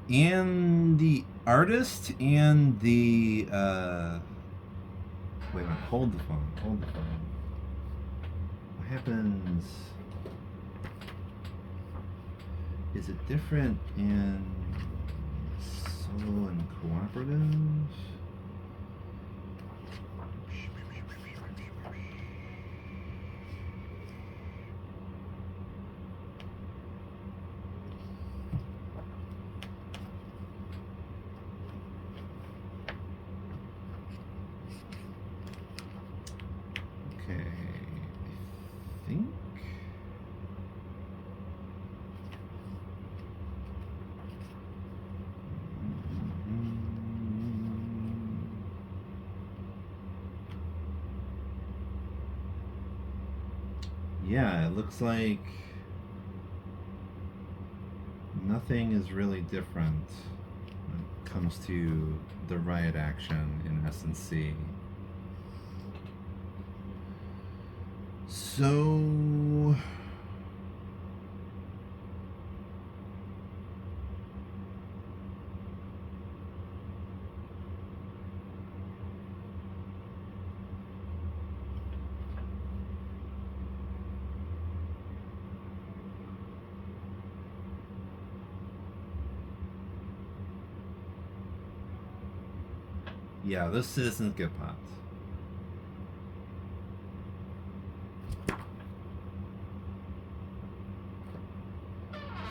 And the artist and the wait a minute, hold the phone. What happens? Is it different in solo and cooperative? Yeah, it looks like nothing is really different when it comes to the riot action in S&C. So... yeah, those citizens get popped.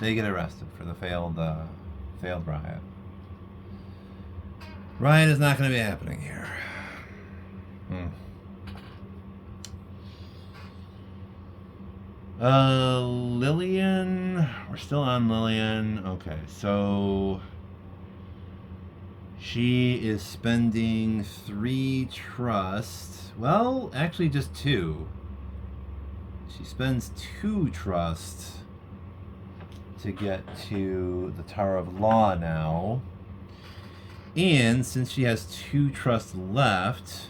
They get arrested for the failed riot. Riot is not going to be happening here. Lillian. We're still on Lillian. Okay, so she is spending 3 trust. Well, actually, just 2. She spends 2 trust to get to the Tower of Law now. And since she has 2 trust left,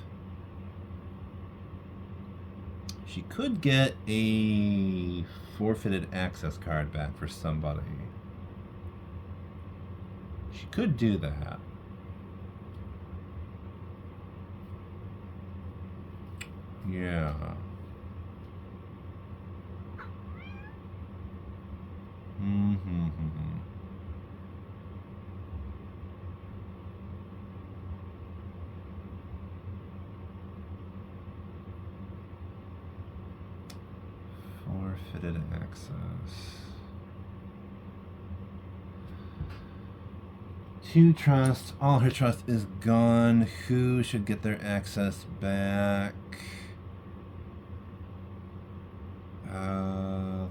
she could get a forfeited access card back for somebody. She could do that. Yeah. Mm-hmm. Forfeited access. 2 trust. All her trust is gone. Who should get their access back?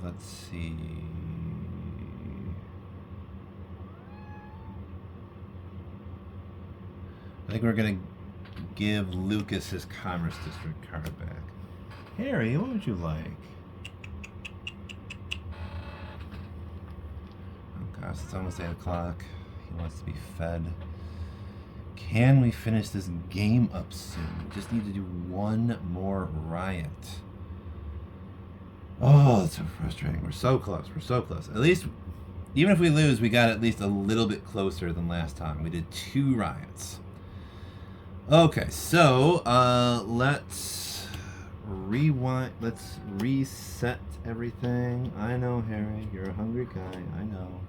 Let's see. I think we're gonna give Lucas his Commerce District card back. Harry, what would you like? Oh gosh, it's almost 8 o'clock. He wants to be fed. Can we finish this game up soon? We just need to do 1 more riot. Oh, it's so frustrating. We're so close. We're so close. At least, even if we lose, we got at least a little bit closer than last time. We did 2 riots. Okay, so let's rewind. Let's reset everything. I know, Harry. You're a hungry guy. I know.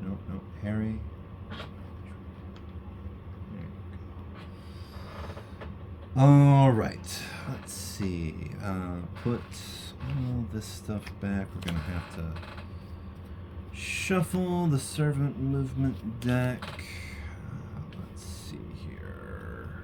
No, Harry. All right. Let's see. Put all this stuff back. We're gonna have to shuffle the servant movement deck. Let's see here.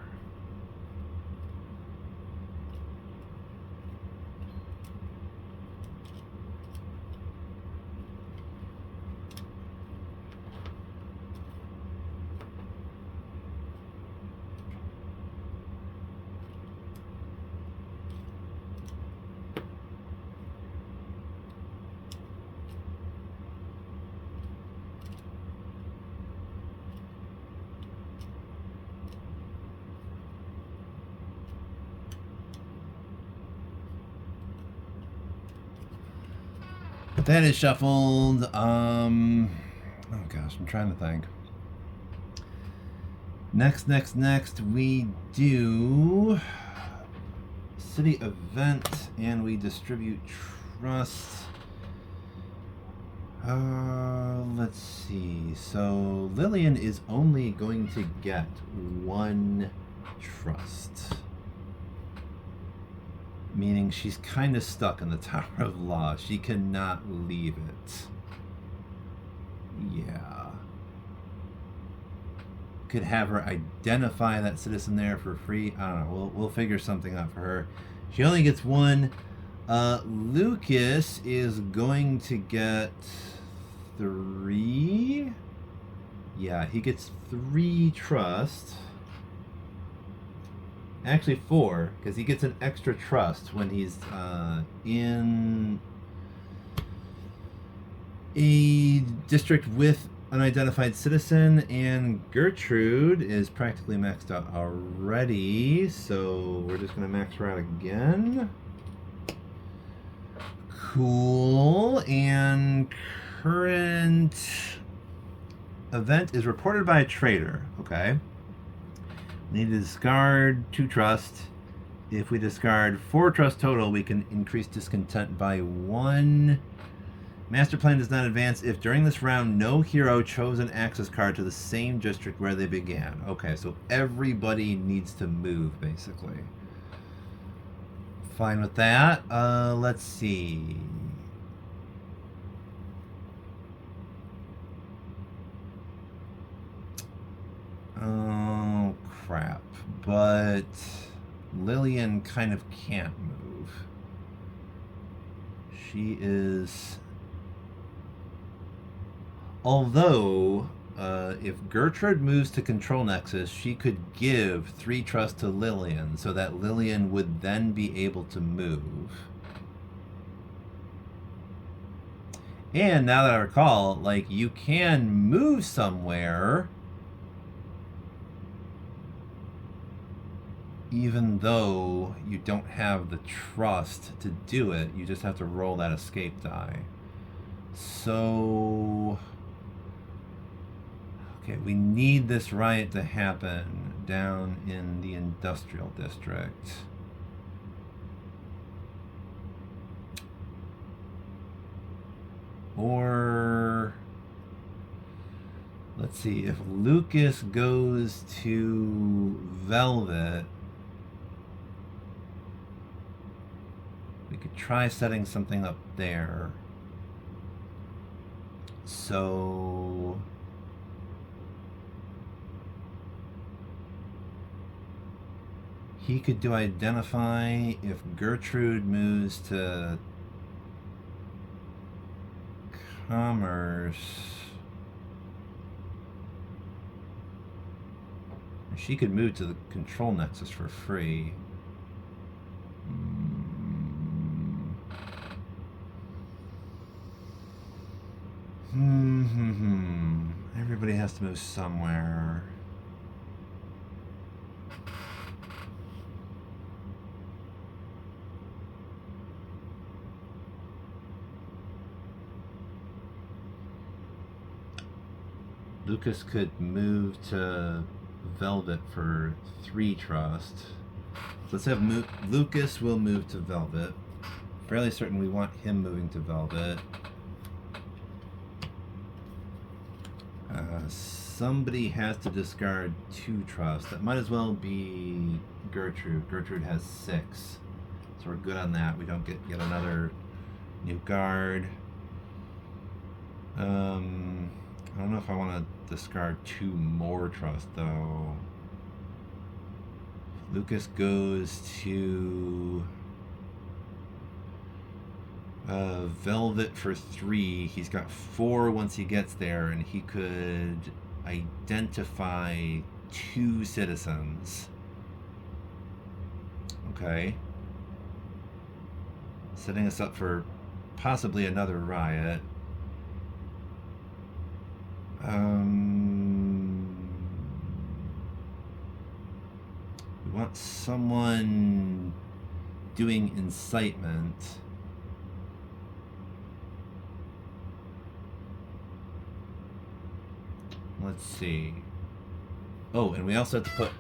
That is shuffled. Oh gosh, I'm trying to think. Next, we do city event and we distribute trust. Let's see. So Lillian is only going to get 1 trust. Meaning she's kind of stuck in the Tower of Law. She cannot leave it. Yeah. Could have her identify that citizen there for free. I don't know. We'll figure something out for her. She only gets 1. Lucas is going to get 3. Yeah, he gets 3 trust. Actually 4, because he gets an extra trust when he's in a district with an identified citizen, and Gertrude is practically maxed out already, so we're just going to max her out again. Cool. And current event is reported by a trader. Okay. We need to discard 2 trust. If we discard 4 trust total, we can increase discontent by 1. Master plan does not advance if during this round no hero chose an access card to the same district where they began. Okay, so everybody needs to move, basically. Fine with that. Let's see. Oh, crap. But Lillian kind of can't move. She is... Although, if Gertrude moves to Control Nexus, she could give 3 trust to Lillian, so that Lillian would then be able to move. And now that I recall, like, you can move somewhere even though you don't have the trust to do it. You just have to roll that escape die. So... okay, we need this riot to happen down in the industrial district. Or... let's see, if Lucas goes to Velvet, we could try setting something up there. So... he could do identify if Gertrude moves to Commerce. She could move to the Control Nexus for free. Everybody has to move somewhere. Lucas could move to Velvet for 3 trust. So let's have Lucas will move to Velvet. Fairly certain we want him moving to Velvet. Somebody has to discard 2 trust. That might as well be Gertrude. Gertrude has 6. So we're good on that. We don't get yet another new guard. I don't know if I want to discard 2 more trust, though. Lucas goes to Velvet for 3. He's got 4 once he gets there, and he could identify 2 citizens. Okay. Setting us up for possibly another riot. We want someone doing incitement. Let's see. Oh, and we also have to put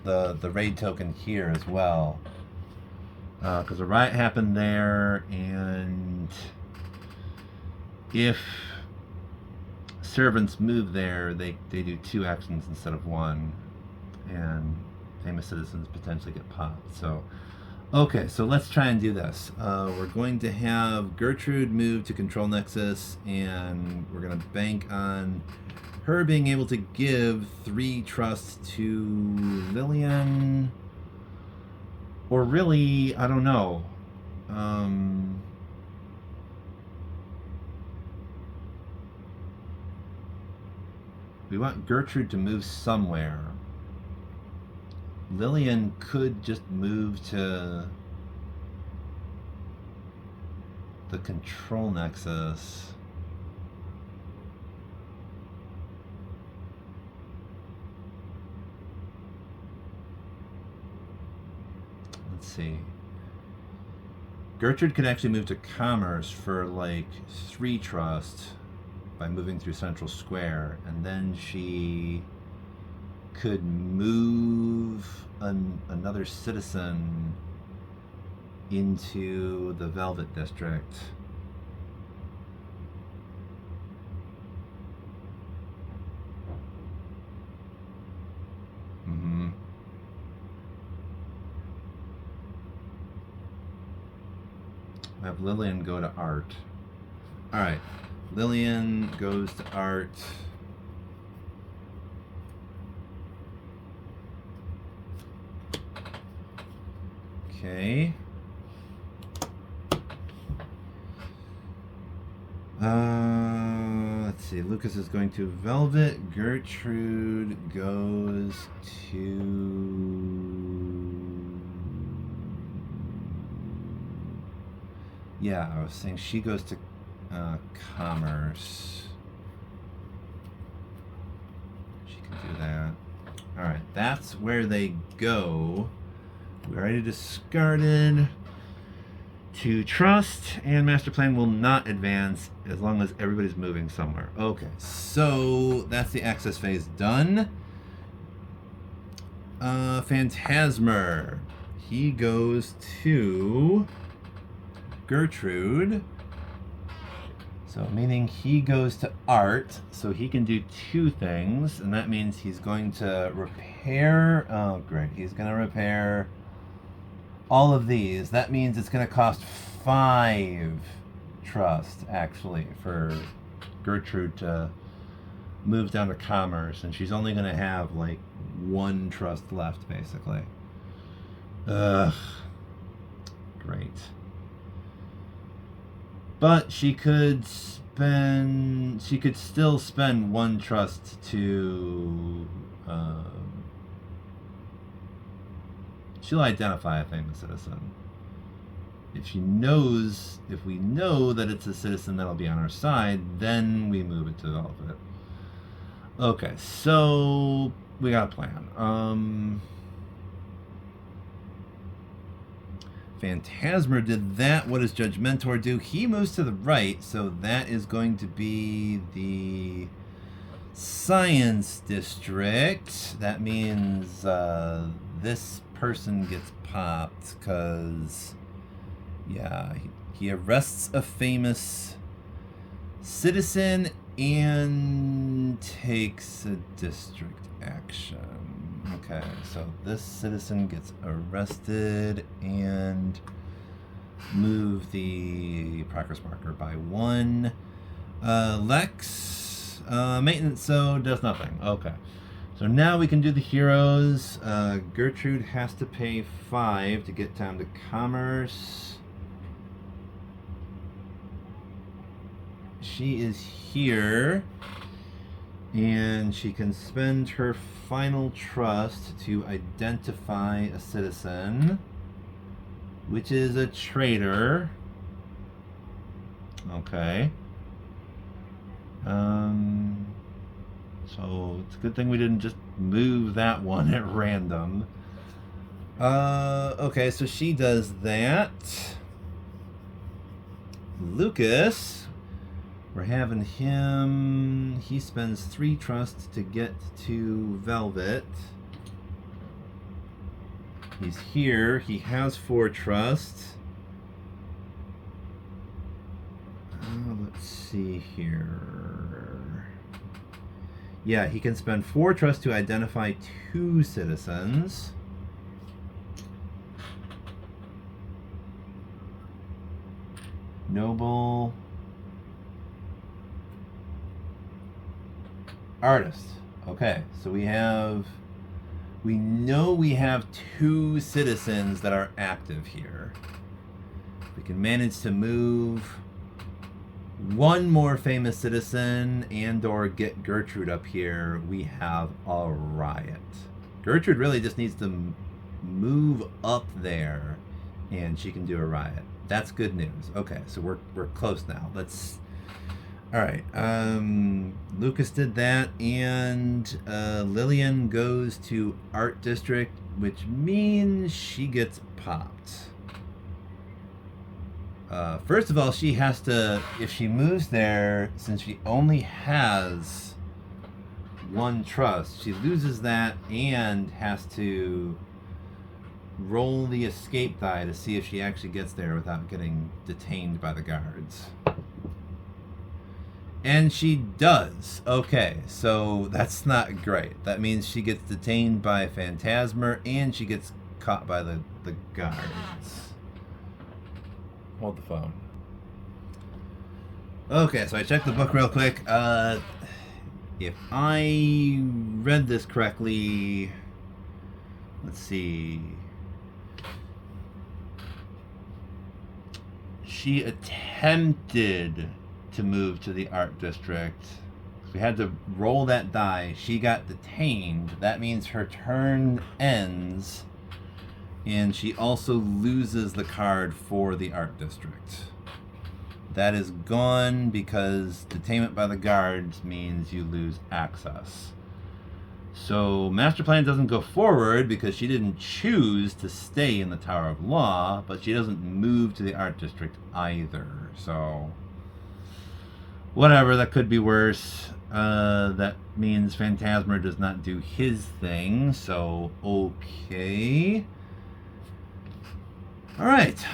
the raid token here as well. Because a riot happened there, and if servants move there, they do 2 actions instead of 1, and famous citizens potentially get popped. So, okay, so let's try and do this. We're going to have Gertrude move to Control Nexus, and we're going to bank on her being able to give 3 trust to Lillian. Or really, I don't know. We want Gertrude to move somewhere. Lillian could just move to the Control Nexus. Let's see. Gertrude could actually move to Commerce for like 3 trust by moving through Central Square, and then she could move another citizen into the Velvet District. Have Lillian go to Art. Alright, Lillian goes to Art. Okay. Let's see. Lucas is going to Velvet. Gertrude goes to... Yeah, I was saying she goes to Commerce. She can do that. Alright, that's where they go. We already discarded to Trust, and Master Plan will not advance as long as everybody's moving somewhere. Okay, so that's the access phase done. Phantasmer. He goes to Gertrude. So meaning he goes to Art, so he can do two things, and that means he's going to repair... Oh, great. He's going to repair all of these. That means it's going to cost 5 trust, actually, for Gertrude to move down to Commerce, and she's only going to have, like, 1 trust left, basically. Ugh. Great. But she could still spend 1 trust to... she'll identify a famous citizen. If we know that it's a citizen that'll be on our side, then we move it to Velvet. Okay, so we got a plan. Phantasmer did that. What does Judge Mentor do? He moves to the right, so that is going to be the Science District. That means this person gets popped because, yeah, he arrests a famous citizen and takes a district action. Okay, so this citizen gets arrested and move the progress marker by 1. Lex, maintenance, so does nothing. Okay. So now we can do the heroes. Gertrude has to pay 5 to get down to Commerce. She is here, and she can spend her final trust to identify a citizen, which is a traitor. Okay. So it's a good thing we didn't just move that one at random. Okay, so she does that. Lucas, we're having him... He spends 3 trust to get to Velvet. He's here. He has 4 trust. Let's see here. Yeah, he can spend 4 trust to identify 2 citizens. Noble. Artist. Okay, so we know we have 2 citizens that are active here. We can manage to move 1 more famous citizen and or get Gertrude up here. We have a riot. Gertrude really just needs to move up there and she can do a riot. That's good news. Okay, so we're close now. Let's... Alright, Lucas did that, and Lillian goes to Art District, which means she gets popped. First of all, she has to, if she moves there, since she only has 1 trust, she loses that and has to roll the escape die to see if she actually gets there without getting detained by the guards. And she does. Okay, so that's not great. That means she gets detained by Phantasmer and she gets caught by the guards. Hold the phone. Okay, so I checked the book real quick. If I read this correctly, let's see. she attempted to move to the art district. We had to roll that die. She got detained. That means her turn ends, and she also loses the card for the art district. That is gone because detainment by the guards means you lose access. So Master Plan doesn't go forward because she didn't choose to stay in the Tower of Law, but she doesn't move to the art district either. So whatever, that could be worse. That means Phantasmer does not do his thing, so okay. Alright,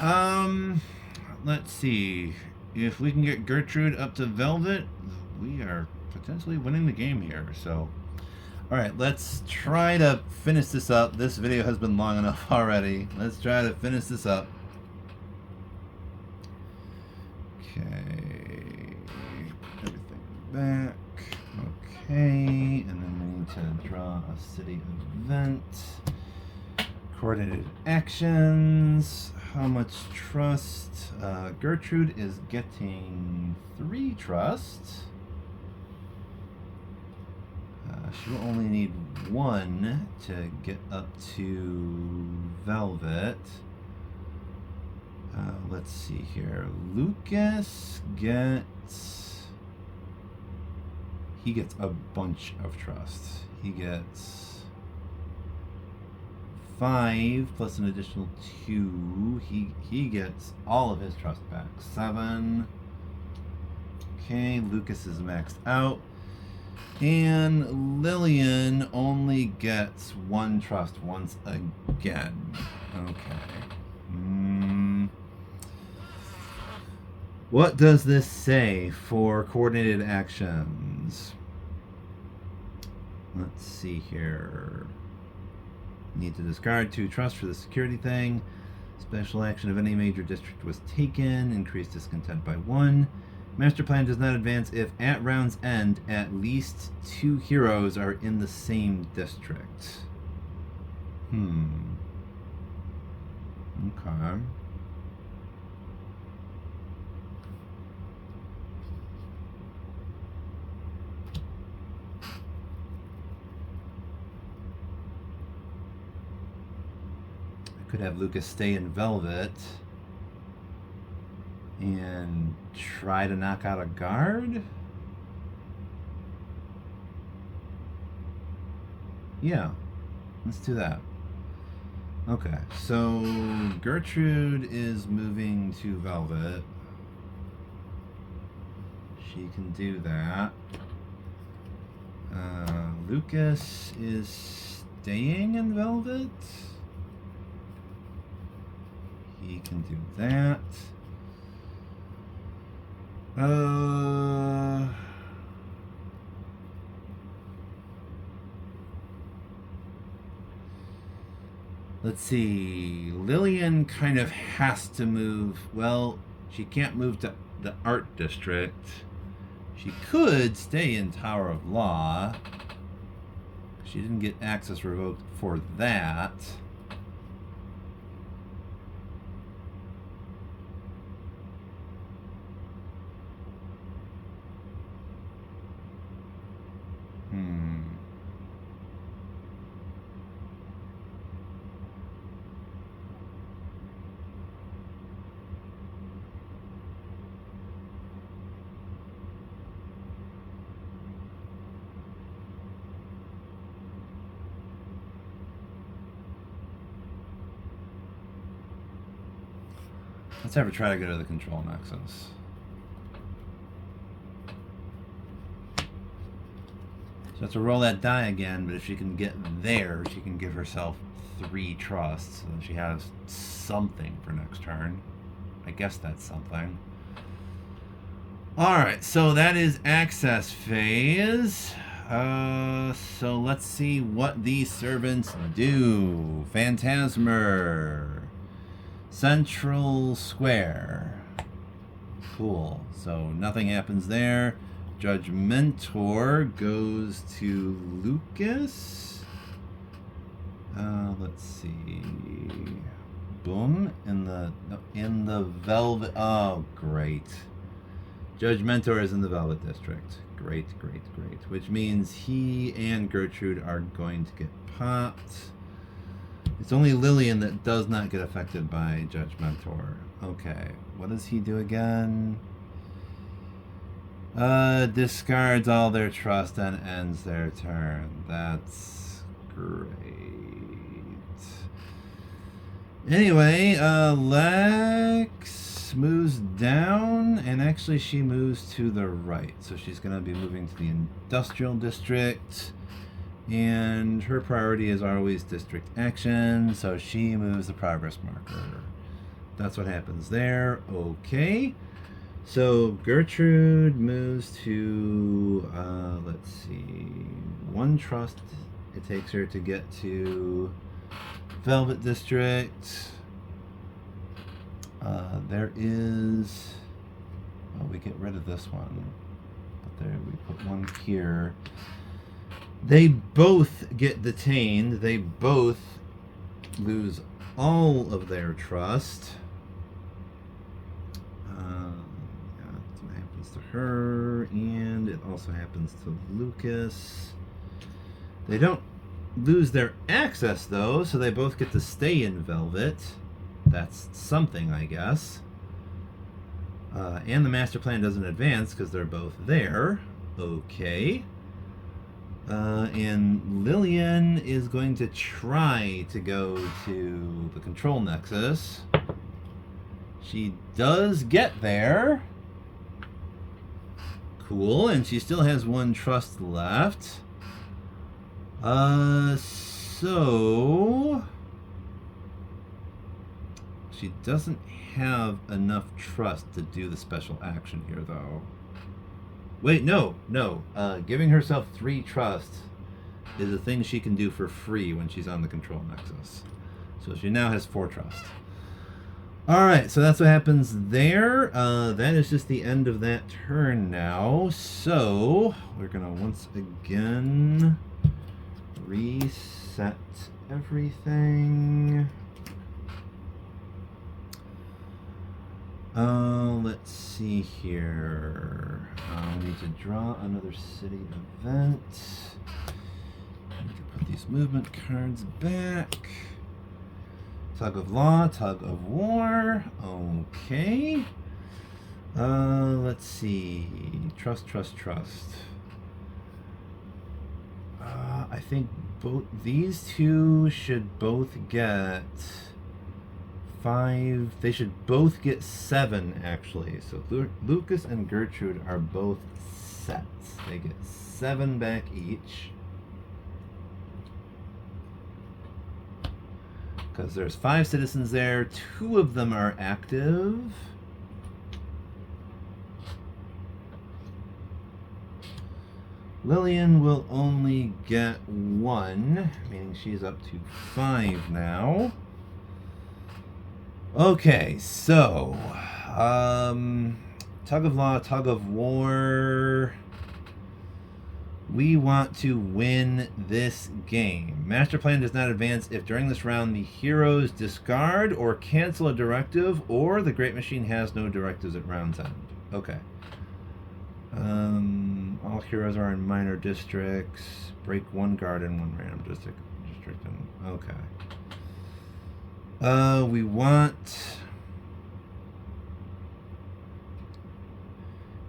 let's see. If we can get Gertrude up to Velvet, we are potentially winning the game here. So, alright, let's try to finish this up. This video has been long enough already. Let's try to finish this up. Okay, everything back. Okay, and then we need to draw a city event. Coordinated actions. How much trust? Gertrude is getting 3 trust. She will only need 1 to get up to Velvet. Let's see here. Lucas gets... He gets a bunch of trust. He gets 5 plus an additional 2. He gets all of his trust back. 7. Okay, Lucas is maxed out. And Lillian only gets 1 trust once again. Okay. What does this say for coordinated actions? Let's see here. Need to discard 2 trust for the security thing. Special action of any major district was taken. Increase discontent by 1. Master Plan does not advance if at round's end at least 2 heroes are in the same district. Okay. Could have Lucas stay in Velvet and try to knock out a guard. Yeah, let's do that. Okay, so Gertrude is moving to Velvet. She can do that. Lucas is staying in Velvet. He can do that. Let's see. Lillian kind of has to move. Well, she can't move to the art district. She could stay in Tower of Law. She didn't get access revoked for that. Let's have her try to go to the control nexus. So have to roll that die again, but if she can get there, she can give herself 3 trusts, so that she has something for next turn. I guess that's something. Alright, so that is access phase. So let's see what these servants do. Phantasmer. Central Square. Cool. So nothing happens there. Judgmentor goes to Lucas. Let's see. Boom. In the Velvet. Oh, great. Judge Mentor is in the Velvet District. Great. Which means he and Gertrude are going to get popped. It's only Lillian that does not get affected by Judge Mentor. Okay. What does he do again? Discards all their trust and ends their turn. That's great. Anyway, Lex moves down, and actually she moves to the right. So she's going to be moving to the Industrial District, and her priority is always district action, so she moves the progress marker. That's what happens there. Okay. So Gertrude moves to, let's see, 1 trust. It takes her to get to Velvet District. There is, well, we get rid of this one, but there we put 1 here. They both get detained. They both lose all of their trust. That's what happens to her, and it also happens to Lucas. They don't lose their access, though, so they both get to stay in Velvet. That's something, I guess. And the master plan doesn't advance because they're both there. Okay. And Lillian is going to try to go to the control nexus. She does get there. Cool, and she still has 1 trust left. So she doesn't have enough trust to do the special action here, though. Wait, no. Giving herself 3 trust is a thing she can do for free when she's on the control nexus. So she now has 4 trust. Alright, so that's what happens there. That is just the end of that turn now. So we're going to once again reset everything. Let's see here. We need to draw another city event. I need to put these movement cards back. Tug of law, tug of war. Okay. Let's see. Trust. I think both these two should both get 5. They should both get 7, actually. So Lucas and Gertrude are both set. They get 7 back each. Because there's 5 citizens there. 2 of them are active. Lillian will only get 1, meaning she's up to 5 now. Okay, so tug of law, tug of war. We want to win this game. Master plan does not advance if during this round the heroes discard or cancel a directive, or the Great Machine has no directives at round's end. Okay. All heroes are in minor districts. Break 1 guard in 1 random district. Okay. We want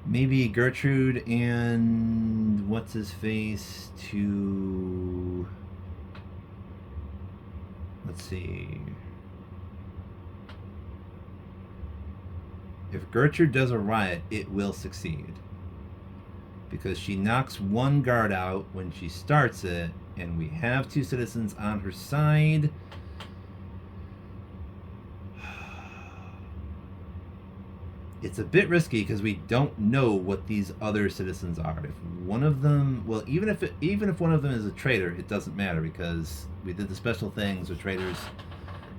maybe Gertrude and what's his face to, let's see. If Gertrude does a riot, it will succeed. Because she knocks 1 guard out when she starts it, and we have 2 citizens on her side. It's a bit risky because we don't know what these other citizens are. If one of them, well, even if one of them is a traitor, it doesn't matter because we did the special things where traitors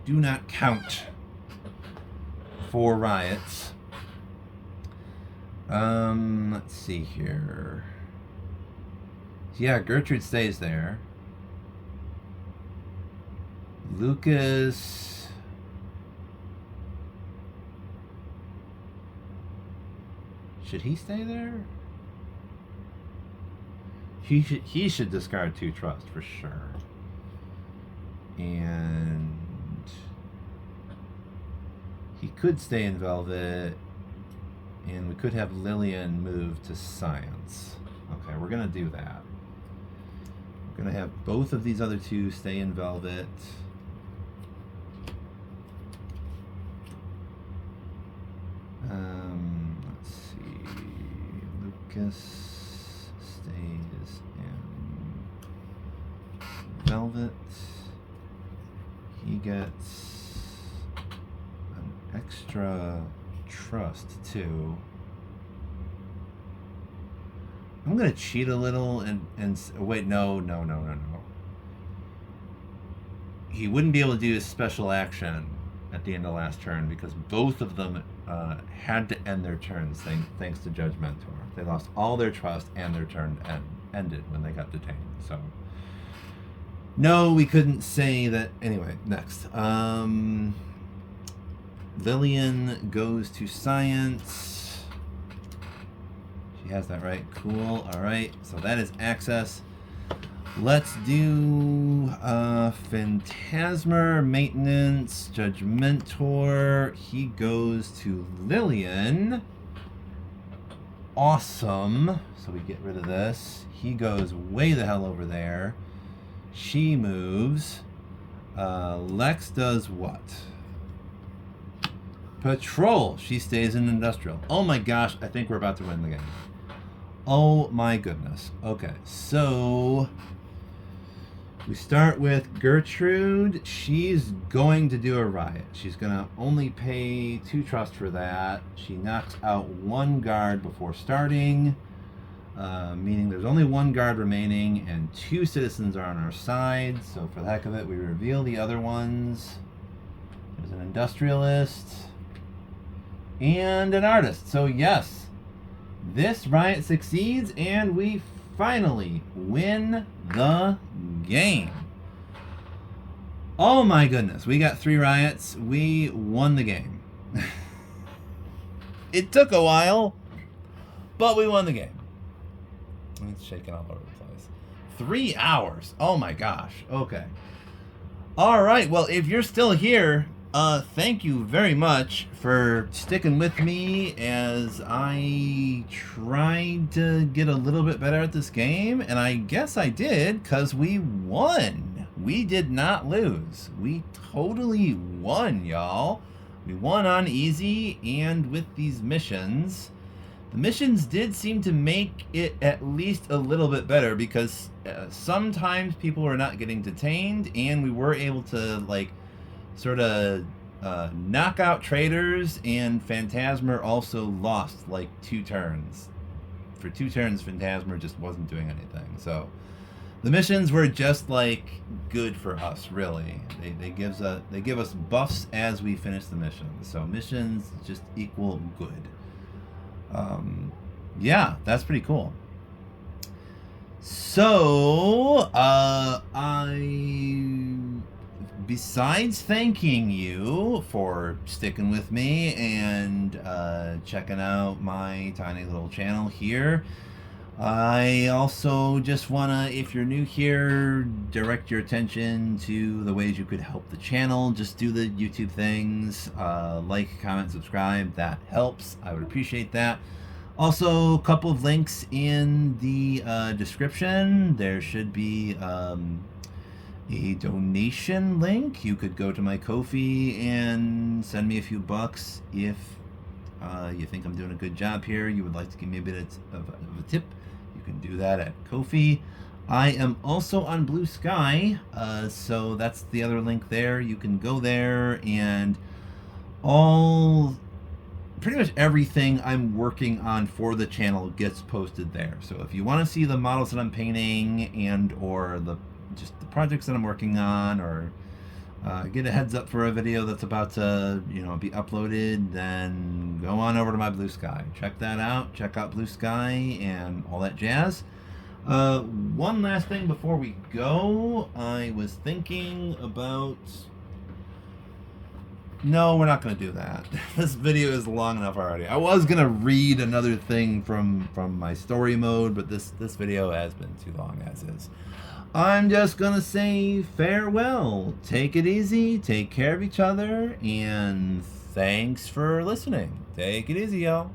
do not count for riots. Let's see here. Yeah, Gertrude stays there. Lucas Should he stay there? He should discard 2 trust for sure. And he could stay in Velvet, and we could have Lillian move to Science. Okay, we're gonna do that. We're gonna have both of these other 2 stay in Velvet. Let's see. Lucas stays in Velvet. He gets an extra trust too. I'm gonna cheat a little and wait, no. He wouldn't be able to do his special action at the end of last turn because both of them had to end their turns thanks to Judge Mentor. They lost all their trust and their turn ended when they got detained. So no, we couldn't say that. Anyway, next. Lillian goes to Science. She has that right. Cool. All right. So that is access. Let's do Phantasmer, Maintenance, Judge Mentor. He goes to Lillian. Awesome. So we get rid of this. He goes way the hell over there. She moves. Lex does what? Patrol. She stays in Industrial. Oh my gosh, I think we're about to win the game. Oh my goodness. Okay, so we start with Gertrude. She's going to do a riot. She's going to only pay 2 trust for that. She knocks out 1 guard before starting, meaning there's only 1 guard remaining and 2 citizens are on our side. So for the heck of it, we reveal the other ones. There's an industrialist and an artist. So yes, this riot succeeds and we finally win the game. Oh my goodness, we got 3 riots. We won the game. It took a while, but we won the game. It's shaking all over the place. 3 hours. Oh my gosh. Okay. All right. Well, if you're still here, thank you very much for sticking with me as I tried to get a little bit better at this game, and I guess I did because we won. We did not lose. We totally won, y'all. We won on easy and with these missions. The missions did seem to make it at least a little bit better because sometimes people were not getting detained, and we were able to like sort of knock out traitors, and Phantasmer also lost like 2 turns. For 2 turns, Phantasmer just wasn't doing anything. So the missions were just like good for us, really. They give us buffs as we finish the missions. So missions just equal good. Yeah, that's pretty cool. So besides thanking you for sticking with me and checking out my tiny little channel here, I also just want to, if you're new here, direct your attention to the ways you could help the channel. Just do the YouTube things, like, comment, subscribe. That helps. I would appreciate that. Also, a couple of links in the description. There should be a donation link. You could go to my Ko-fi and send me a few bucks if you think I'm doing a good job here. You would like to give me a bit of a tip. You can do that at Ko-fi. I am also on Blue Sky, so that's the other link there. You can go there, and pretty much everything I'm working on for the channel gets posted there. So if you want to see the models that I'm painting and or just the projects that I'm working on, or get a heads up for a video that's about to be uploaded, then go on over to my Blue Sky. Check that out. Check out Blue Sky and all that jazz. One last thing before we go. I was thinking about No, we're not going to do that. This video is long enough already. I was going to read another thing from my story mode, but this video has been too long as is. I'm just going to say farewell. Take it easy, take care of each other, and thanks for listening. Take it easy, y'all.